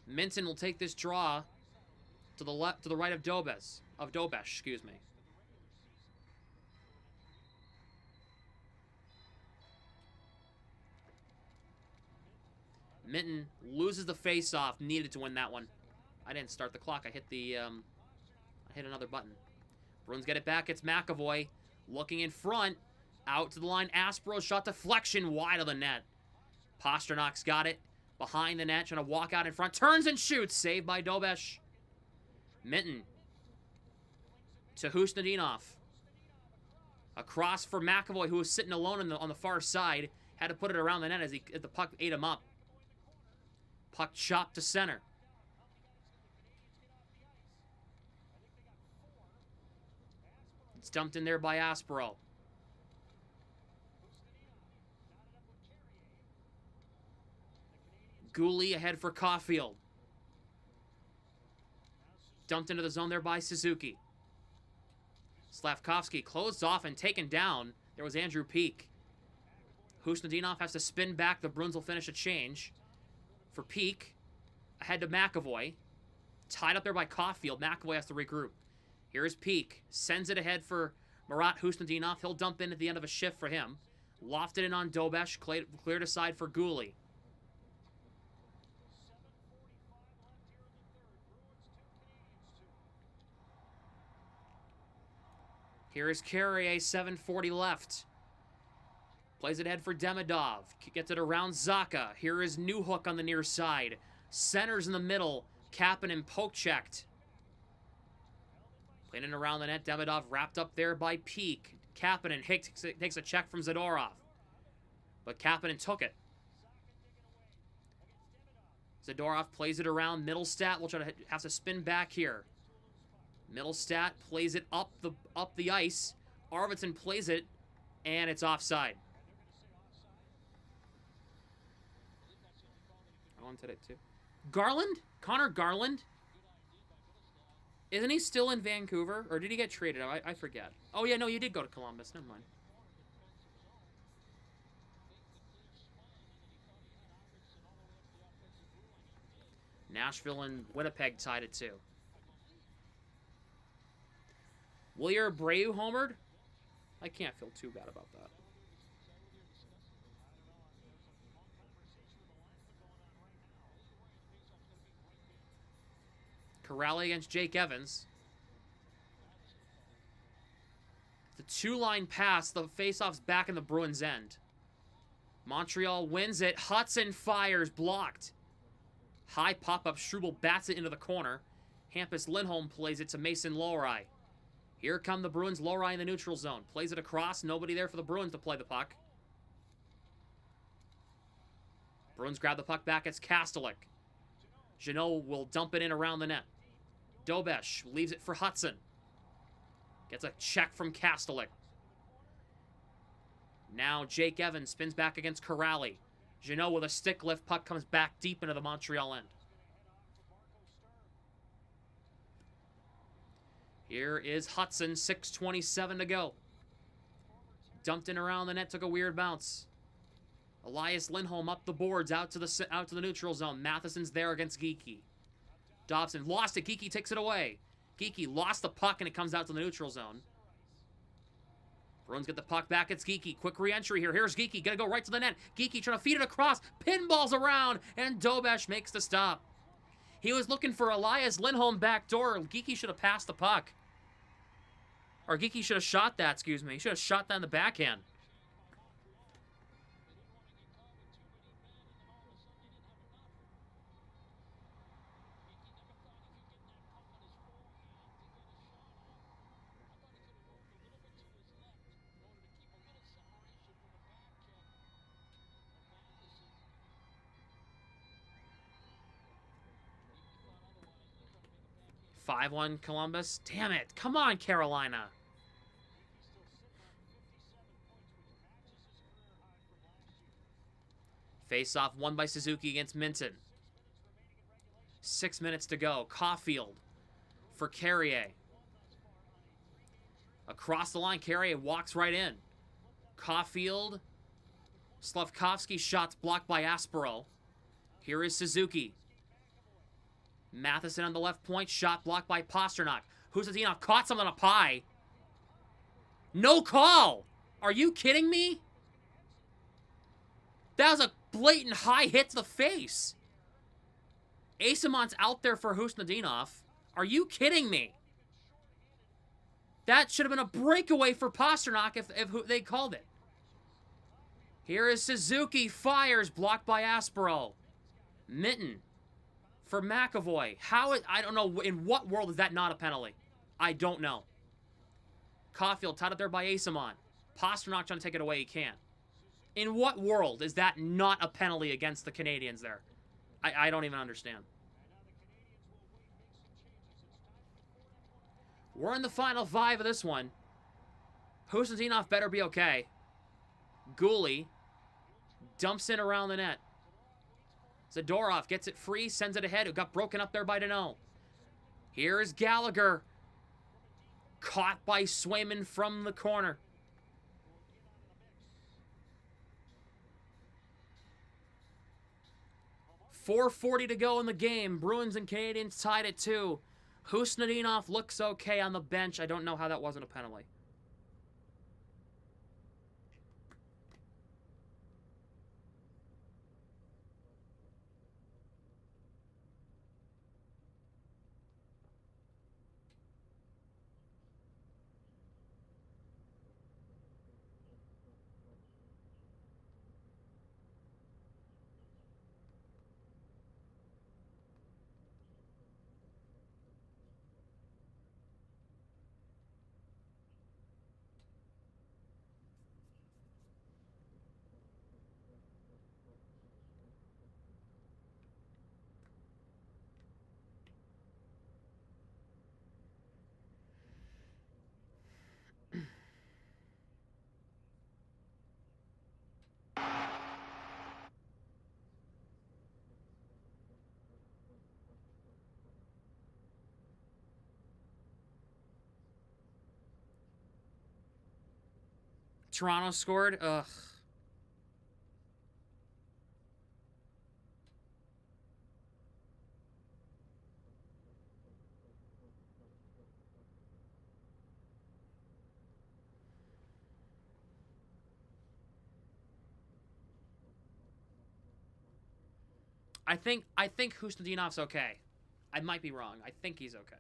Minton will take this draw to the left, to the right of Dobesh, excuse me. Minton loses the face-off, needed to win that one. I didn't start the clock. I hit the, I hit another button. Bruins get it back. It's McAvoy looking in front. Out to the line. Aspero shot deflection wide of the net. Pasternak's got it. Behind the net, trying to walk out in front. Turns and shoots. Saved by Dobesh. Minton. To Husnudinov. Across for McAvoy, who was sitting alone on the far side. Had to put it around the net as the puck ate him up. Puck chopped to center. It's dumped in there by Aspero. Gooley ahead for Caulfield. Dumped into the zone there by Suzuki. Slavkovsky closed off and taken down. There was Andrew Peak. Husnudinov has to spin back. The Bruins will finish a change. For Peak, ahead to McAvoy. Tied up there by Caulfield. McAvoy has to regroup. Here's Peak. Sends it ahead for Marat Husnudinov. He'll dump in at the end of a shift for him. Lofted in on Dobesh. Cleared aside for Gooley. Here is Carrier, 7:40 left. Plays it ahead for Demidov. Gets it around Zaka. Here is Newhook on the near side. Centers in the middle. Kapanen poke-checked. Playing it around the net. Demidov wrapped up there by Peak. Kapanen takes a check from Zadorov. But Kapanen took it. Zadorov plays it around. Middlestat will try to have to spin back here. Middlestat plays it up the ice. Arvidsson plays it, and it's offside. I won today too. Garland? Connor Garland? Isn't he still in Vancouver? Or did he get traded? I forget. Oh yeah, no, you did go to Columbus. Never mind. Nashville and Winnipeg tied it too. Willier Abreu homered? I can't feel too bad about that. Corrali against Jake Evans. The two-line pass, the faceoff's back in the Bruins' end. Montreal wins it. Hudson fires, blocked. High pop-up, Struble bats it into the corner. Hampus Lindholm plays it to Mason Lohrei. Here come the Bruins. Lohrei in the neutral zone. Plays it across. Nobody there for the Bruins to play the puck. Bruins grab the puck back. It's Kastelik. Jeannot will dump it in around the net. Dobesh leaves it for Hudson. Gets a check from Kastelik. Now Jake Evans spins back against Corrali. Jeannot with a stick lift. Puck comes back deep into the Montreal end. Here is Hudson, 6:27 to go. Dumped in around the net, took a weird bounce. Elias Lindholm up the boards, out to the neutral zone. Matheson's there against Geekie. Dobson lost it. Geekie takes it away. Geekie lost the puck, and it comes out to the neutral zone. Bruins get the puck back. It's Geekie. Quick re-entry here. Here's Geekie. Gonna go right to the net. Geekie trying to feed it across. Pinballs around, and Dobesh makes the stop. He was looking for Elias Lindholm backdoor. Geekie should have passed the puck. Or Geekie should have shot that, excuse me. He should have shot that in the backhand. 5-1 Columbus. Damn it. Come on, Carolina. Face-off won by Suzuki against Minton. 6 minutes to go. Caulfield for Carrier. Across the line, Carrier walks right in. Caulfield. Slavkovsky shots blocked by Aspero. Here is Suzuki. Matheson on the left point. Shot blocked by Pasternak. Husseldinov caught something on a pie. No call! Are you kidding me? That was a blatant high hit to the face. Asamont's out there for Husnadinov. Are you kidding me? That should have been a breakaway for Pasternak if they called it. Here is Suzuki. Fires. Blocked by Aspero. Minton for McAvoy. I don't know. In what world is that not a penalty? I don't know. Caulfield tied up there by Asamont. Pasternak trying to take it away. He can't. In what world is that not a penalty against the Canadiens there? I don't even understand. We're in the final 5 of this one. Husnadinov better be okay. Gooley dumps in around the net. Zadorov gets it free, sends it ahead. It got broken up there by Deneau. Here is Gallagher. Caught by Swayman from the corner. .440 to go in the game. Bruins and Canadiens tied at 2. Husnadinov looks okay on the bench. I don't know how that wasn't a penalty. Toronto scored. Ugh. I think Hustadinov's okay. I might be wrong. I think he's okay.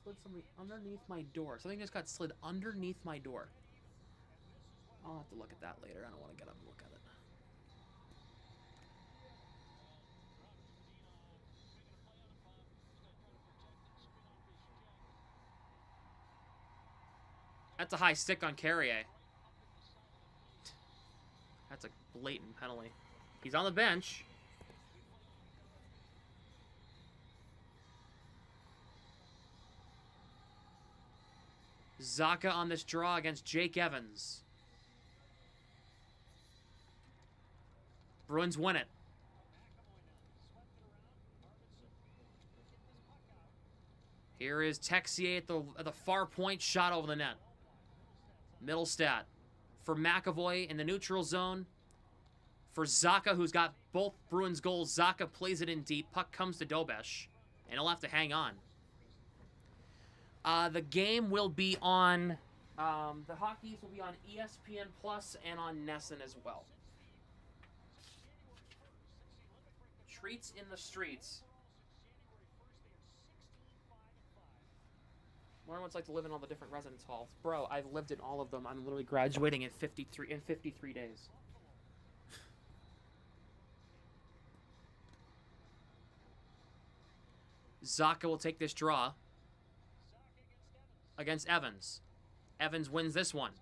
Slid something underneath my door. Something just got slid underneath my door. I'll have to look at that later. I don't want to get up and look at it. That's a high stick on Carrier. That's a blatant penalty. He's on the bench. Zacha on this draw against Jake Evans. Bruins win it. Here is Texier at the far point, shot over the net. Middlestat for McAvoy in the neutral zone. For Zacha, who's got both Bruins goals. Zacha plays it in deep. Puck comes to Dobesh, and he'll have to hang on. The game will be on, the hockeys will be on ESPN Plus and on Nessun as well. Treats in the streets. Wonder what it's like to live in all the different residence halls. Bro, I've lived in all of them. I'm literally graduating in 53 days. Zacha will take this draw against Evans. Evans wins this one.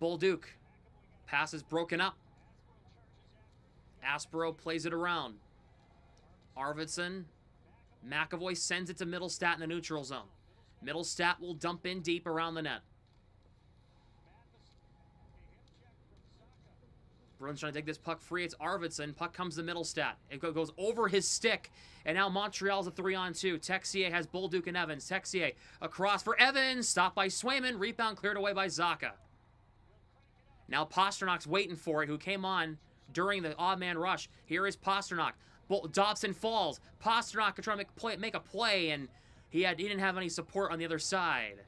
Bolduc. Pass is broken up. Aspero plays it around. Arvidsson. McAvoy sends it to Middlestat in the neutral zone. Middlestat will dump in deep around the net. Bruins trying to take this puck free. It's Arvidsson. Puck comes to Middlestat. It goes over his stick. And now Montreal's a 3-on-2. Texier has Bolduc and Evans. Texier across for Evans. Stopped by Swayman. Rebound cleared away by Zacha. Now Pasternak's waiting for it, who came on during the odd man rush. Here is Pasternak. Dobson falls. Pasternak trying to make a play, and he didn't have any support on the other side.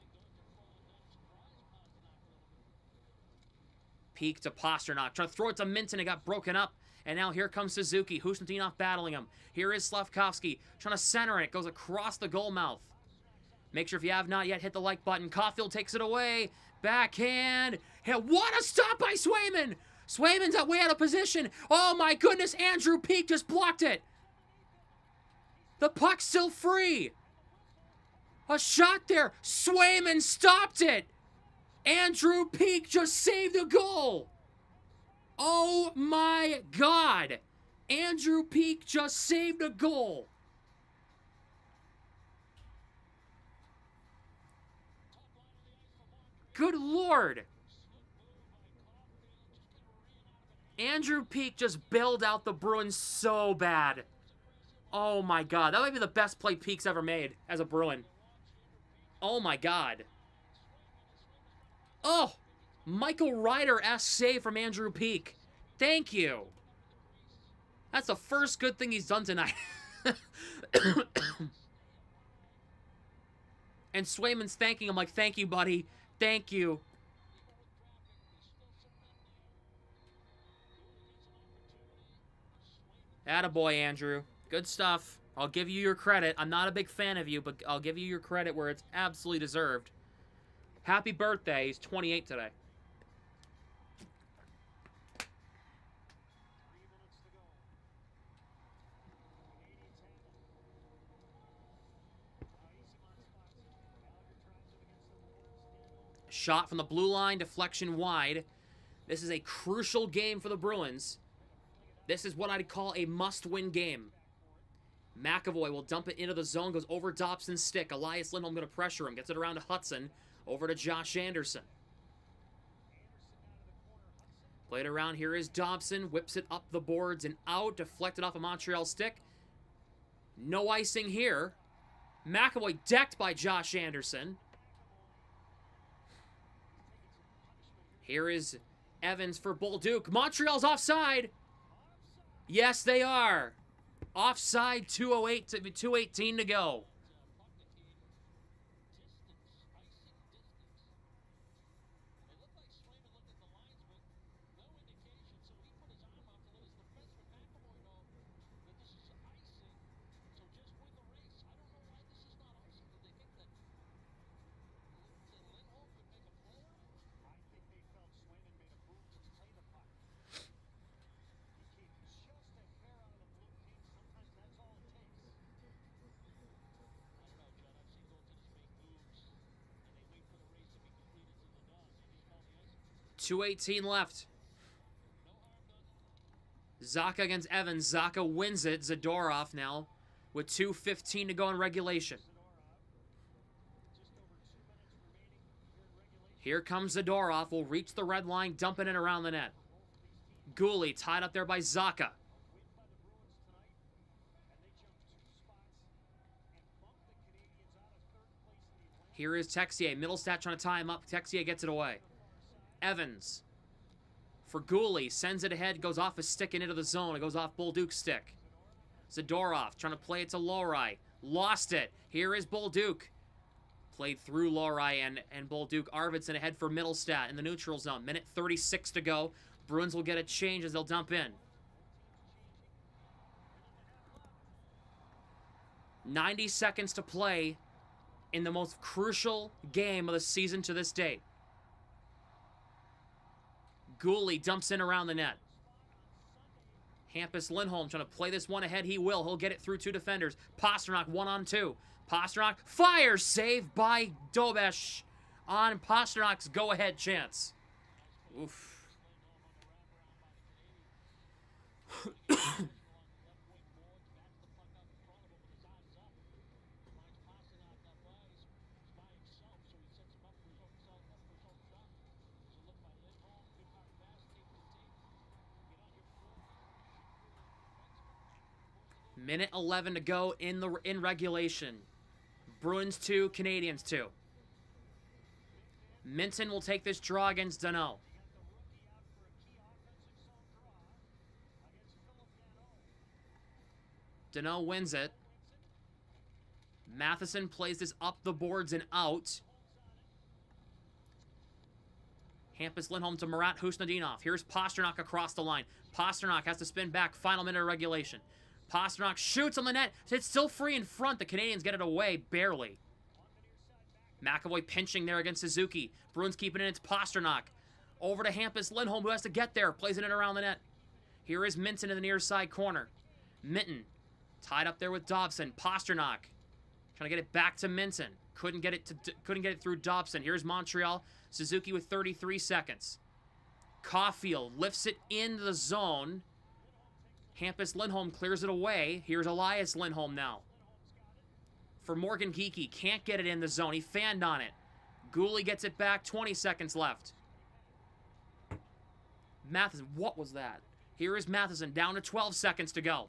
Peak to Pasternak. Trying to throw it to Minton. It got broken up. And now here comes Suzuki. Husnutinov battling him. Here is Slavkovsky. Trying to center it. It goes across the goal mouth. Make sure if you have not yet, hit the like button. Caulfield takes it away. Backhand. Hey, what a stop by Swayman. Swayman's way out of position. Oh my goodness. Andrew Peak just blocked it. The puck's still free. A shot there. Swayman stopped it. Andrew Peak just saved a goal. Oh my God. Andrew Peak just saved a goal. Good Lord. Andrew Peak just bailed out the Bruins so bad. Oh my God. That might be the best play Peak's ever made as a Bruin. Oh my God. Oh, Michael Ryder-esque save from Andrew Peak. Thank you. That's the first good thing he's done tonight. And Swayman's thanking him like, thank you, buddy. Thank you. Attaboy, Andrew. Good stuff. I'll give you your credit. I'm not a big fan of you, but I'll give you your credit where it's absolutely deserved. Happy birthday. He's 28 today. Shot from the blue line, deflection wide. This is a crucial game for the Bruins. This is what I'd call a must-win game. McAvoy will dump it into the zone, goes over Dobson's stick. Elias Lindholm going to pressure him, gets it around to Hudson. Over to Josh Anderson. Played around. Here is Dobson. Whips it up the boards and out. Deflected off a Montreal stick. No icing here. McAvoy decked by Josh Anderson. Here is Evans for Bolduc. Montreal's offside. Yes, they are. Offside, 2:08 to 2:18 to go. .218 left. Zacha against Evans. Zacha wins it. Zadorov now with 2:15 to go in regulation. Here comes Zadorov. Will reach the red line, dumping it around the net. Gooley tied up there by Zacha. Here is Texier. Middlestat trying to tie him up. Texier gets it away. Evans for Gooley. Sends it ahead. Goes off his stick and into the zone. It goes off Bolduc's stick. Zadorov trying to play it to Lohrei. Lost it. Here is Bolduc. Played through Lohrei and Bolduc. Arvidsson ahead for Middlestat in the neutral zone. Minute 36 to go. Bruins will get a change as they'll dump in. 90 seconds to play in the most crucial game of the season to this date. Gooley dumps in around the net. Hampus Lindholm trying to play this one ahead. He will. He'll get it through 2 defenders. Pasternak 1-on-2. Pasternak fires. Save by Dobesh on Pasternak's go-ahead chance. Oof. Minute 11 to go in regulation. Bruins 2, Canadiens 2. Minton will take this draw against Danault. Danault wins it. Matheson plays this up the boards and out. Hampus Lindholm to Marat Husnudinov. Here's Pasternak across the line. Pasternak has to spin back. Final minute of regulation. Pasternak shoots on the net. It's still free in front. The Canadiens get it away, barely. McAvoy pinching there against Suzuki. Bruins keeping it. It's Pasternak. Over to Hampus Lindholm, who has to get there. Plays it in around the net. Here is Minton in the near side corner. Minton tied up there with Dobson. Pasternak trying to get it back to Minton. Couldn't get it through Dobson. Here's Montreal. Suzuki with 33 seconds. Caulfield lifts it into the zone. Hampus Lindholm clears it away. Here's Elias Lindholm now. For Morgan Geekie. Can't get it in the zone. He fanned on it. Gooley gets it back. 20 seconds left. Matheson. What was that? Here is Matheson. Down to 12 seconds to go.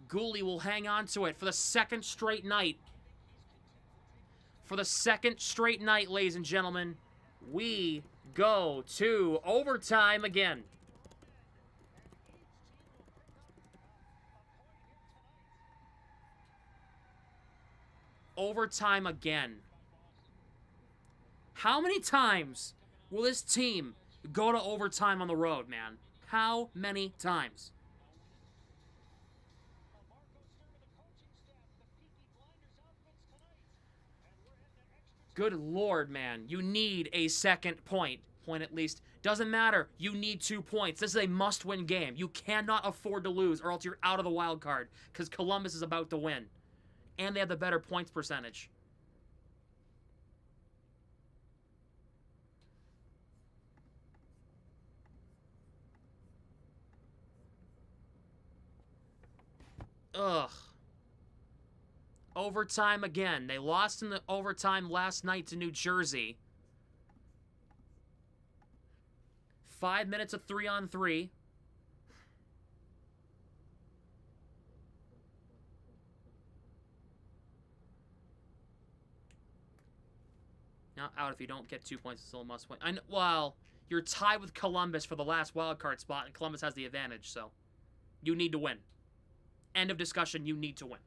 Gooley will hang on to it for the second straight night. For the second straight night, ladies and gentlemen, we go to overtime again. Overtime again. How many times will this team go to overtime on the road, man? How many times? Good Lord, man. You need a second point at least. Doesn't matter. You need 2 points. This is a must-win game. You cannot afford to lose or else you're out of the wild card because Columbus is about to win. And they have the better points percentage. Ugh. Overtime again. They lost in the overtime last night to New Jersey. 5 minutes of 3-on-3. Now out if you don't get 2 points. It's still a must win. Well, you're tied with Columbus for the last wildcard spot, and Columbus has the advantage, so you need to win. End of discussion. You need to win.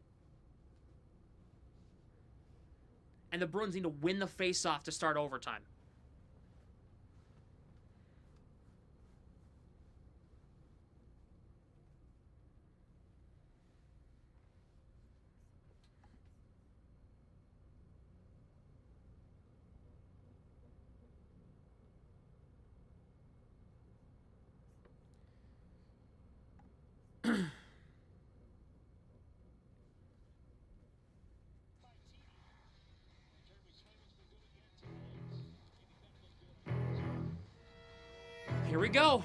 And the Bruins need to win the face-off to start overtime. Here we go.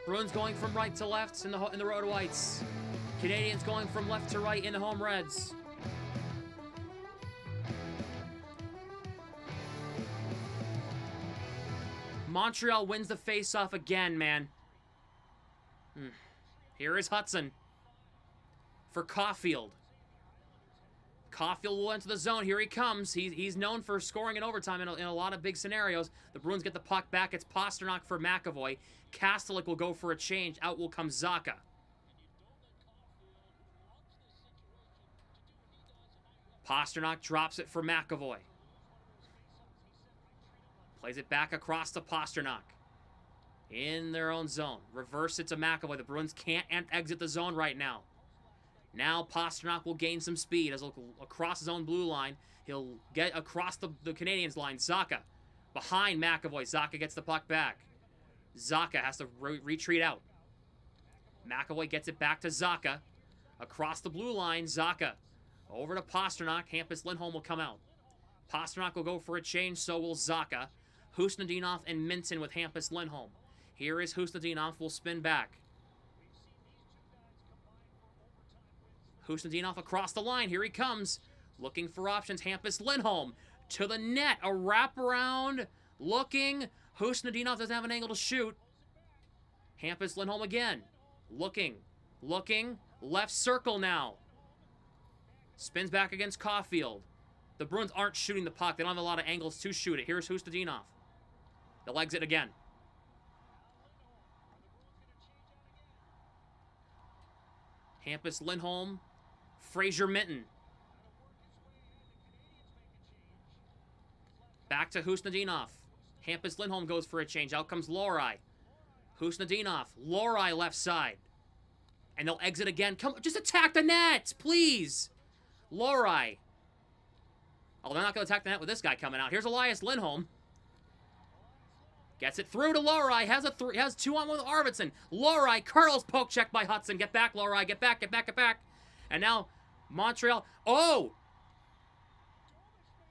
Bruins going from right to left in the Road Whites. Canadiens going from left to right in the Home Reds. Montreal wins the face-off again, man. Here is Hudson for Caulfield. Caulfield will enter the zone. Here he comes. He's known for scoring in overtime in a lot of big scenarios. The Bruins get the puck back. It's Pasternak for McAvoy. Kastelik will go for a change. Out will come Zacha. Pasternak drops it for McAvoy. Plays it back across to Pasternak. In their own zone. Reverse it to McAvoy. The Bruins can't exit the zone right now. Now Pastrnak will gain some speed as he'll across his own blue line. He'll get across the Canadiens line. Zacha behind McAvoy. Zacha gets the puck back. Zacha has to retreat out. McAvoy gets it back to Zacha. Across the blue line, Zacha over to Pastrnak. Hampus Lindholm will come out. Pastrnak will go for a change, so will Zacha. Husnudinov and Minton with Hampus Lindholm. Here is Husnudinov, will spin back. Husnudinov across the line, here he comes. Looking for options, Hampus Lindholm to the net, a wraparound, looking. Husnudinov doesn't have an angle to shoot. Hampus Lindholm again, looking, left circle now. Spins back against Caulfield. The Bruins aren't shooting the puck. They don't have a lot of angles to shoot it. Here's Husnudinov. They'll exit again. Hampus Lindholm. Fraser Minton. Back to Husnudinov. Hampus Lindholm goes for a change. Out comes Lohrei. Husnudinov. Lohrei left side. And they'll exit again. Come, just attack the net, please. Lohrei. Oh, they're not going to attack the net with this guy coming out. Here's Elias Lindholm. Gets it through to Lohrei. Has 2-on-1 with Arvidsson. Lohrei curls, poke check by Hudson. Get back, Lohrei. Get back. And now Montreal. Oh!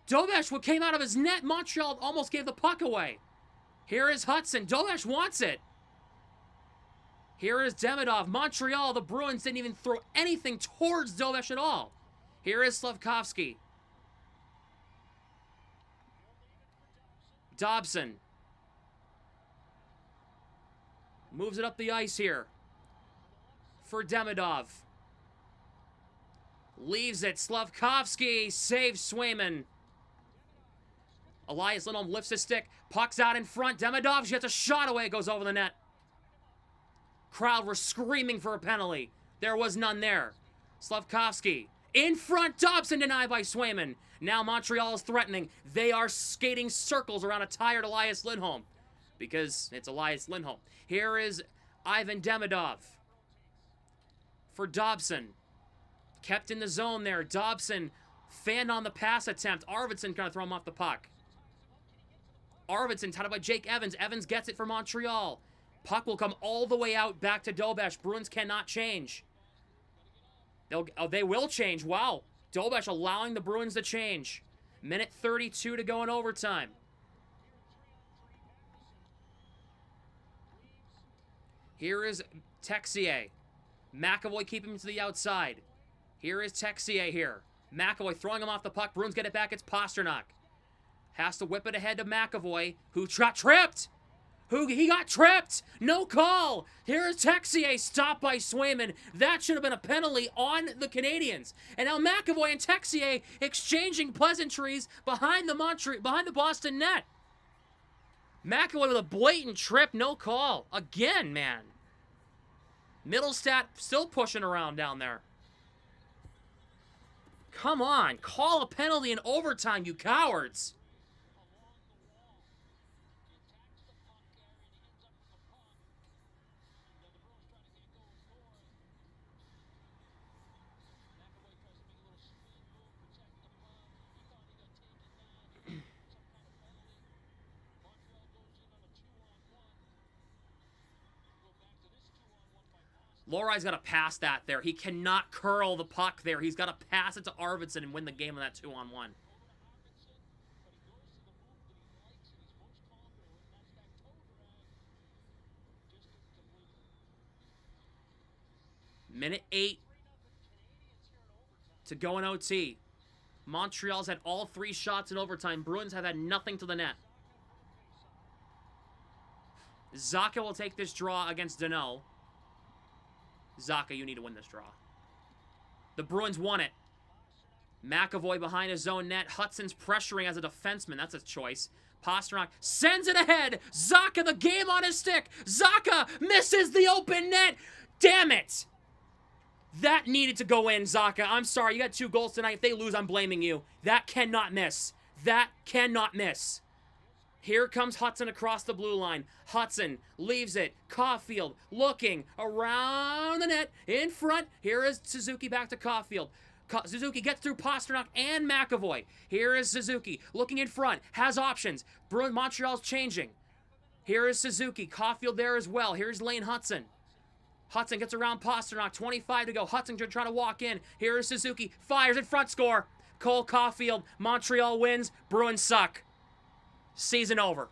Dovesh came out of his net. Montreal almost gave the puck away. Here is Hudson. Dovesh wants it. Here is Demidov. Montreal, the Bruins didn't even throw anything towards Dovesh at all. Here is Slavkovsky. Dobson. Moves it up the ice here. For Demidov. Leaves it. Slavkovsky saves Swayman. Elias Lindholm lifts his stick. Puck's out in front. Demidov gets a shot away. It goes over the net. Crowd were screaming for a penalty. There was none there. Slavkovsky. In front. Dobson denied by Swayman. Now Montreal is threatening. They are skating circles around a tired Elias Lindholm. Because it's Elias Lindholm. Here is Ivan Demidov. For Dobson. Kept in the zone there. Dobson fanned on the pass attempt. Arvidsson going to throw him off the puck. Arvidsson tied up by Jake Evans. Evans gets it for Montreal. Puck will come all the way out back to Dobesh. Bruins cannot change. They will change. Wow. Dobesh allowing the Bruins to change. Minute 32 to go in overtime. Here is Texier. McAvoy keeping him to the outside. Here is Texier here. McAvoy throwing him off the puck. Bruins get it back. It's Pastrnak. Has to whip it ahead to McAvoy, who got tripped. He got tripped. No call. Here is Texier, stopped by Swayman. That should have been a penalty on the Canadiens. And now McAvoy and Texier exchanging pleasantries behind the Boston net. McAvoy with a blatant trip, no call. Again, man. Middlestat still pushing around down there. Come on, call a penalty in overtime, you cowards. Lohrai's got to pass that there. He cannot curl the puck there. He's got to pass it to Arvidsson and win the game on that 2-on-1. Minute 8 to go in OT. Montreal's had all 3 shots in overtime. Bruins have had nothing to the net. Zacha will take this draw against Danault. Zacha, you need to win this draw. The Bruins won it. McAvoy behind his own net. Hudson's pressuring as a defenseman. That's a choice. Pastrnak sends it ahead. Zacha, the game on his stick. Zacha misses the open net. Damn it. That needed to go in, Zacha. I'm sorry. You got 2 goals tonight. If they lose, I'm blaming you. That cannot miss. That cannot miss. Here comes Hudson across the blue line. Hudson leaves it. Caulfield looking around the net in front. Here is Suzuki back to Caulfield. Suzuki gets through Pasternak and McAvoy. Here is Suzuki looking in front. Has options. Montreal's changing. Here is Suzuki. Caulfield there as well. Here's Lane Hudson. Hudson gets around Pasternak. 25 to go. Hudson trying to walk in. Here is Suzuki. Fires in front. Score. Cole Caulfield. Montreal wins. Bruins suck. Season over.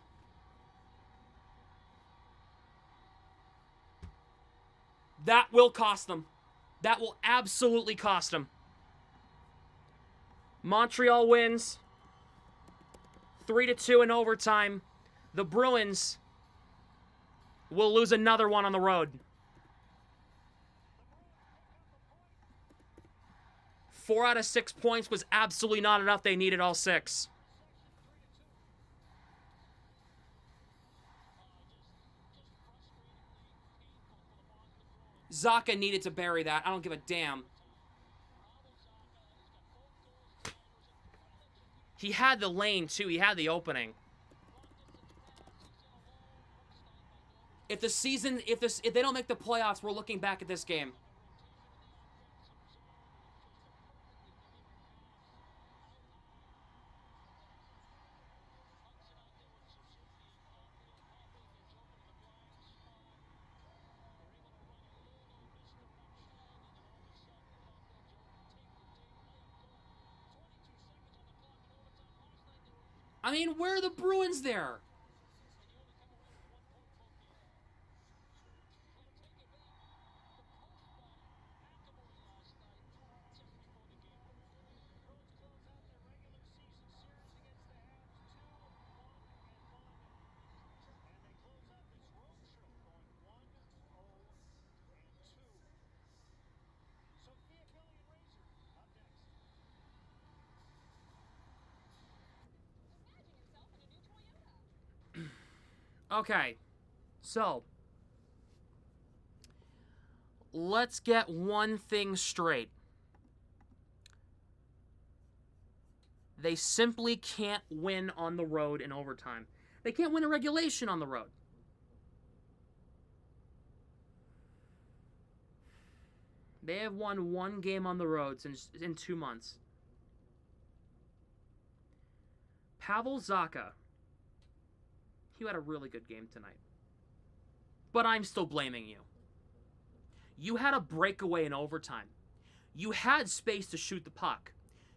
That will cost them. That will absolutely cost them. Montreal wins 3-2 in overtime. The Bruins will lose another one on the road. 4 out of 6 points was absolutely not enough. They needed all 6. Zacha needed to bury that. I don't give a damn. He had the lane, too. He had the opening. If they don't make the playoffs, we're looking back at this game. I mean, where are the Bruins there? Okay, so let's get one thing straight. They simply can't win on the road in overtime. They can't win a regulation on the road. They have won one game on the road in 2 months. Pavel Zacha. You had a really good game tonight. But I'm still blaming you. You had a breakaway in overtime. You had space to shoot the puck.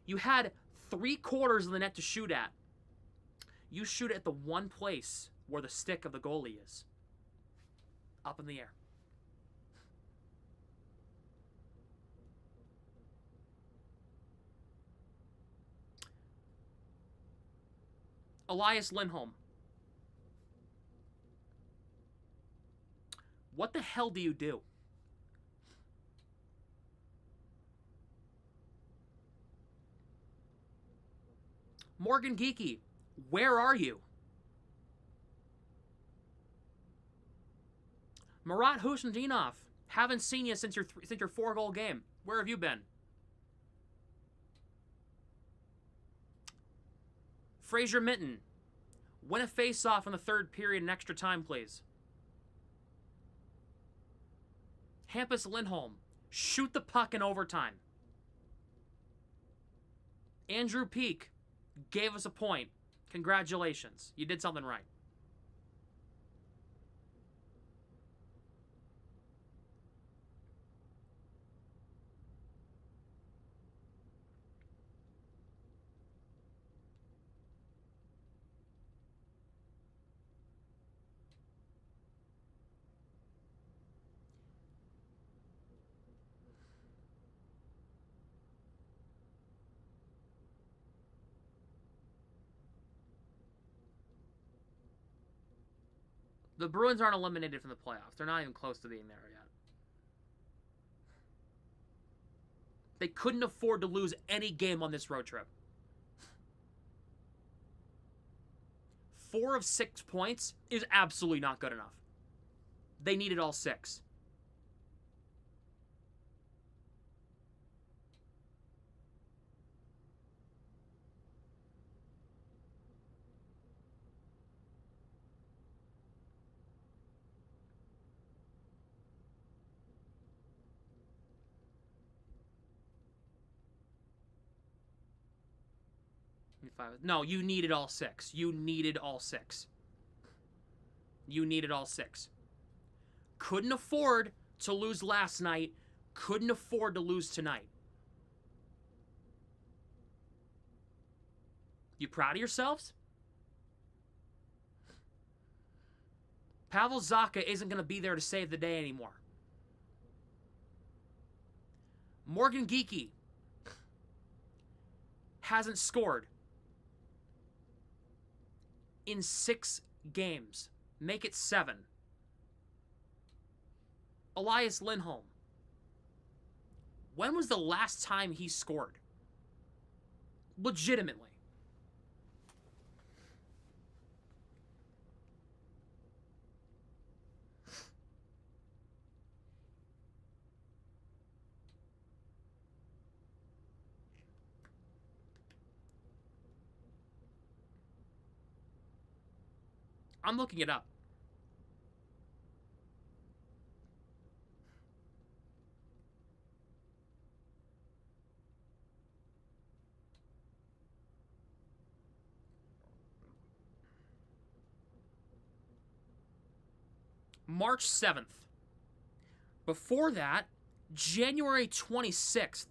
You had 3/4 of the net to shoot at. You shoot at the one place where the stick of the goalie is. Up in the air. Elias Lindholm. What the hell do you do? Morgan Geekie, where are you? Marat Husnudinov, haven't seen you since your 4-goal game. Where have you been? Fraser Minton, win a face-off in the third period in extra time, please. Hampus Lindholm, shoot the puck in overtime. Andrew Peak gave us a point. Congratulations. You did something right. The Bruins aren't eliminated from the playoffs. They're not even close to being there yet. They couldn't afford to lose any game on this road trip. 4 of 6 points is absolutely not good enough. They needed all 6. No, you needed all 6. You needed all 6. You needed all 6. Couldn't afford to lose last night. Couldn't afford to lose tonight. You proud of yourselves? Pavel Zacha isn't going to be there to save the day anymore. Morgan Geekie hasn't scored in 6 games. Make it 7. Elias Lindholm. When was the last time he scored? Legitimately. I'm looking it up. March 7th. Before that, January 26th.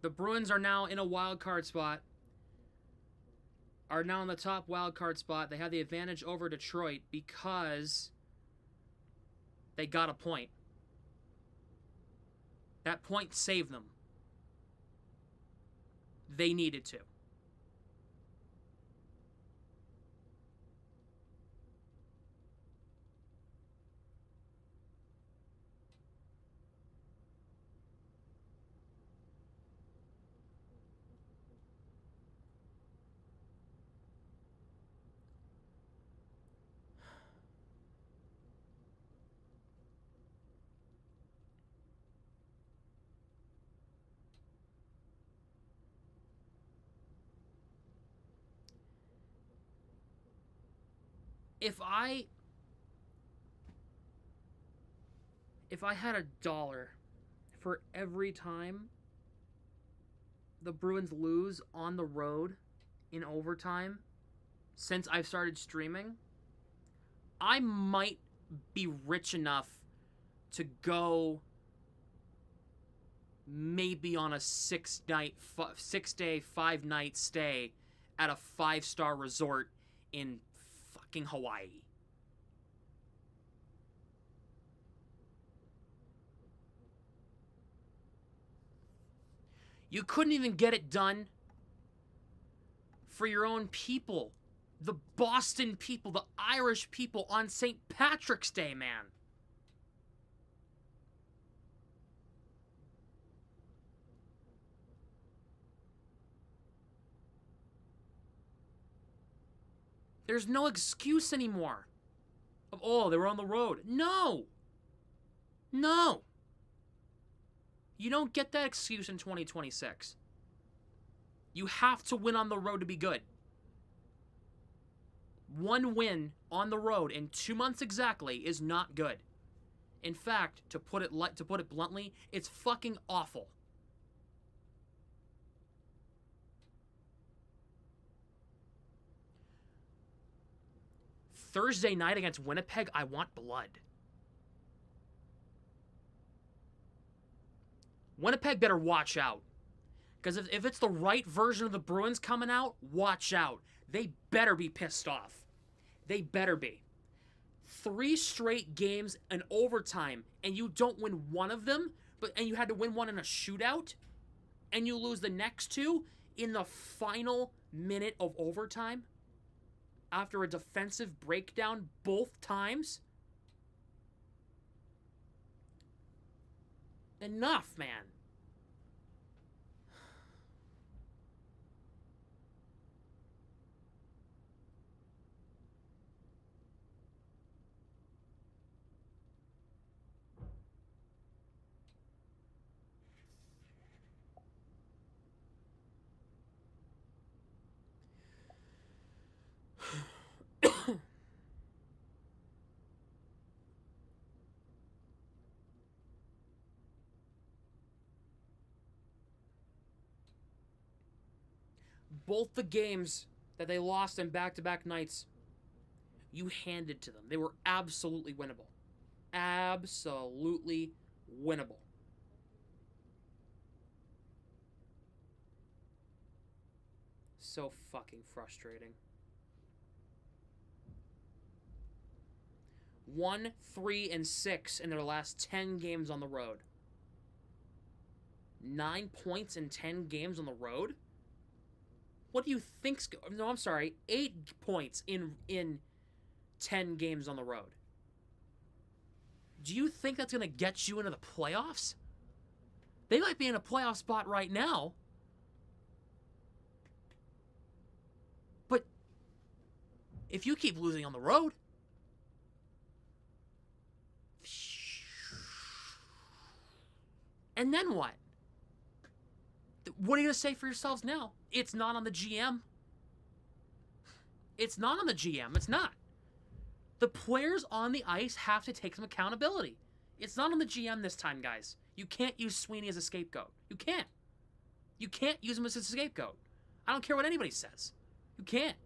The Bruins are now in a wild card spot. Are now in the top wild card spot. They have the advantage over Detroit because they got a point. That point saved them. They needed to. If I had $1 for every time the Bruins lose on the road in overtime since I've started streaming, I might be rich enough to go maybe on a 6-day, 5-night stay at a 5-star resort in fucking Hawaii. You couldn't even get it done for your own people. The Boston people, the Irish people on St. Patrick's Day, man. There's no excuse anymore of, oh, they were on the road. No. No. You don't get that excuse in 2026. You have to win on the road to be good. One win on the road in 2 months exactly is not good. In fact, to put it bluntly, it's fucking awful. Thursday night against Winnipeg, I want blood. Winnipeg better watch out. Because if it's the right version of the Bruins coming out, watch out. They better be pissed off. They better be. 3 straight games in overtime, and you don't win one of them, and you had to win one in a shootout, and you lose the next 2 in the final minute of overtime after a defensive breakdown both times. Enough, man. Both the games that they lost in back-to-back nights, you handed to them. They were absolutely winnable. Absolutely winnable. So fucking frustrating. 1, 3, and 6 in their last 10 games on the road. 9 points in 10 games on the road? What do you think's... No, I'm sorry. 8 points in 10 games on the road. Do you think that's going to get you into the playoffs? They might be in a playoff spot right now. But if you keep losing on the road... And then what? What are you going to say for yourselves now? It's not on the GM. It's not on the GM. It's not. The players on the ice have to take some accountability. It's not on the GM this time, guys. You can't use Sweeney as a scapegoat. You can't. You can't use him as a scapegoat. I don't care what anybody says. You can't.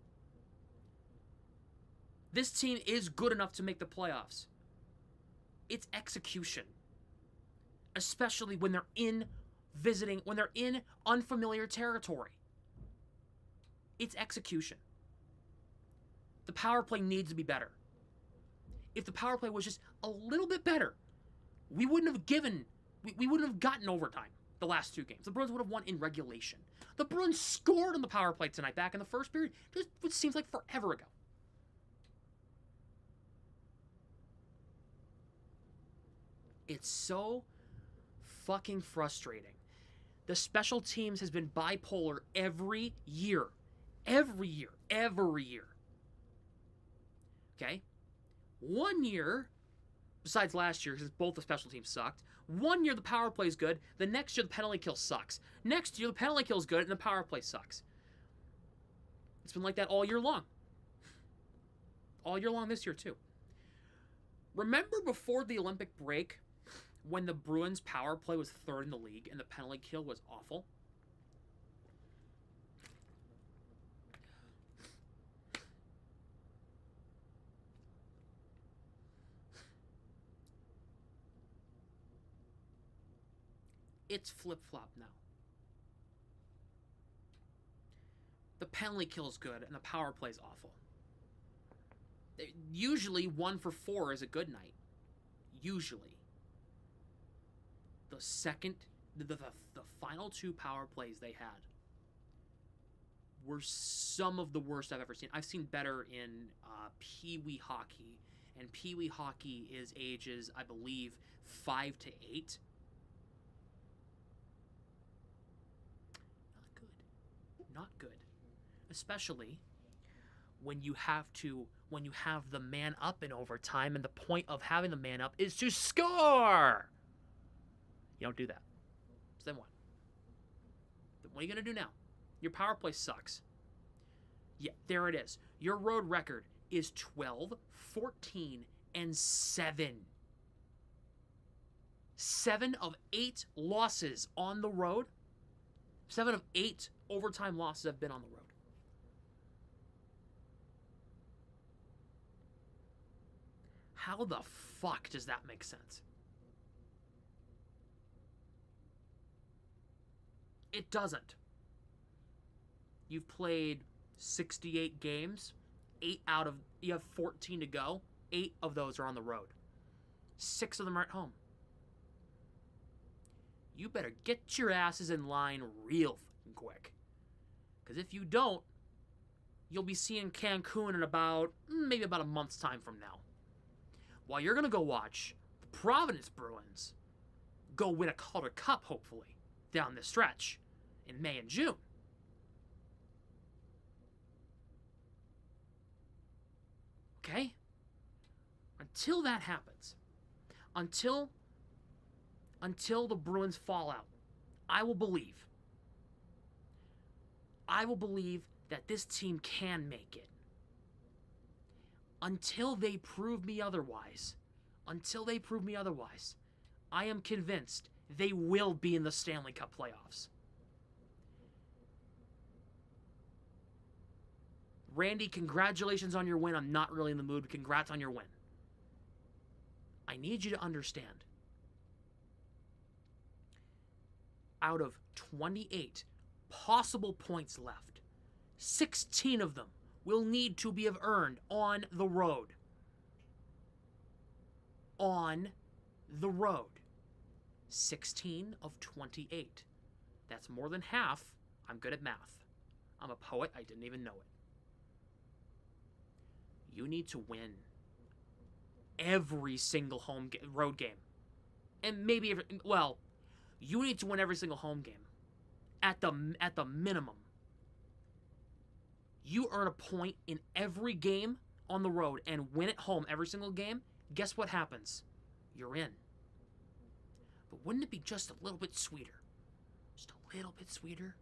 This team is good enough to make the playoffs. It's execution. Especially when they're in unfamiliar territory. It's execution. The power play needs to be better. If the power play was just a little bit better, we wouldn't have gotten overtime the last 2 games. The Bruins would have won in regulation. The Bruins scored on the power play tonight back in the first period, just what seems like forever ago. It's so fucking frustrating. The special teams has been bipolar every year. Every year. Every year. Okay? 1 year, besides last year, because both the special teams sucked, 1 year the power play is good, the next year the penalty kill sucks. Next year the penalty kill is good and the power play sucks. It's been like that all year long. All year long this year too. Remember before the Olympic break when the Bruins power play was 3rd in the league and the penalty kill was awful? It's flip-flop now. The penalty kill is good and the power play is awful. Usually 1 for 4 is a good night. Usually. The final 2 power plays they had were some of the worst I've ever seen. I've seen better in Pee Wee hockey, and Pee Wee hockey is ages, I believe, 5 to 8. Not good. Especially when you have the man up in overtime, and the point of having the man up is to score. You don't do that. So then what? What are you going to do now? Your power play sucks. Yeah, there it is. Your road record is 12, 14, and 7. 7 of 8 losses on the road. 7 of 8 overtime losses have been on the road. How the fuck does that make sense? It doesn't. You've played 68 games. You have 14 to go. 8 of those are on the road. 6 of them are at home. You better get your asses in line real fucking quick. Because if you don't, you'll be seeing Cancun in maybe about a month's time from now. While you're going to go watch the Providence Bruins go win a Calder Cup, hopefully, down this stretch in May and June. Okay? Until that happens, until the Bruins fall out, I will believe that this team can make it. Until they prove me otherwise, I am convinced they will be in the Stanley Cup playoffs. Randy, congratulations on your win. I'm not really in the mood. Congrats on your win. I need you to understand. Out of 28 possible points left, 16 of them will need to be earned on the road. On the road. 16 of 28. That's more than half. I'm good at math. I'm a poet. I didn't even know it. You need to win every single road game. And maybe you need to win every single home game. At the minimum. You earn a point in every game on the road and win at home every single game, guess what happens? You're in. But wouldn't it be just a little bit sweeter? Just a little bit sweeter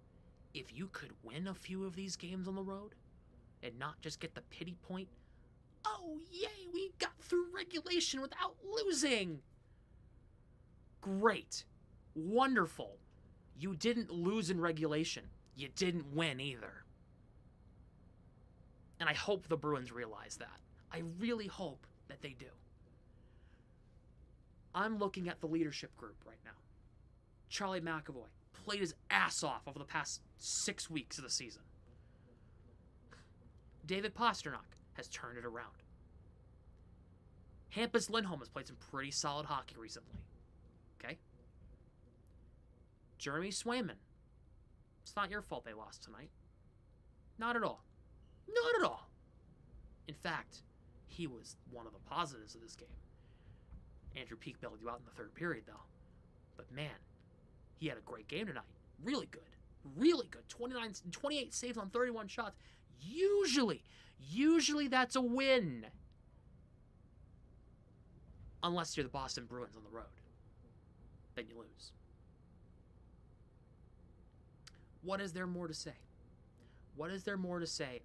if you could win a few of these games on the road and not just get the pity point? Oh, yay, we got through regulation without losing. Great. Wonderful. You didn't lose in regulation. You didn't win either. And I hope the Bruins realize that. I really hope that they do. I'm looking at the leadership group right now. Charlie McAvoy played his ass off over the past 6 weeks of the season. David Pastrnak has turned it around. Hampus Lindholm has played some pretty solid hockey recently. Okay? Jeremy Swayman. It's not your fault they lost tonight. Not at all. Not at all. In fact, he was one of the positives of this game. Andrew Peeke bailed you out in the third period, though. But man, he had a great game tonight. Really good. Really good. 28 saves on 31 shots. Usually that's a win. Unless you're the Boston Bruins on the road. Then you lose. What is there more to say? What is there more to say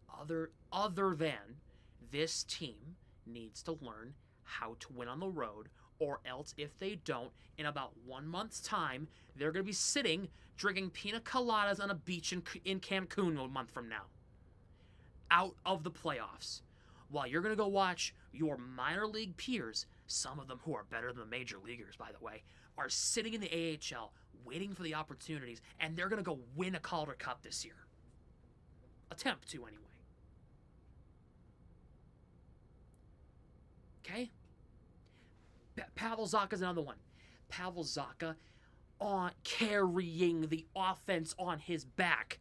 other than this team needs to learn how to win on the road, or else if they don't, in about 1 month's time, they're going to be sitting drinking pina coladas on a beach in Cancun a month from now. Out of the playoffs. While you're going to go watch your minor league peers, some of them who are better than the major leaguers, by the way, are sitting in the AHL waiting for the opportunities, and they're going to go win a Calder Cup this year. Attempt to, anyway. Okay? Pavel Zacha's another one. Pavel Zacha carrying the offense on his back.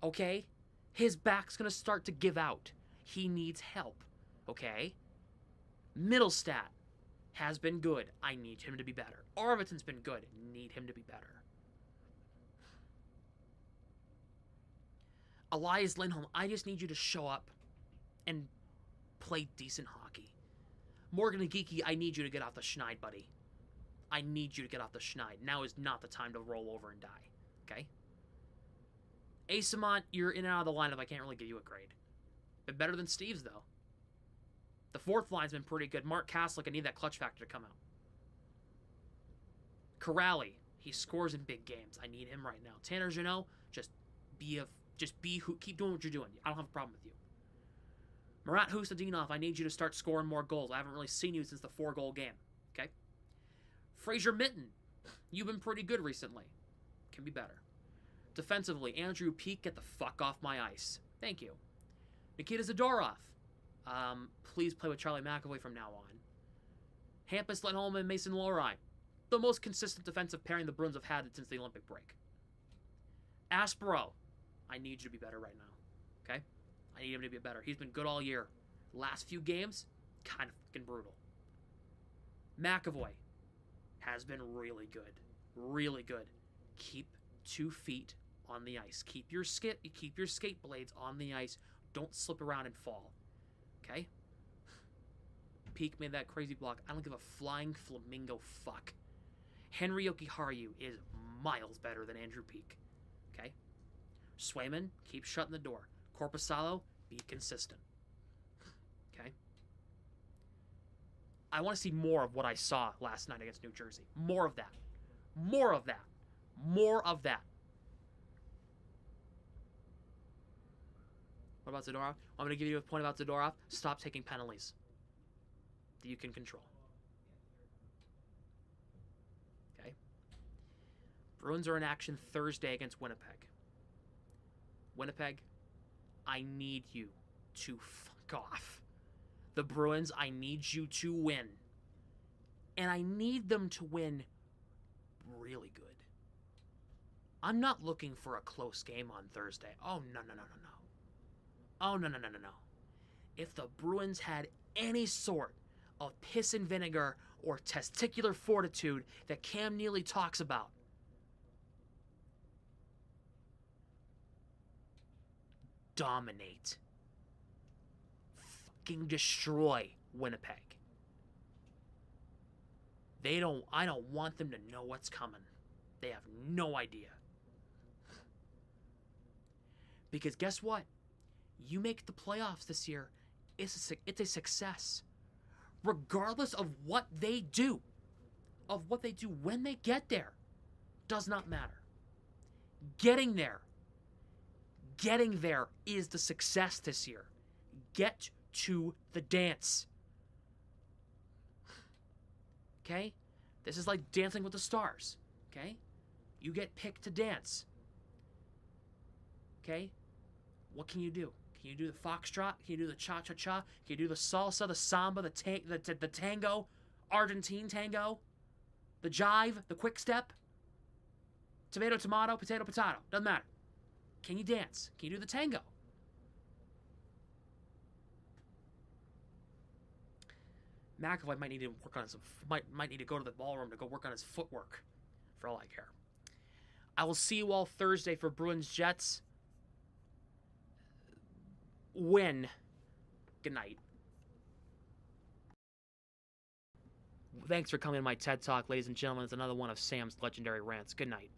Okay? His back's going to start to give out. He needs help. Okay? Middlestat has been good. I need him to be better. Arvidsson's been good. Need him to be better. Elias Lindholm, I just need you to show up and play decent hockey. Morgan Hickey, I need you to get off the schneid, buddy. I need you to get off the schneid. Now is not the time to roll over and die. Okay? Asamont, you're in and out of the lineup. I can't really give you a grade. Been better than Steve's, though. The fourth line's been pretty good. Mark Kaslick, I need that clutch factor to come out. Corrali, he scores in big games. I need him right now. Tanner Jeannot, keep doing what you're doing. I don't have a problem with you. Murat Hustadinov, I need you to start scoring more goals. I haven't really seen you since the 4-goal game. Okay? Fraser Mitten, you've been pretty good recently. Can be better. Defensively, Andrew Peeke, get the fuck off my ice. Thank you. Nikita Zadorov, please play with Charlie McAvoy from now on. Hampus Lindholm and Mason Lohrei, the most consistent defensive pairing the Bruins have had since the Olympic break. Aspero, I need you to be better right now. Okay? I need him to be better. He's been good all year. Last few games, kind of fucking brutal. McAvoy has been really good. Really good. Keep 2 feet on the ice. Keep your skate blades on the ice. Don't slip around and fall. Okay? Peeke made that crazy block. I don't give a flying flamingo fuck. Henry Jokiharju is miles better than Andrew Peeke. Okay? Swayman, keep shutting the door. Korpisalo, be consistent. Okay? I want to see more of what I saw last night against New Jersey. More of that. More of that. More of that. What about Zadorov? I'm going to give you a point about Zadorov. Stop taking penalties that you can control. Okay? Bruins are in action Thursday against Winnipeg. Winnipeg, I need you to fuck off. The Bruins, I need you to win. And I need them to win really good. I'm not looking for a close game on Thursday. Oh, no. Oh, no. If the Bruins had any sort of piss and vinegar or testicular fortitude that Cam Neely talks about, dominate. Fucking destroy Winnipeg. I don't want them to know what's coming. They have no idea. Because guess what? You make the playoffs this year, it's a success. Regardless of what they do when they get there, does not matter. Getting there is the success this year. Get to the dance. Okay? This is like Dancing with the Stars. Okay? You get picked to dance. Okay? What can you do? Can you do the foxtrot? Can you do the cha-cha-cha? Can you do the salsa, the samba, the tango, Argentine tango, the jive, the quick step, tomato, tomato, potato, potato? Doesn't matter. Can you dance? Can you do the tango? McAvoy might need to work on his might need to go to the ballroom to go work on his footwork, for all I care. I will see you all Thursday for Bruins Jets. Win. Good night. Thanks for coming to my TED Talk, ladies and gentlemen. It's another one of Sam's legendary rants. Good night.